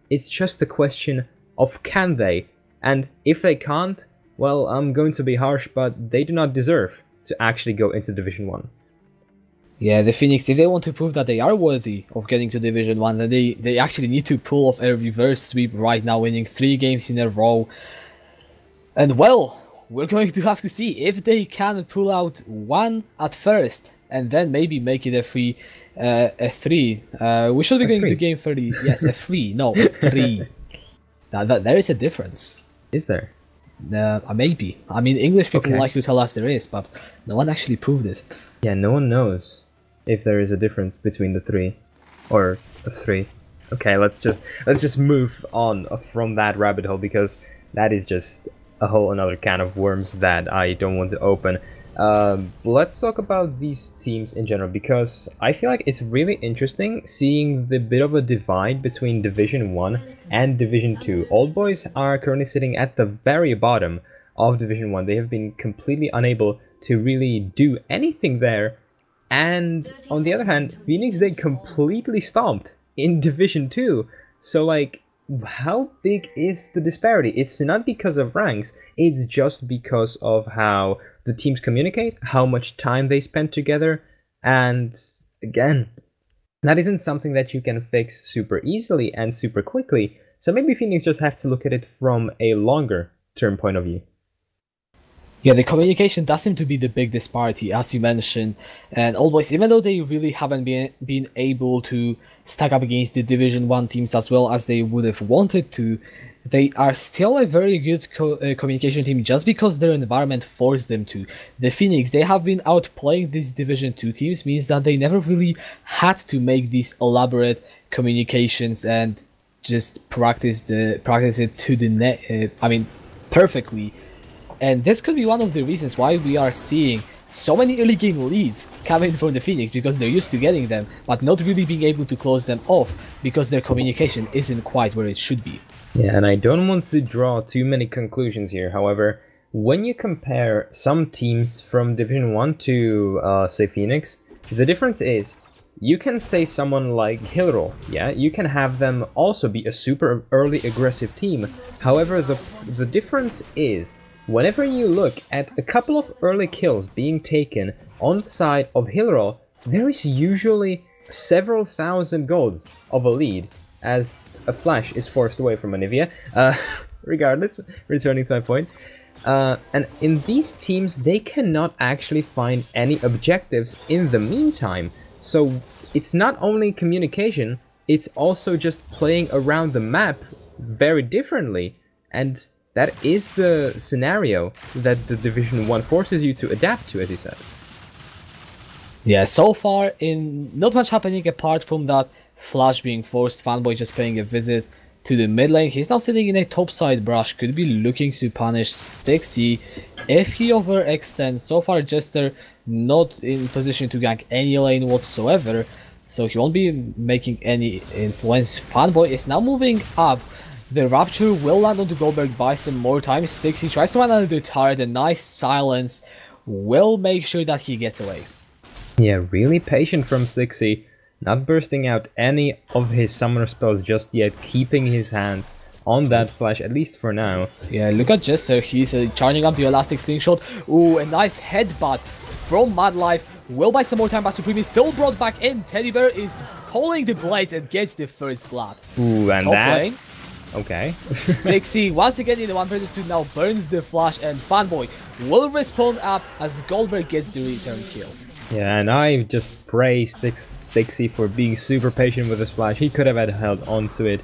It's just a question of can they, and if they can't, well, I'm going to be harsh, but they do not deserve to actually go into Division 1. Yeah, the Phoenix, if they want to prove that they are worthy of getting to Division 1, then they actually need to pull off a reverse sweep right now, winning 3 games in a row. And well, we're going to have to see if they can pull out 1 at first, and then maybe make it a 3. We should be going to game 30. Yes, a 3. No, a 3. There is a difference. Is there? Maybe. I mean, English people like to tell us there is, but no one actually proved it. Yeah, no one knows if there is a difference between the 3 or a 3. Okay, let's just move on from that rabbit hole, because that is just a whole another can of worms that I don't want to open. Let's talk about these teams in general, because I feel like it's really interesting seeing the bit of a divide between Division 1 and Division 2. Old Boys are currently sitting at the very bottom of Division 1. They have been completely unable to really do anything there. And on the other hand, Phoenix, they completely stomped in Division 2. So like, how big is the disparity? It's not because of ranks, it's just because of how the teams communicate, how much time they spend together, and again, that isn't something that you can fix super easily and super quickly, so maybe Phoenix just have to look at it from a longer term point of view. Yeah, the communication does seem to be the big disparity, as you mentioned. And Old Boys, even though they really haven't been able to stack up against the Division 1 teams as well as they would have wanted to, they are still a very good communication team just because their environment forced them to. The Phoenix, they have been outplaying these Division 2 teams, means that they never really had to make these elaborate communications and just practice it to the net. Perfectly. And this could be one of the reasons why we are seeing so many early game leads coming from the Phoenix, because they're used to getting them, but not really being able to close them off because their communication isn't quite where it should be. Yeah, and I don't want to draw too many conclusions here. However, when you compare some teams from Division 1 to, say, Phoenix, the difference is, you can say someone like Hillerød, yeah, you can have them also be a super early aggressive team. However, the difference is, whenever you look at a couple of early kills being taken on the side of Hillerød, there is usually several thousand golds of a lead as a flash is forced away from Anivia. Regardless, returning to my point. And in these teams, they cannot actually find any objectives in the meantime. So it's not only communication, it's also just playing around the map very differently. And that is the scenario that the Division 1 forces you to adapt to, as you said. Yeah, so far, not much happening apart from that flash being forced, Fanboy just paying a visit to the mid lane. He's now sitting in a topside brush, could be looking to punish Stixie if he overextends. So far, Jester not in position to gank any lane whatsoever, so he won't be making any influence. Fanboy is now moving up. The Rapture will land onto Goldberg by some more time. Stixie tries to run under the turret. A nice silence will make sure that he gets away. Yeah, really patient from Stixie. Not bursting out any of his summoner spells just yet, keeping his hands on that flash, at least for now. Yeah, look at Jester, he's charging up the elastic slingshot. Ooh, a nice headbutt from Madlife. Will buy some more time, but Supreme is still brought back in. Teddy Bear is calling the blades and gets the first blood. Ooh, and Top that... lane. Okay. Stixie once again in the 1v2 now burns the flash, and Fanboy will respawn up as Goldberg gets the return kill. Yeah, and I just praise Stixie for being super patient with his flash. He could have held on to it.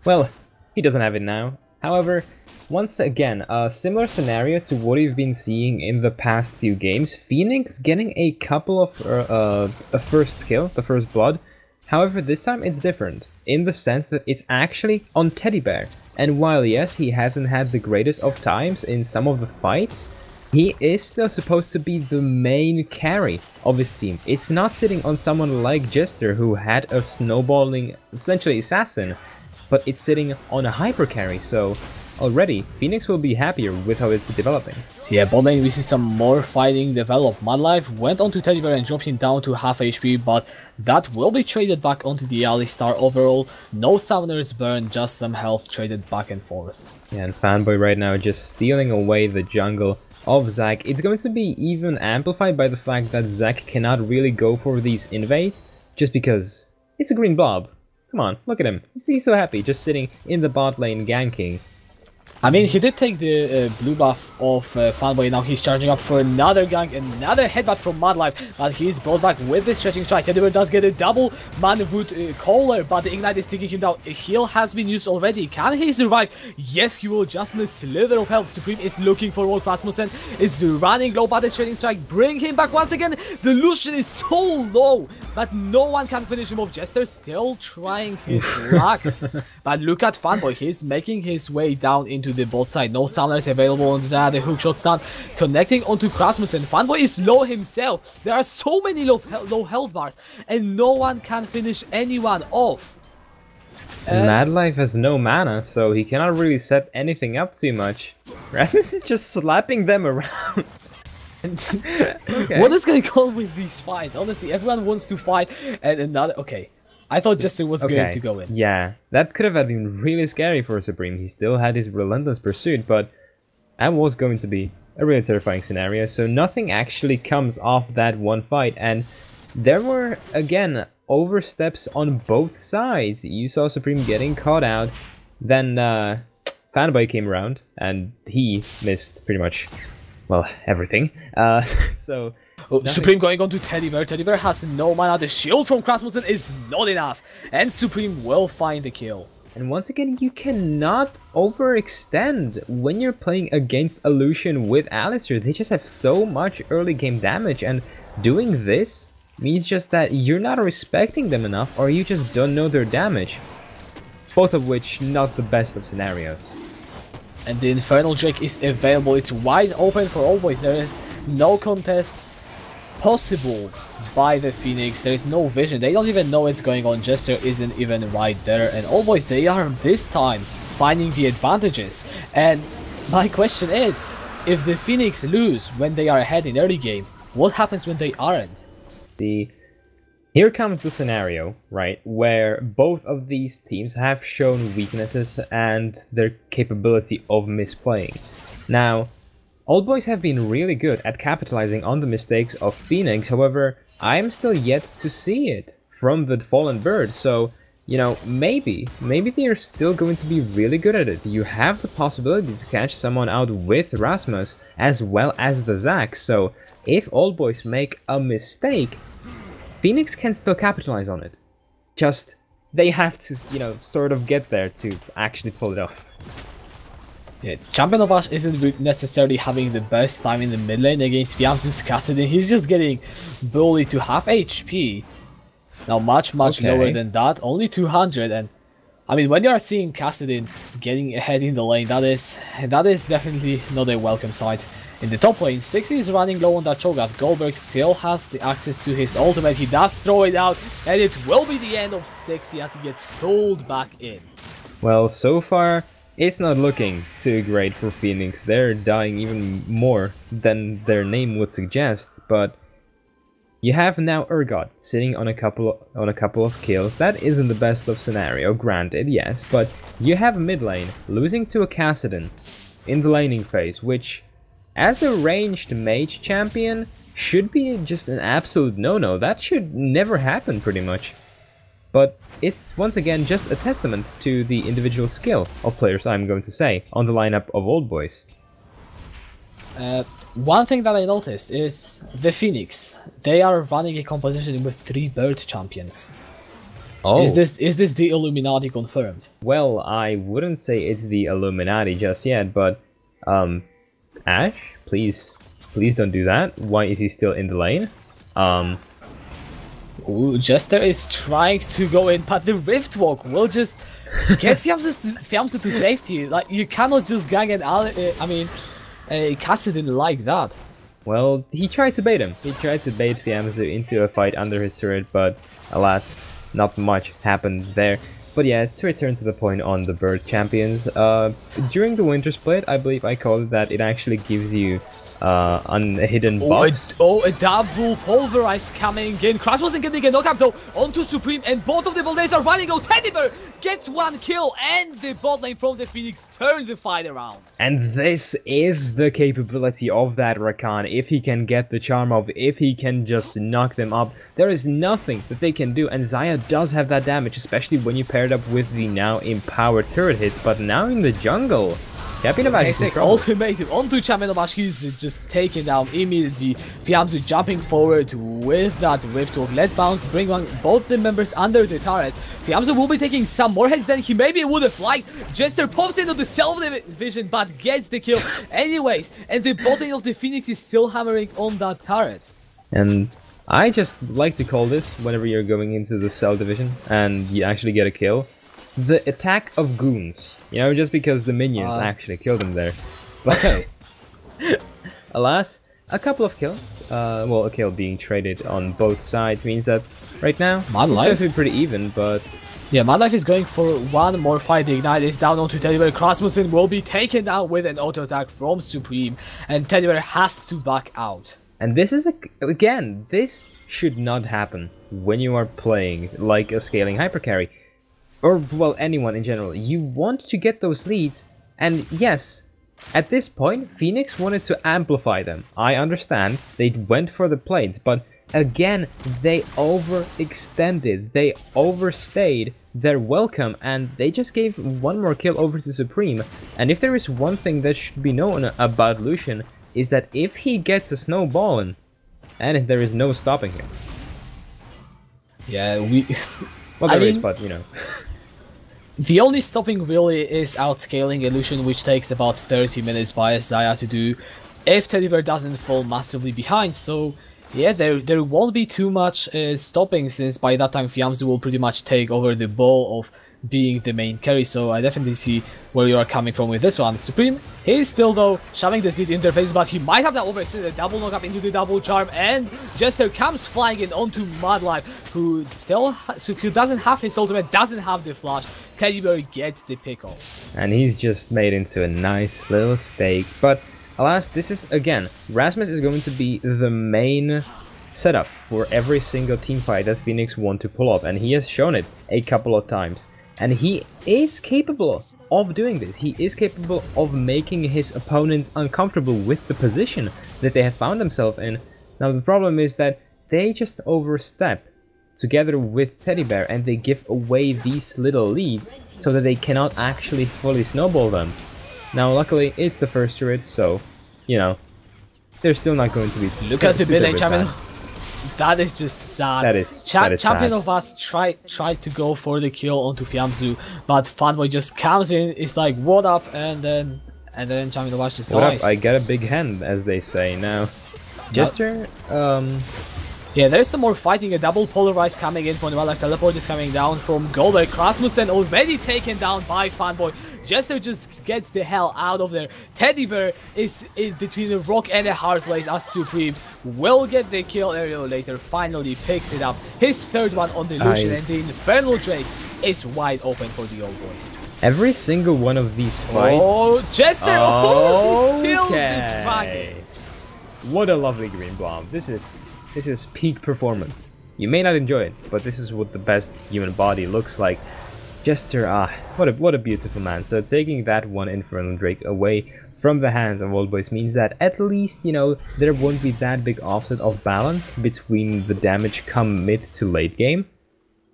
Well, he doesn't have it now. However, once again, a similar scenario to what we've been seeing in the past few games. Phoenix getting a couple of a first kill, the first blood. However, this time it's different, in the sense that it's actually on Teddy Bear. And while yes, he hasn't had the greatest of times in some of the fights, he is still supposed to be the main carry of his team. It's not sitting on someone like Jester, who had a snowballing, essentially assassin, but it's sitting on a hyper carry, so already Phoenix will be happier with how it's developing. Yeah, bot lane we see some more fighting develop. Madlife went onto Teddy Bear and dropped him down to half HP, but that will be traded back onto the Alistar. Overall, no summoners burned, just some health traded back and forth. Yeah, and Fanboy right now just stealing away the jungle of Zac. It's going to be even amplified by the fact that Zac cannot really go for these invades, just because it's a green blob. Come on, look at him. He's so happy, just sitting in the bot lane ganking. I mean, he did take the blue buff off Fanboy. Now he's charging up for another gank, another headbutt from Madlife, but he's brought back with the stretching strike. Teddy Bear does get a double Manwood collar, but the ignite is taking him down. A heal has been used already. Can he survive? Yes, he will, just in a slither of health. Supreme is looking for Wolf. Rasmussen is running low, but the stretching strike bring him back once again. The Lucian is so low, but no one can finish him off. Jester still trying his luck. But look at Fanboy, he's making his way down into the bot side. No summoners available on Zad. The hookshot stun connecting onto Rasmussen. Fanboy is low himself. There are so many low health bars, and no one can finish anyone off. Madlife has no mana, so he cannot really set anything up too much. Rasmus is just slapping them around. Okay. What is going on with these fights? Honestly, everyone wants to fight, and another... Okay. I thought Jester was going to go in. Yeah, that could have been really scary for Supreme. He still had his relentless pursuit, but that was going to be a really terrifying scenario. So nothing actually comes off that one fight, and there were, again, oversteps on both sides. You saw Supreme getting caught out, then Fanboy came around, and he missed pretty much, well, everything. So... Oh, Supreme going on to Teddy Bear. Teddy Bear has no mana. The shield from Rasmussen is not enough. And Supreme will find the kill. And once again, you cannot overextend when you're playing against Illusion with Alistair. They just have so much early game damage, and doing this means just that you're not respecting them enough, or you just don't know their damage. Both of which, not the best of scenarios. And the Infernal Drake is available. It's wide open for all boys. There is no contest possible by the Phoenix. There is no vision. They don't even know what's going on. Jester isn't even right there. And all boys, they are this time finding the advantages. And my question is, if the Phoenix lose when they are ahead in early game, what happens when they aren't? Here comes the scenario, right, where both of these teams have shown weaknesses and their capability of misplaying. Now, Old Boys have been really good at capitalizing on the mistakes of Phoenix, however, I'm still yet to see it from the Fallen Bird, so, you know, maybe they are still going to be really good at it. You have the possibility to catch someone out with Rasmus as well as the Zac, so if Old Boys make a mistake, Phoenix can still capitalize on it. Just, they have to, you know, sort of get there to actually pull it off. Yeah, Champion of Ash isn't necessarily having the best time in the mid lane against Fiamsus Kassadin. He's just getting bullied to half HP. Now much lower than that, only 200. And I mean, when you are seeing Kassadin getting ahead in the lane, that is definitely not a welcome sight. In the top lane, Stixie is running low on that Cho'Gath. Goldberg still has the access to his ultimate. He does throw it out, and it will be the end of Stixie as he gets pulled back in. Well, so far, it's not looking too great for Phoenix. They're dying even more than their name would suggest, but you have now Urgot sitting on a couple of kills. That isn't the best of scenario, granted, yes, but you have mid lane losing to a Kassadin in the laning phase, which, as a ranged mage champion, should be just an absolute no-no. That should never happen, pretty much. But it's, once again, just a testament to the individual skill of players, I'm going to say, on the lineup of Old Boys. One thing that I noticed is the Phoenix. They are running a composition with 3 bird champions. Oh. Is this the Illuminati confirmed? Well, I wouldn't say it's the Illuminati just yet, but Ash, please don't do that. Why is he still in the lane? Ooh, Jester is trying to go in, but the Rift Walk will just get Fiamsu to safety. Like, you cannot just gang an Kassadin like that. Well, he tried to bait him. He tried to bait Fiamsu into a fight under his turret, but alas, not much happened there. But yeah, to return to the point on the bird champions, during the Wintersplit, I believe I called it that it actually gives you a hidden box. A double pulverize coming in. Crash wasn't getting a knockup though onto Supreme, and both of the Boldays are running out. Teddy Bear gets 1 kill, and the bot lane from the Phoenix turned the fight around. And this is the capability of that Rakan. If he can get the charm off, if he can just knock them up, there is nothing that they can do. And Xayah does have that damage, especially when you pair it up with the now empowered turret hits. But now in the jungle, Champion of Ash is in trouble. Ultimatum onto Champion of Ash. He's just taken down immediately. Fiamsu jumping forward with that Rift Walk. Let's bounce, bring both the members under the turret. Fiamsu will be taking some more hits than he maybe would have liked. Jester pops into the self-division but gets the kill anyways. And the bottom of the Phoenix is still hammering on that turret. And I just like to call this, whenever you're going into the cell division and you actually get a kill, the attack of goons. You know, just because the minions actually killed them there. But Okay. alas, a couple of kills. Well, a kill being traded on both sides means that right now Mad it's Life. going to be pretty even, but Yeah, Mad Life is going for one more fight. The Ignite is down onto Teddy Bear. Rasmussen will be taken down with an auto attack from Supreme, and Teddy Bear has to back out. and this is again, this should not happen when you are playing like a scaling hypercarry. Or, well, anyone in general. You want to get those leads, and yes, at this point, Phoenix wanted to amplify them. I understand, they went for the plates, but again, they overextended, they overstayed their welcome, and they just gave one more kill over to Supreme. And if there is one thing that should be known about Lucian, is that if he gets a snowball in, and there is no stopping him. Yeah, we... Well, there is, but you know. The only stopping really is outscaling Illusion, which takes about 30 minutes by Zaya to do if Teddy Bear doesn't fall massively behind. So yeah, there won't be too much stopping, since by that time Fiamzu will pretty much take over the ball of being the main carry. So I definitely see where you are coming from with this one. Supreme, he's still though shoving this lead interface, but he might have that overstayed a double knock up into the double charm, and Jester comes flying in onto Mudlife, who doesn't have his ultimate, doesn't have the flash. Teddy Bear gets the pick off. And he's just made into a nice little stake, but alas, this is, again, Rasmus is going to be the main setup for every single team fight that Phoenix want to pull up, and he has shown it a couple of times. And he is capable of doing this. He is capable of making his opponents uncomfortable with the position that they have found themselves in. Now the problem is that they just overstep together with Teddy Bear, and they give away these little leads so that they cannot actually fully snowball them. Now luckily it's the first turret, so, you know, they're still not going to be... Look at the mid-lane champion. That is just sad. That is Champion sad. of us tried to go for the kill onto Fiamzu, but Fanboy just comes in, is like, what up, and then Champion of us just What dies. up? I got a big hand, as they say. Now, Jester, yeah, there's some more fighting. A double polarized coming in from the Wildlife Teleport is coming down from Goldberg. Rasmussen already taken down by Fanboy. Jester just gets the hell out of there. Teddy Bear is in between a rock and a hard place as Supreme will get the kill a little later. Finally picks it up. His third one on the Lucian, and the Infernal Drake is wide open for the old boys. every single one of these fights... Oh, Jester! Oh, he steals the dragon. What a lovely green bomb. This is peak performance. You may not enjoy it, but this is what the best human body looks like. Jester, what a beautiful man. So taking that one Infernal Drake away from the hands of Old Boys means that at least, you know, there won't be that big offset of balance between the damage come mid to late game.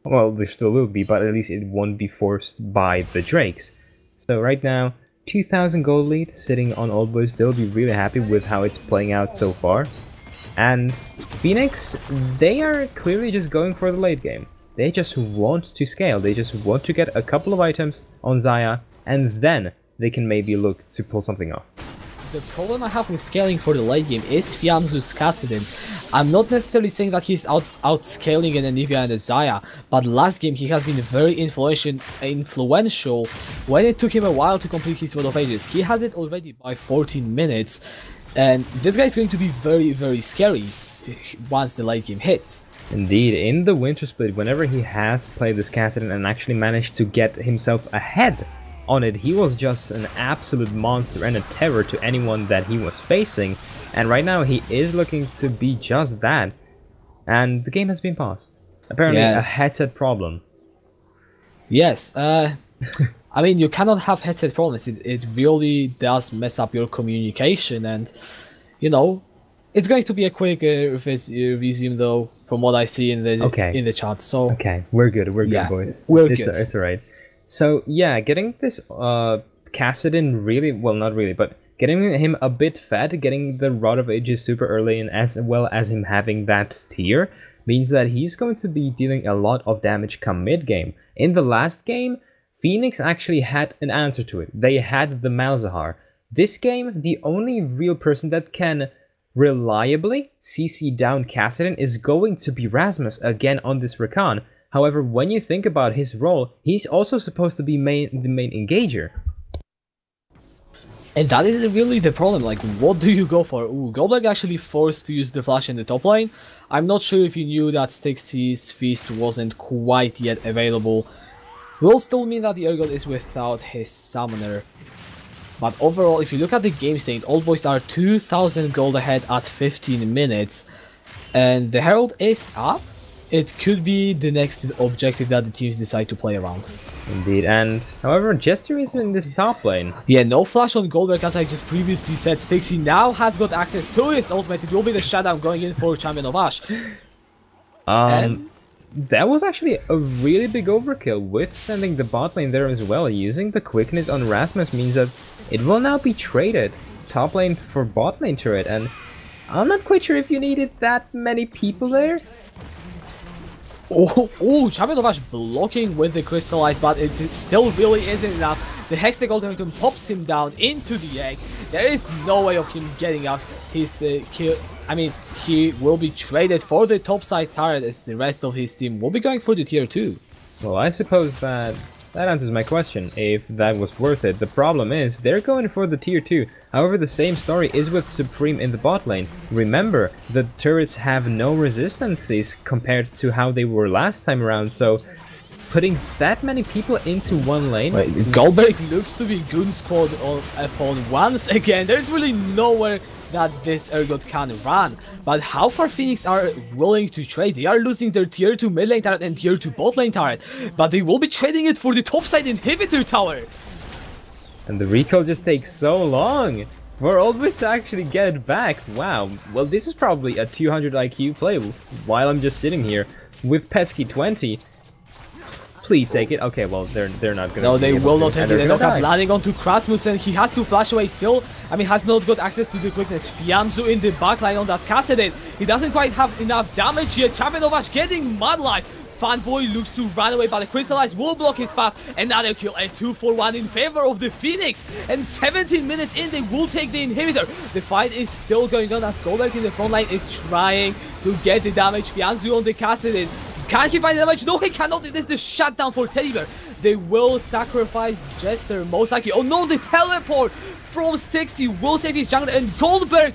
Well, there still will be, but at least it won't be forced by the Drakes. So right now, 2000 gold lead sitting on Old Boys. They'll be really happy with how it's playing out so far. And Phoenix, they are clearly just going for the late game. They just want to scale, they just want to get a couple of items on Zaya, and then they can maybe look to pull something off. The problem I have with scaling for the late game is Fiamzu's Kassadin. I'm not necessarily saying that he's outscaling an Anivia and a Zaya, but last game he has been very influential when it took him a while to complete his World of Ages. He has it already by 14 minutes, and this guy is going to be very, very scary once the late game hits. Indeed, in the Wintersplit, whenever he has played this Kassadin and actually managed to get himself ahead on it, he was just an absolute monster and a terror to anyone that he was facing. And right now he is looking to be just that. And the game has been paused. Apparently a headset problem. Yes, I mean, you cannot have headset problems. It really does mess up your communication, and, you know, it's going to be a quick resume though, from what I see in the chat. So okay, we're good, yeah, boys. We're good. It's alright. So yeah, getting this Kassadin really, well, not really, but getting him a bit fed, getting the Rod of Ages super early, and as well as him having that tier, means that he's going to be dealing a lot of damage come mid game. In the last game, Phoenix actually had an answer to it. They had the Malzahar. This game, the only real person that can reliably CC down Kassadin is going to be Rasmus again on this Rakan. However, when you think about his role, he's also supposed to be the main engager. And that is really the problem, like, what do you go for? Ooh, Goldberg actually forced to use the flash in the top lane. I'm not sure if you knew that Stixie's Feast wasn't quite yet available. Will still mean that the Urgot is without his summoner. But overall, if you look at the game state, Old Boys are 2000 gold ahead at 15 minutes. And the Herald is up. it could be the next objective that the teams decide to play around. Indeed, and however, Jester is in this top lane. Yeah, no flash on Goldberg, as I just previously said. Stixie now has got access to his ultimate. It will be the shutdown going in for Champion of Ash. That was actually a really big overkill with sending the bot lane there as well. Using the quickness on Rasmus means that it will now be traded top lane for bot lane turret, and I'm not quite sure if you needed that many people there. Oh, Champion of Ash blocking with the Crystallize, but it still really isn't enough. The Hextech Ultimatum pops him down into the egg. There is no way of him getting up his kill. I mean, he will be traded for the topside turret as the rest of his team will be going for the tier 2. Well, I suppose that answers my question, if that was worth it. The problem is, they're going for the tier 2. However, the same story is with Supreme in the bot lane. Remember, the turrets have no resistances compared to how they were last time around, so putting that many people into one lane... Wait, Goldberg looks to be Goon Squad upon once again. There's really nowhere that this Ergot can run. But how far Phoenix are willing to trade? They are losing their tier 2 mid lane turret and tier 2 bot lane turret, but they will be trading it for the topside inhibitor tower. And the recall just takes so long for Oldboys to actually get it back. Wow, well, this is probably a 200 IQ play while I'm just sitting here with Pesky 20. Please take it. Okay, well, they're not gonna. No, they will not take take it. They don't have landing onto Krasmussen. He has to flash away still. I mean, has not got access to the quickness. Fiamzu in the backline on that Cassadin. He doesn't quite have enough damage yet. Champion of Ash getting mud life. Fanboy looks to run away, but the Crystallize will block his path. Another kill, a 2-for-1 in favor of the Phoenix. And 17 minutes in, they will take the inhibitor. The fight is still going on as Goldberg in the front line is trying to get the damage. Fiamzu on the Cassadin. Can he find the damage? No, he cannot. It is the shutdown for Teddy Bear. They will sacrifice Jester, most likely. Oh no, the teleport from Stixie will save his jungler. And Goldberg,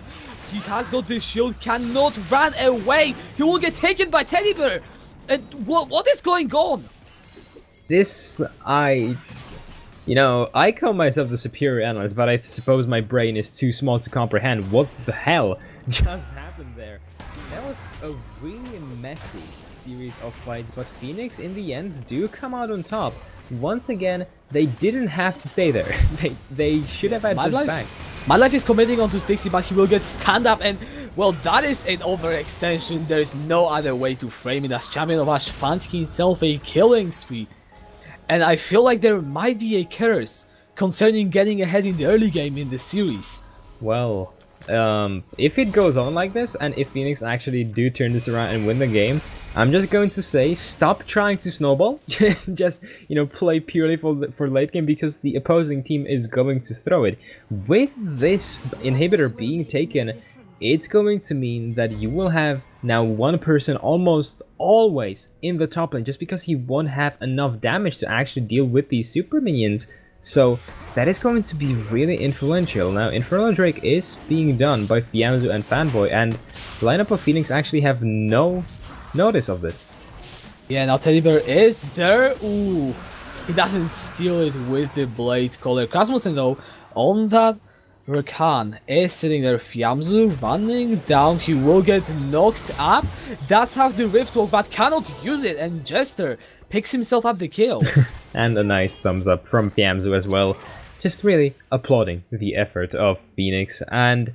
he has got the shield, cannot run away. He will get taken by Teddy Bear. And what is going on? This, you know, I call myself the superior analyst, but I suppose my brain is too small to comprehend what the hell just happened there. That was a really messy series of fights, but Phoenix in the end do come out on top. Once again, they didn't have to stay there. they should have had this back. My life is committing onto Stixie, but he will get stand up, and well, that is an overextension. There is no other way to frame it, as Champion of Ash fancies himself a killing spree. And I feel like there might be a curse concerning getting ahead in the early game in the series. Well, if it goes on like this, and if Phoenix actually do turn this around and win the game, I'm just going to say, stop trying to snowball. Just, you know, play purely for late game, because the opposing team is going to throw it. With this inhibitor being taken, it's going to mean that you will have now one person almost always in the top lane, just because he won't have enough damage to actually deal with these super minions. So that is going to be really influential. Now, Infernal Drake is being done by Fiamzu and Fanboy, and the lineup of Phoenix actually have no notice of this. Yeah, now Teddy Bear is there. Ooh, he doesn't steal it with the Blade Caller. Krasmussen, though, on that Rakan is sitting there. Fiamzu running down. He will get knocked up. That's how the Rift works, but cannot use it. And Jester picks himself up the kill. And a nice thumbs up from Fiamzu as well. Just really applauding the effort of Phoenix. And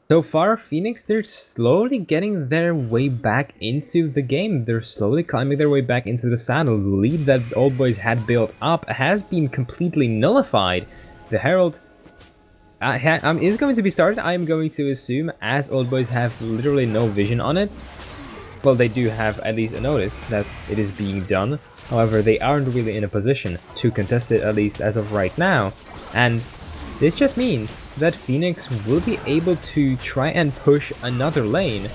so far, Phoenix, they're slowly getting their way back into the game. They're slowly climbing their way back into the saddle. The lead that Oldboys had built up has been completely nullified. The Herald is going to be started, I'm going to assume, as Oldboys have literally no vision on it. Well, they do have at least a notice that it is being done. However, they aren't really in a position to contest it, at least as of right now. And this just means that Phoenix will be able to try and push another lane,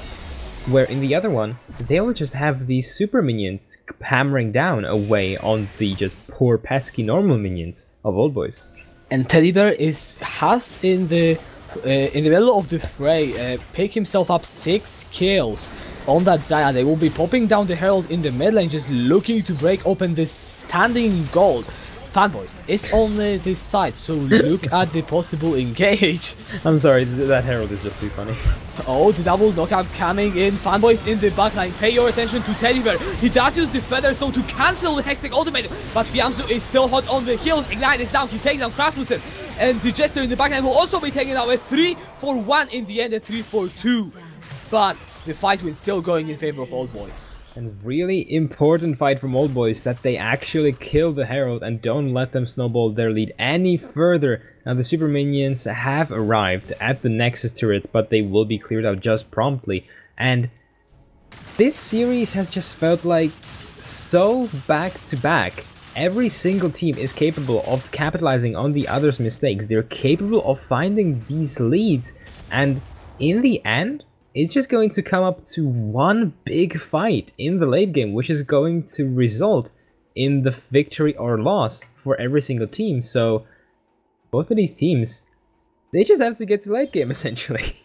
where in the other one, they will just have these super minions hammering down away on the just poor pesky normal minions of Oldboys. And Teddy Bear has in the middle of the fray picked himself up 6 kills on that Zaya. They will be popping down the Herald in the mid lane, just looking to break open this standing gold. Fanboy, it's only this side, so look at the possible engage. I'm sorry, that Herald is just too funny. Oh, the double knockout coming in. Fanboy's in the backline. Pay your attention to Teddy Bear. He does use the Featherstone to cancel the Hextech ultimate, but Fiamzu is still hot on the heels. Ignite is down. He takes down Krasmussen. And the Jester in the backline will also be taken out. A 3-for-1 in the end, a 3-for-2. But the fight win still going in favor of Old Boys. And really important fight from Old Boys that they actually kill the Herald and don't let them snowball their lead any further. Now the Super Minions have arrived at the Nexus turrets, but they will be cleared out just promptly. And this series has just felt like so back to back. Every single team is capable of capitalizing on the other's mistakes. They're capable of finding these leads, and in the end, it's just going to come up to one big fight in the late game, which is going to result in the victory or loss for every single team. So both of these teams, they just have to get to late game essentially.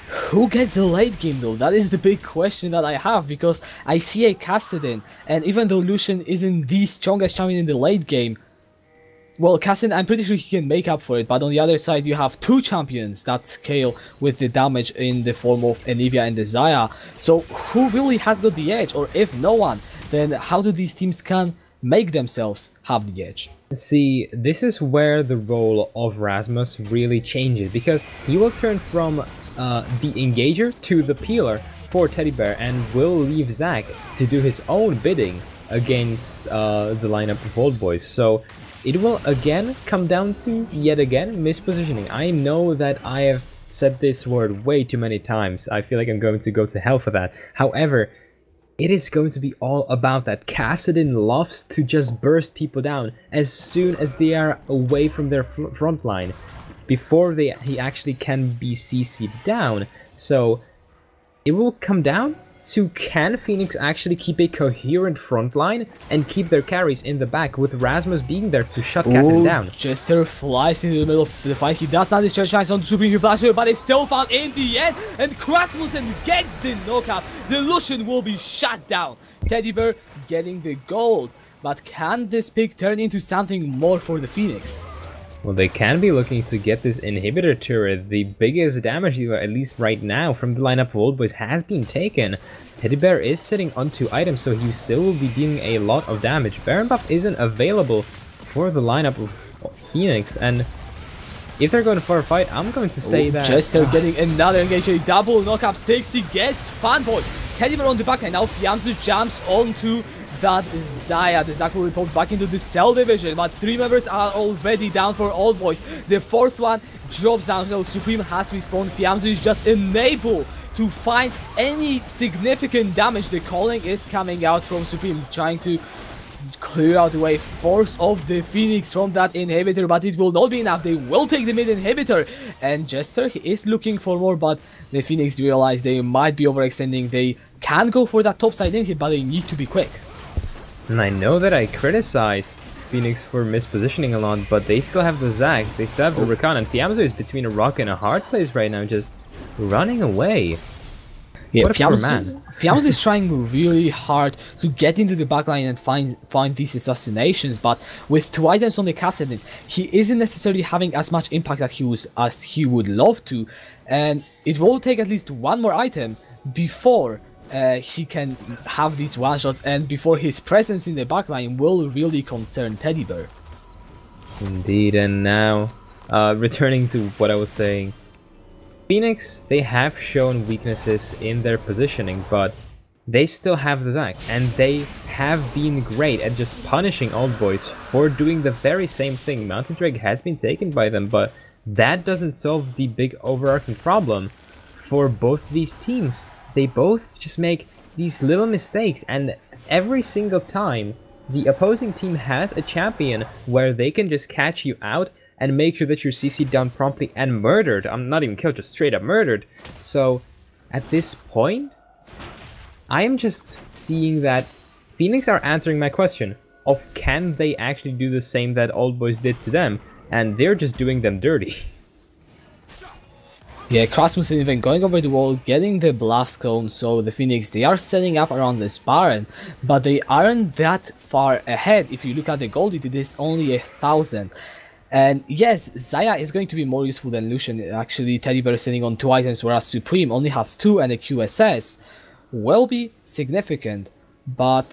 Who gets the late game though? That is the big question that I have, because I see a Kassadin, and even though Lucian isn't the strongest champion in the late game, well, Kassadin, I'm pretty sure he can make up for it, but on the other side you have two champions that scale with the damage in the form of Anivia and the Zaya. So who really has got the edge? Or if no one, then how do these teams can make themselves have the edge? See, this is where the role of Rasmus really changes, because he will turn from the engager to the peeler for Teddy Bear and will leave Zac to do his own bidding against the lineup of Old Boys. So it will again come down to, yet again, mispositioning. I know that I have said this word way too many times. I feel like I'm going to go to hell for that. However, it is going to be all about that. Kassadin loves to just burst people down as soon as they are away from their front line, before he actually can be CC'd down. So it will come down to, can Phoenix actually keep a coherent front line and keep their carries in the back, with Rasmus being there to shut Kassadin down. Jester flies into the middle of the fight. He does not discharge shines on Supreme Flash, but it's still found in the end, and Krasmussen gets the knockout. The Lucian will be shut down. Teddy Bear getting the gold, but can this pick turn into something more for the Phoenix? Well, they can be looking to get this inhibitor turret. The biggest damage dealer, at least right now, from the lineup of Old Boys has been taken. Teddy Bear is sitting on 2 items, so he still will be dealing a lot of damage. Baron buff isn't available for the lineup of Phoenix, and if they're going for a fight, I'm going to say that... Jester getting another engage, a double knockup sticks, he gets Fanboy. Teddy Bear on the back, and now Fiamzu jumps onto that Zaya. The Zac will report back into the cell division, but 3 members are already down for Old Boys. The 4th one drops down, so Supreme has respawned. Fiamzu is just unable to find any significant damage. The calling is coming out from Supreme, trying to clear out the way force of the Phoenix from that inhibitor, but it will not be enough. They will take the mid inhibitor, and Jester, he is looking for more, but the Phoenix realize they might be overextending. They can go for that topside in hit, but they need to be quick. And I know that I criticized Phoenix for mispositioning a lot, but they still have the Zac, they still have the Rakan, and Fiamzu is between a rock and a hard place right now, just running away. Yeah, what a poor man. Fiamzu is trying really hard to get into the backline and find these assassinations, but with 2 items on the Kassadin, he isn't necessarily having as much impact as he would love to, and it will take at least 1 more item before he can have these one-shots, and before his presence in the backline will really concern Teddy Bear. Indeed, and now, returning to what I was saying, Phoenix, they have shown weaknesses in their positioning, but they still have the Zac, and they have been great at just punishing Old Boys for doing the very same thing. Mountain Drake has been taken by them, but that doesn't solve the big overarching problem for both these teams. They both just make these little mistakes, and every single time the opposing team has a champion where they can just catch you out and make sure that you're CC'd down promptly and murdered. I'm not even killed, just straight up murdered. So at this point, I am just seeing that Phoenix are answering my question of, can they actually do the same that Old Boys did to them, and they're just doing them dirty. Yeah, Rasmussen even going over the wall, getting the blast cone, so the Phoenix, they are setting up around this Baron, but they aren't that far ahead. If you look at the gold, it is only 1,000. And yes, Xayah is going to be more useful than Lucian. Actually, Teddy Bear is sitting on 2 items, whereas Supreme only has 2 and a QSS. Will be significant, but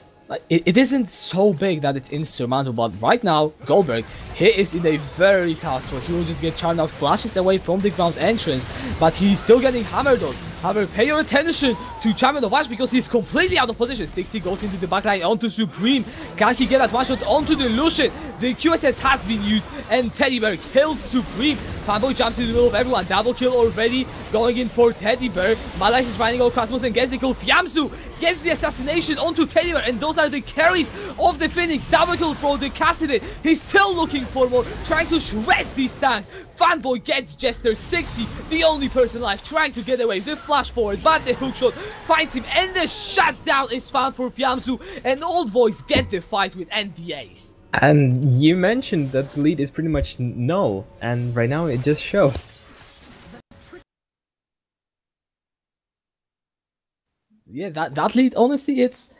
it isn't so big that it's insurmountable. But right now, Goldberg, he is in a very tough spot. He will just get charmed out, flashes away from the ground entrance, but he's still getting hammered on. However, pay your attention to Champion of Ash because he's completely out of position. Stixie goes into the backline onto Supreme. Can he get that one shot onto the Lucian? The QSS has been used and Teddy Bear kills Supreme. Fanboy jumps in the middle of everyone. Double kill already going in for Teddy Bear. Malach is running over Cosmos and gets the kill. Fiamzu gets the assassination onto Teddy Bear, and those are the carries of the Phoenix. Double kill for the Cassidy. He's still looking for more, trying to shred these tanks. Fanboy gets Jester. Stixie, the only person alive, trying to get away. The flash forward, but the hookshot finds him, and the shutdown is found for Fiamzu, and Old Boys get the fight with NDAs. And you mentioned that the lead is pretty much null, and right now it just shows. Yeah, that lead, honestly, it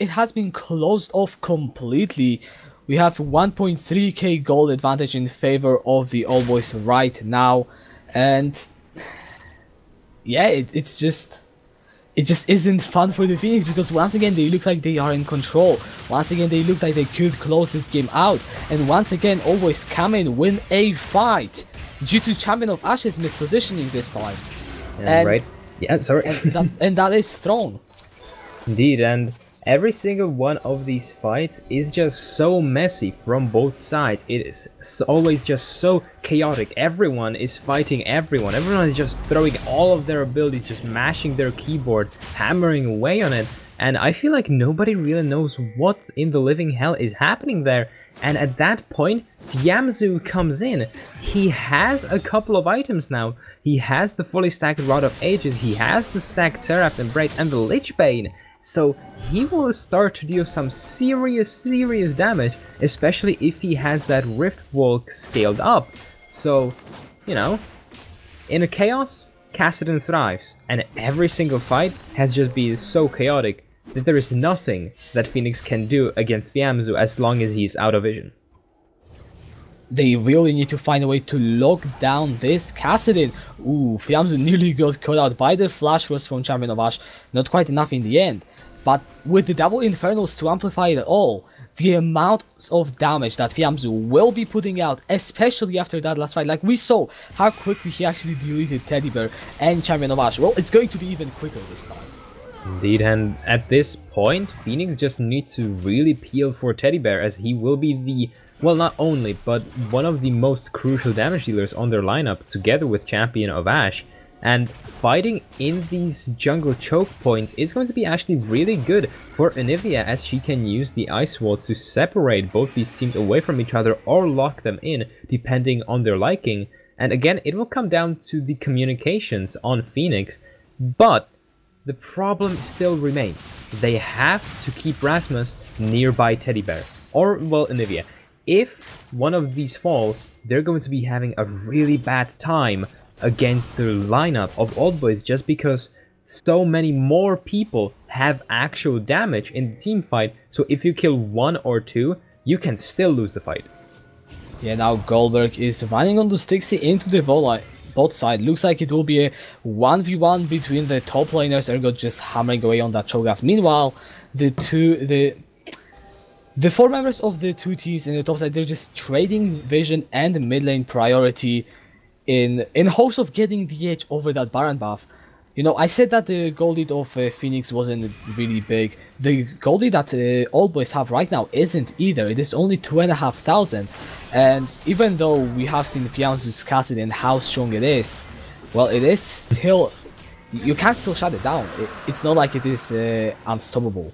has been closed off completely. We have 1.3k gold advantage in favor of the All Boys right now, and yeah, it just isn't fun for the Phoenix, because once again they look like they are in control. Once again they look like they could close this game out, and once again All Boys come in, win a fight due to Champion of Ash's mispositioning this time. Yeah, right. Yeah, sorry. and that is thrown. Indeed, and every single one of these fights is just so messy from both sides. It is always just so chaotic. Everyone is fighting everyone. Everyone is just throwing all of their abilities, just mashing their keyboard, hammering away on it. And I feel like nobody really knows what in the living hell is happening there. And at that point, Fiamzu comes in. He has a couple of items now. He has the fully stacked Rod of Ages, he has the stacked Seraph Embrace and the Lich Bane. So he will start to deal some serious damage, especially if he has that Rift Wall scaled up. So, you know, in a chaos, Kassadin thrives, and every single fight has just been so chaotic that there is nothing that Phoenix can do against Fiamzu as long as he's out of vision. They really need to find a way to lock down this Kassadin. Ooh, Fiamzu nearly got caught out by the Flash Rust from Champion of Ash. Not quite enough in the end. But with the double Infernals to amplify it all, the amount of damage that Fiamzu will be putting out, especially after that last fight, like we saw how quickly he actually deleted Teddy Bear and Champion of Ash, well, it's going to be even quicker this time. Indeed, and at this point, Phoenix just needs to really peel for Teddy Bear, as he will be the, well, not only, but one of the most crucial damage dealers on their lineup, together with Champion of Ash. And fighting in these jungle choke points is going to be actually really good for Anivia, as she can use the Ice Wall to separate both these teams away from each other or lock them in, depending on their liking. And again, it will come down to the communications on Phoenix, but the problem still remains. They have to keep Rasmus nearby Teddy Bear, or, well, Anivia. If one of these falls, they're going to be having a really bad time against the lineup of Old Boys, just because so many more people have actual damage in the team fight. So if you kill 1 or 2, you can still lose the fight. Yeah, now Goldberg is running onto Stixie into the bot side. Looks like it will be a 1v1 between the top laners. Ergo just hammering away on that Cho'Gath. Meanwhile, the 4 members of the 2 teams in the top side, they're just trading vision and mid lane priority in hopes of getting the edge over that Baron buff. You know, I said that the gold lead of Phoenix wasn't really big. The gold lead that Old Boys have right now isn't either. It is only 2,500. And even though we have seen Fiamzu's Cassidy and how strong it is, well, it is still... You can't still shut it down. It's not like it is unstoppable.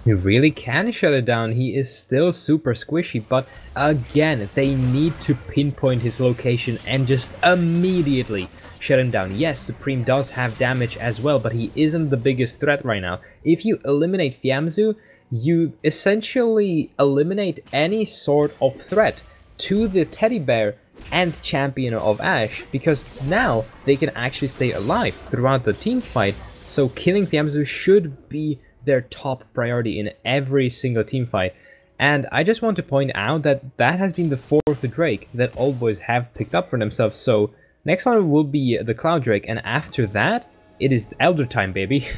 You really can shut it down. He is still super squishy, but again, they need to pinpoint his location and just immediately shut him down. Yes, Supreme does have damage as well, but he isn't the biggest threat right now. If you eliminate Fiamzu, you essentially eliminate any sort of threat to the Teddy Bear and champion of Ash, because now they can actually stay alive throughout the team fight. So killing Fiamzu should be their top priority in every single team fight. And I just want to point out that that has been the 4th Drake that Old Boys have picked up for themselves. So next one will be the Cloud Drake, and after that, it is Elder time, baby.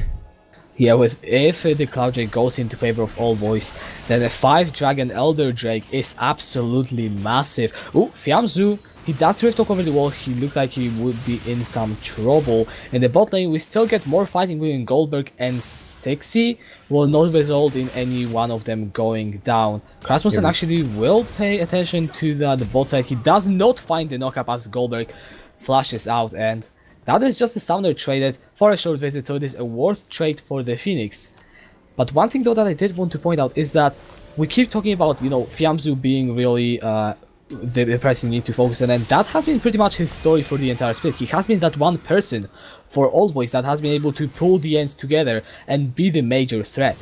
Yeah, if the Cloud Drake goes into favor of Old Boys, then a 5-Dragon Elder Drake is absolutely massive. Oh, Fiamzu, he does Rift Talk over the wall. He looked like he would be in some trouble. In the bot lane, we still get more fighting between Goldberg and Stixie. Will not result in any one of them going down. Krasmussen actually will pay attention to the bot side. He does not find the knockup as Goldberg flashes out, and that is just a Summoner traded for a short visit, so it is a worth trade for the Phoenix. But one thing though that I did want to point out is that we keep talking about, you know, Fiamzu being really the person you need to focus on, and that has been pretty much his story for the entire split. He has been that one person for Old Boys that has been able to pull the ends together and be the major threat.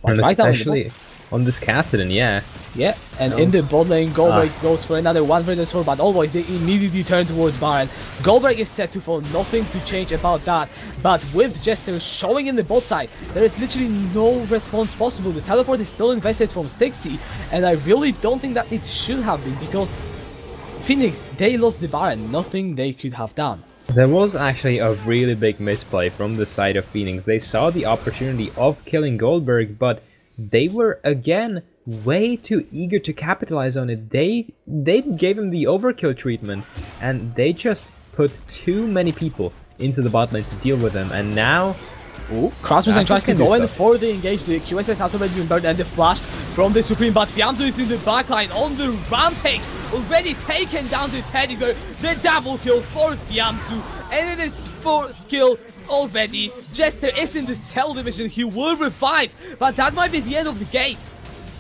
But And right especially on this Kassadin, yeah. Yeah, and in the bot lane, Goldberg goes for another 1 versus 4, but Always they immediately turn towards Baron. Goldberg is set to fall, nothing to change about that, but with Jester showing in the bot side, there is literally no response possible. The teleport is still invested from Stixie, and I really don't think that it should have been, because Phoenix, they lost the Baron, nothing they could have done. There was actually a really big misplay from the side of Phoenix. They saw the opportunity of killing Goldberg, but they were again way too eager to capitalize on it. They gave him the overkill treatment, and they just put too many people into the bot lane to deal with him, and now Krasmussen tries to go in for the engage. The QSS has already been burned, and the flash from the Supreme, but Fiamzu is in the backline on the rampage, already taken down the Teddy Bear. The double kill for Fiamzu, and it is 4th kill already. Jester is in the Cell division, he will revive, but that might be the end of the game.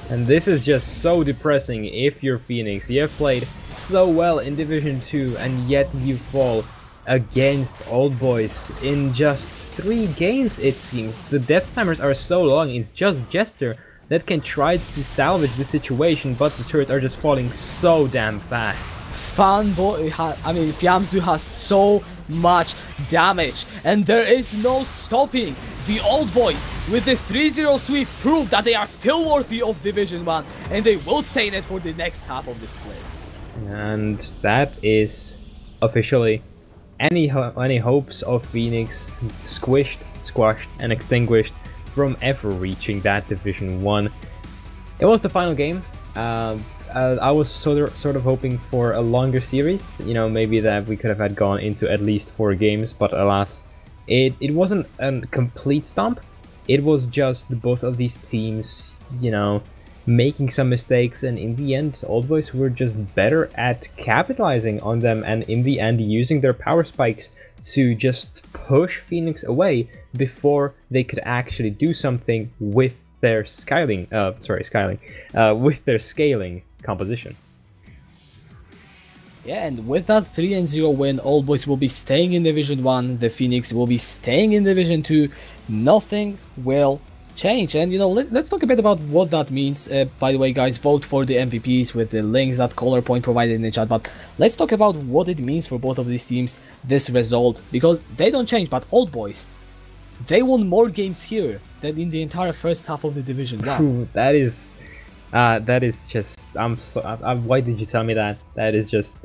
And this is just so depressing if you're Phoenix. You have played so well in Division 2, and yet you fall against Old Boys in just 3 games, it seems. The death timers are so long, it's just Jester that can try to salvage the situation, but the turrets are just falling so damn fast. Fiamzu has so much damage, and there is no stopping. The Old Boys with the 3-0 sweep prove that they are still worthy of Division 1, and they will stay in it for the next half of the split. And that is officially any hopes of Phoenix squished, squashed, and extinguished from ever reaching that Division 1. It was the final game. I was sort of hoping for a longer series, you know, maybe that we could have had gone into at least 4 games, but alas, it wasn't a complete stomp. It was just both of these teams, you know, making some mistakes, and in the end, Old Boys were just better at capitalizing on them, and in the end, using their power spikes to just push Phoenix away before they could actually do something with their scaling composition. Yeah, and with that 3-0 win, Old Boys will be staying in Division 1, the Phoenix will be staying in Division 2, nothing will change. And you know, let's talk a bit about what that means. By the way, guys, vote for the MVPs with the links that Color Point provided in the chat, but let's talk about what it means for both of these teams, this result, because they don't change, but Old Boys, they won more games here than in the entire first half of the Division 1. That is just, why did you tell me that? That is just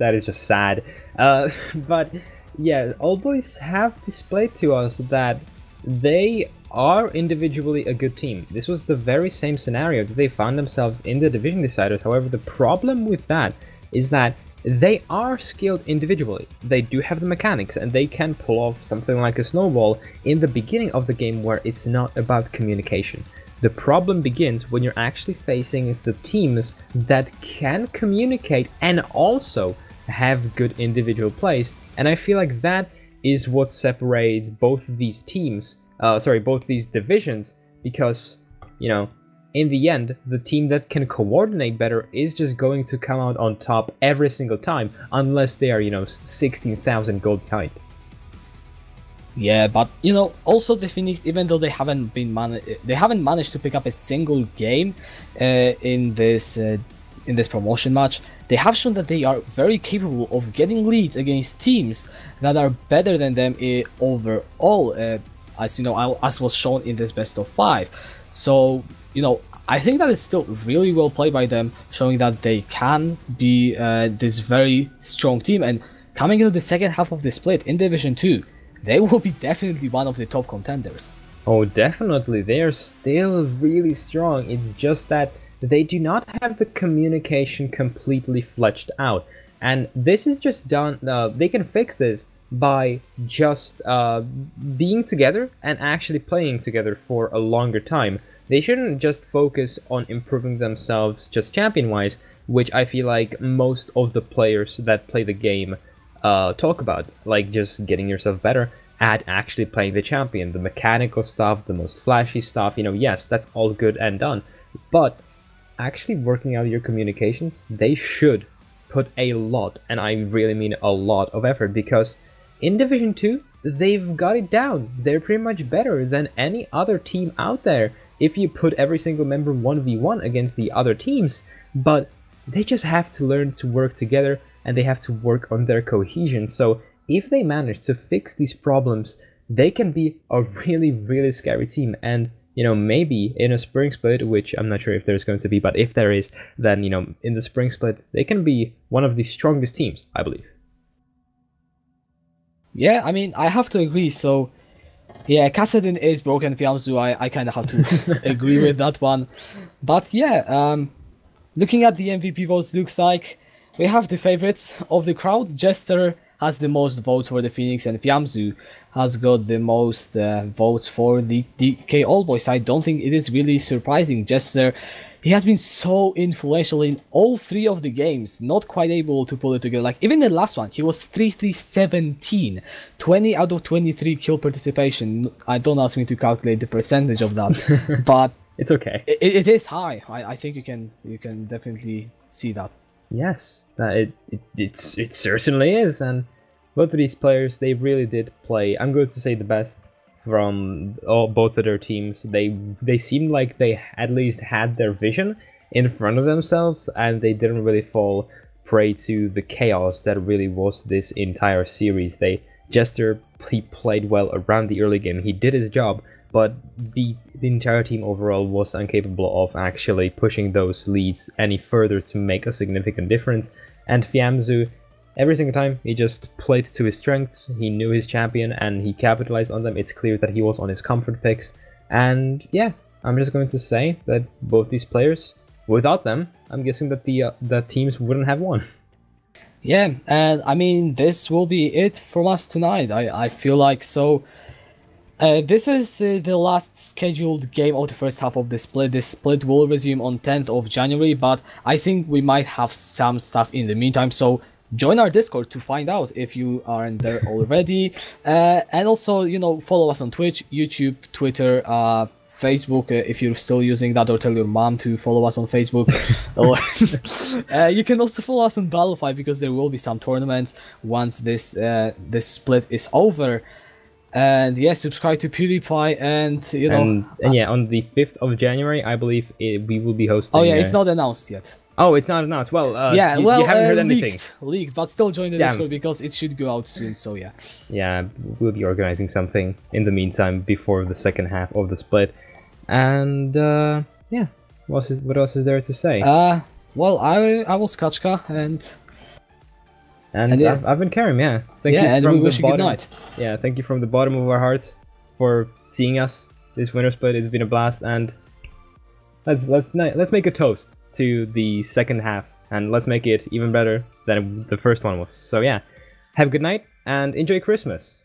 sad. But yeah, Old Boys have displayed to us that they are individually a good team. This was the very same scenario that they found themselves in the Division Deciders. However, the problem with that is that they are skilled individually. They do have the mechanics, and they can pull off something like a snowball in the beginning of the game where it's not about communication. The problem begins when you're actually facing the teams that can communicate and also have good individual plays, and I feel like that is what separates both these teams, both these divisions, because, you know, in the end, the team that can coordinate better is just going to come out on top every single time, unless they are, you know, 16,000 gold behind. Yeah, but you know, also the Phoenix, even though they haven't managed to pick up a single game in this in this promotion match, they have shown that they are very capable of getting leads against teams that are better than them overall, as you know, as was shown in this best of 5. So, you know, I think that is still really well played by them, showing that they can be this very strong team. And coming into the second half of the split in Division 2, they will be definitely one of the top contenders. Oh, definitely. They are still really strong. It's just that they do not have the communication completely fleshed out. And this is just done, they can fix this by just being together and actually playing together for a longer time. They shouldn't just focus on improving themselves just champion-wise, which I feel like most of the players that play the game talk about, like just getting yourself better at actually playing the champion, the mechanical stuff, the most flashy stuff, you know, yes, that's all good and done, but actually working out your communications, they should put a lot, and I really mean a lot of effort, because in Division 2, they've got it down. They're pretty much better than any other team out there if you put every single member 1v1 against the other teams, but they just have to learn to work together and they have to work on their cohesion. So if they manage to fix these problems, they can be a really, really scary team. And, you know, maybe in a spring split, which I'm not sure if there's going to be, but if there is, then, you know, in the spring split, they can be one of the strongest teams, I believe. Yeah, I mean, I have to agree. So, yeah, Kassadin is broken. Fiamzu, I kind of have to agree with that one. But yeah, looking at the MVP votes, looks like we have the favorites of the crowd. Jester has the most votes for the Phoenix, and Fiamzu has got the most votes for the DK All Boys. I don't think it is really surprising. Jester, he has been so influential in all 3 of the games, not quite able to pull it together. Like, even the last one, he was 3-3-17, 20 out of 23 kill participation. I don't ask me to calculate the percentage of that, but it's okay. It is high. I think you can definitely see that. Yes, it certainly is, and both of these players, they really did play, I'm going to say, the best from both of their teams. They seemed like they at least had their vision in front of themselves, and they didn't really fall prey to the chaos that really was this entire series. Jester, he played well around the early game, he did his job, but the entire team overall was incapable of actually pushing those leads any further to make a significant difference. And Fiamzu, every single time, he just played to his strengths, he knew his champion, and he capitalized on them. It's clear that he was on his comfort picks. And yeah, I'm just going to say that both these players, without them, I'm guessing that the teams wouldn't have won. Yeah, and I mean, this will be it from us tonight. I feel like so. This is the last scheduled game of the first half of the split. This split will resume on 10th of January, but I think we might have some stuff in the meantime, so join our Discord to find out if you aren't there already. And also, you know, follow us on Twitch, YouTube, Twitter, Facebook, if you're still using that, or tell your mom to follow us on Facebook. Or you can also follow us on Battlefy, because there will be some tournaments once this split is over. And yeah, subscribe to PewDiePie, and you know, and yeah, on the 5th of January, I believe we will be hosting. Oh yeah, it's not announced yet. Oh, it's not announced. Well, yeah, you haven't heard anything. Leaked, but still join the Discord because it should go out soon. So yeah. Yeah, we'll be organizing something in the meantime before the second half of the split, and yeah, what else is there to say? Well, I was Kachka, and yeah. I've been Karim, yeah. Thank you, and we wish you good night. Yeah, thank you from the bottom of our hearts for seeing us this Wintersplit. It's been a blast, and let's make a toast to the second half, and let's make it even better than the first one was. So yeah, have a good night and enjoy Christmas.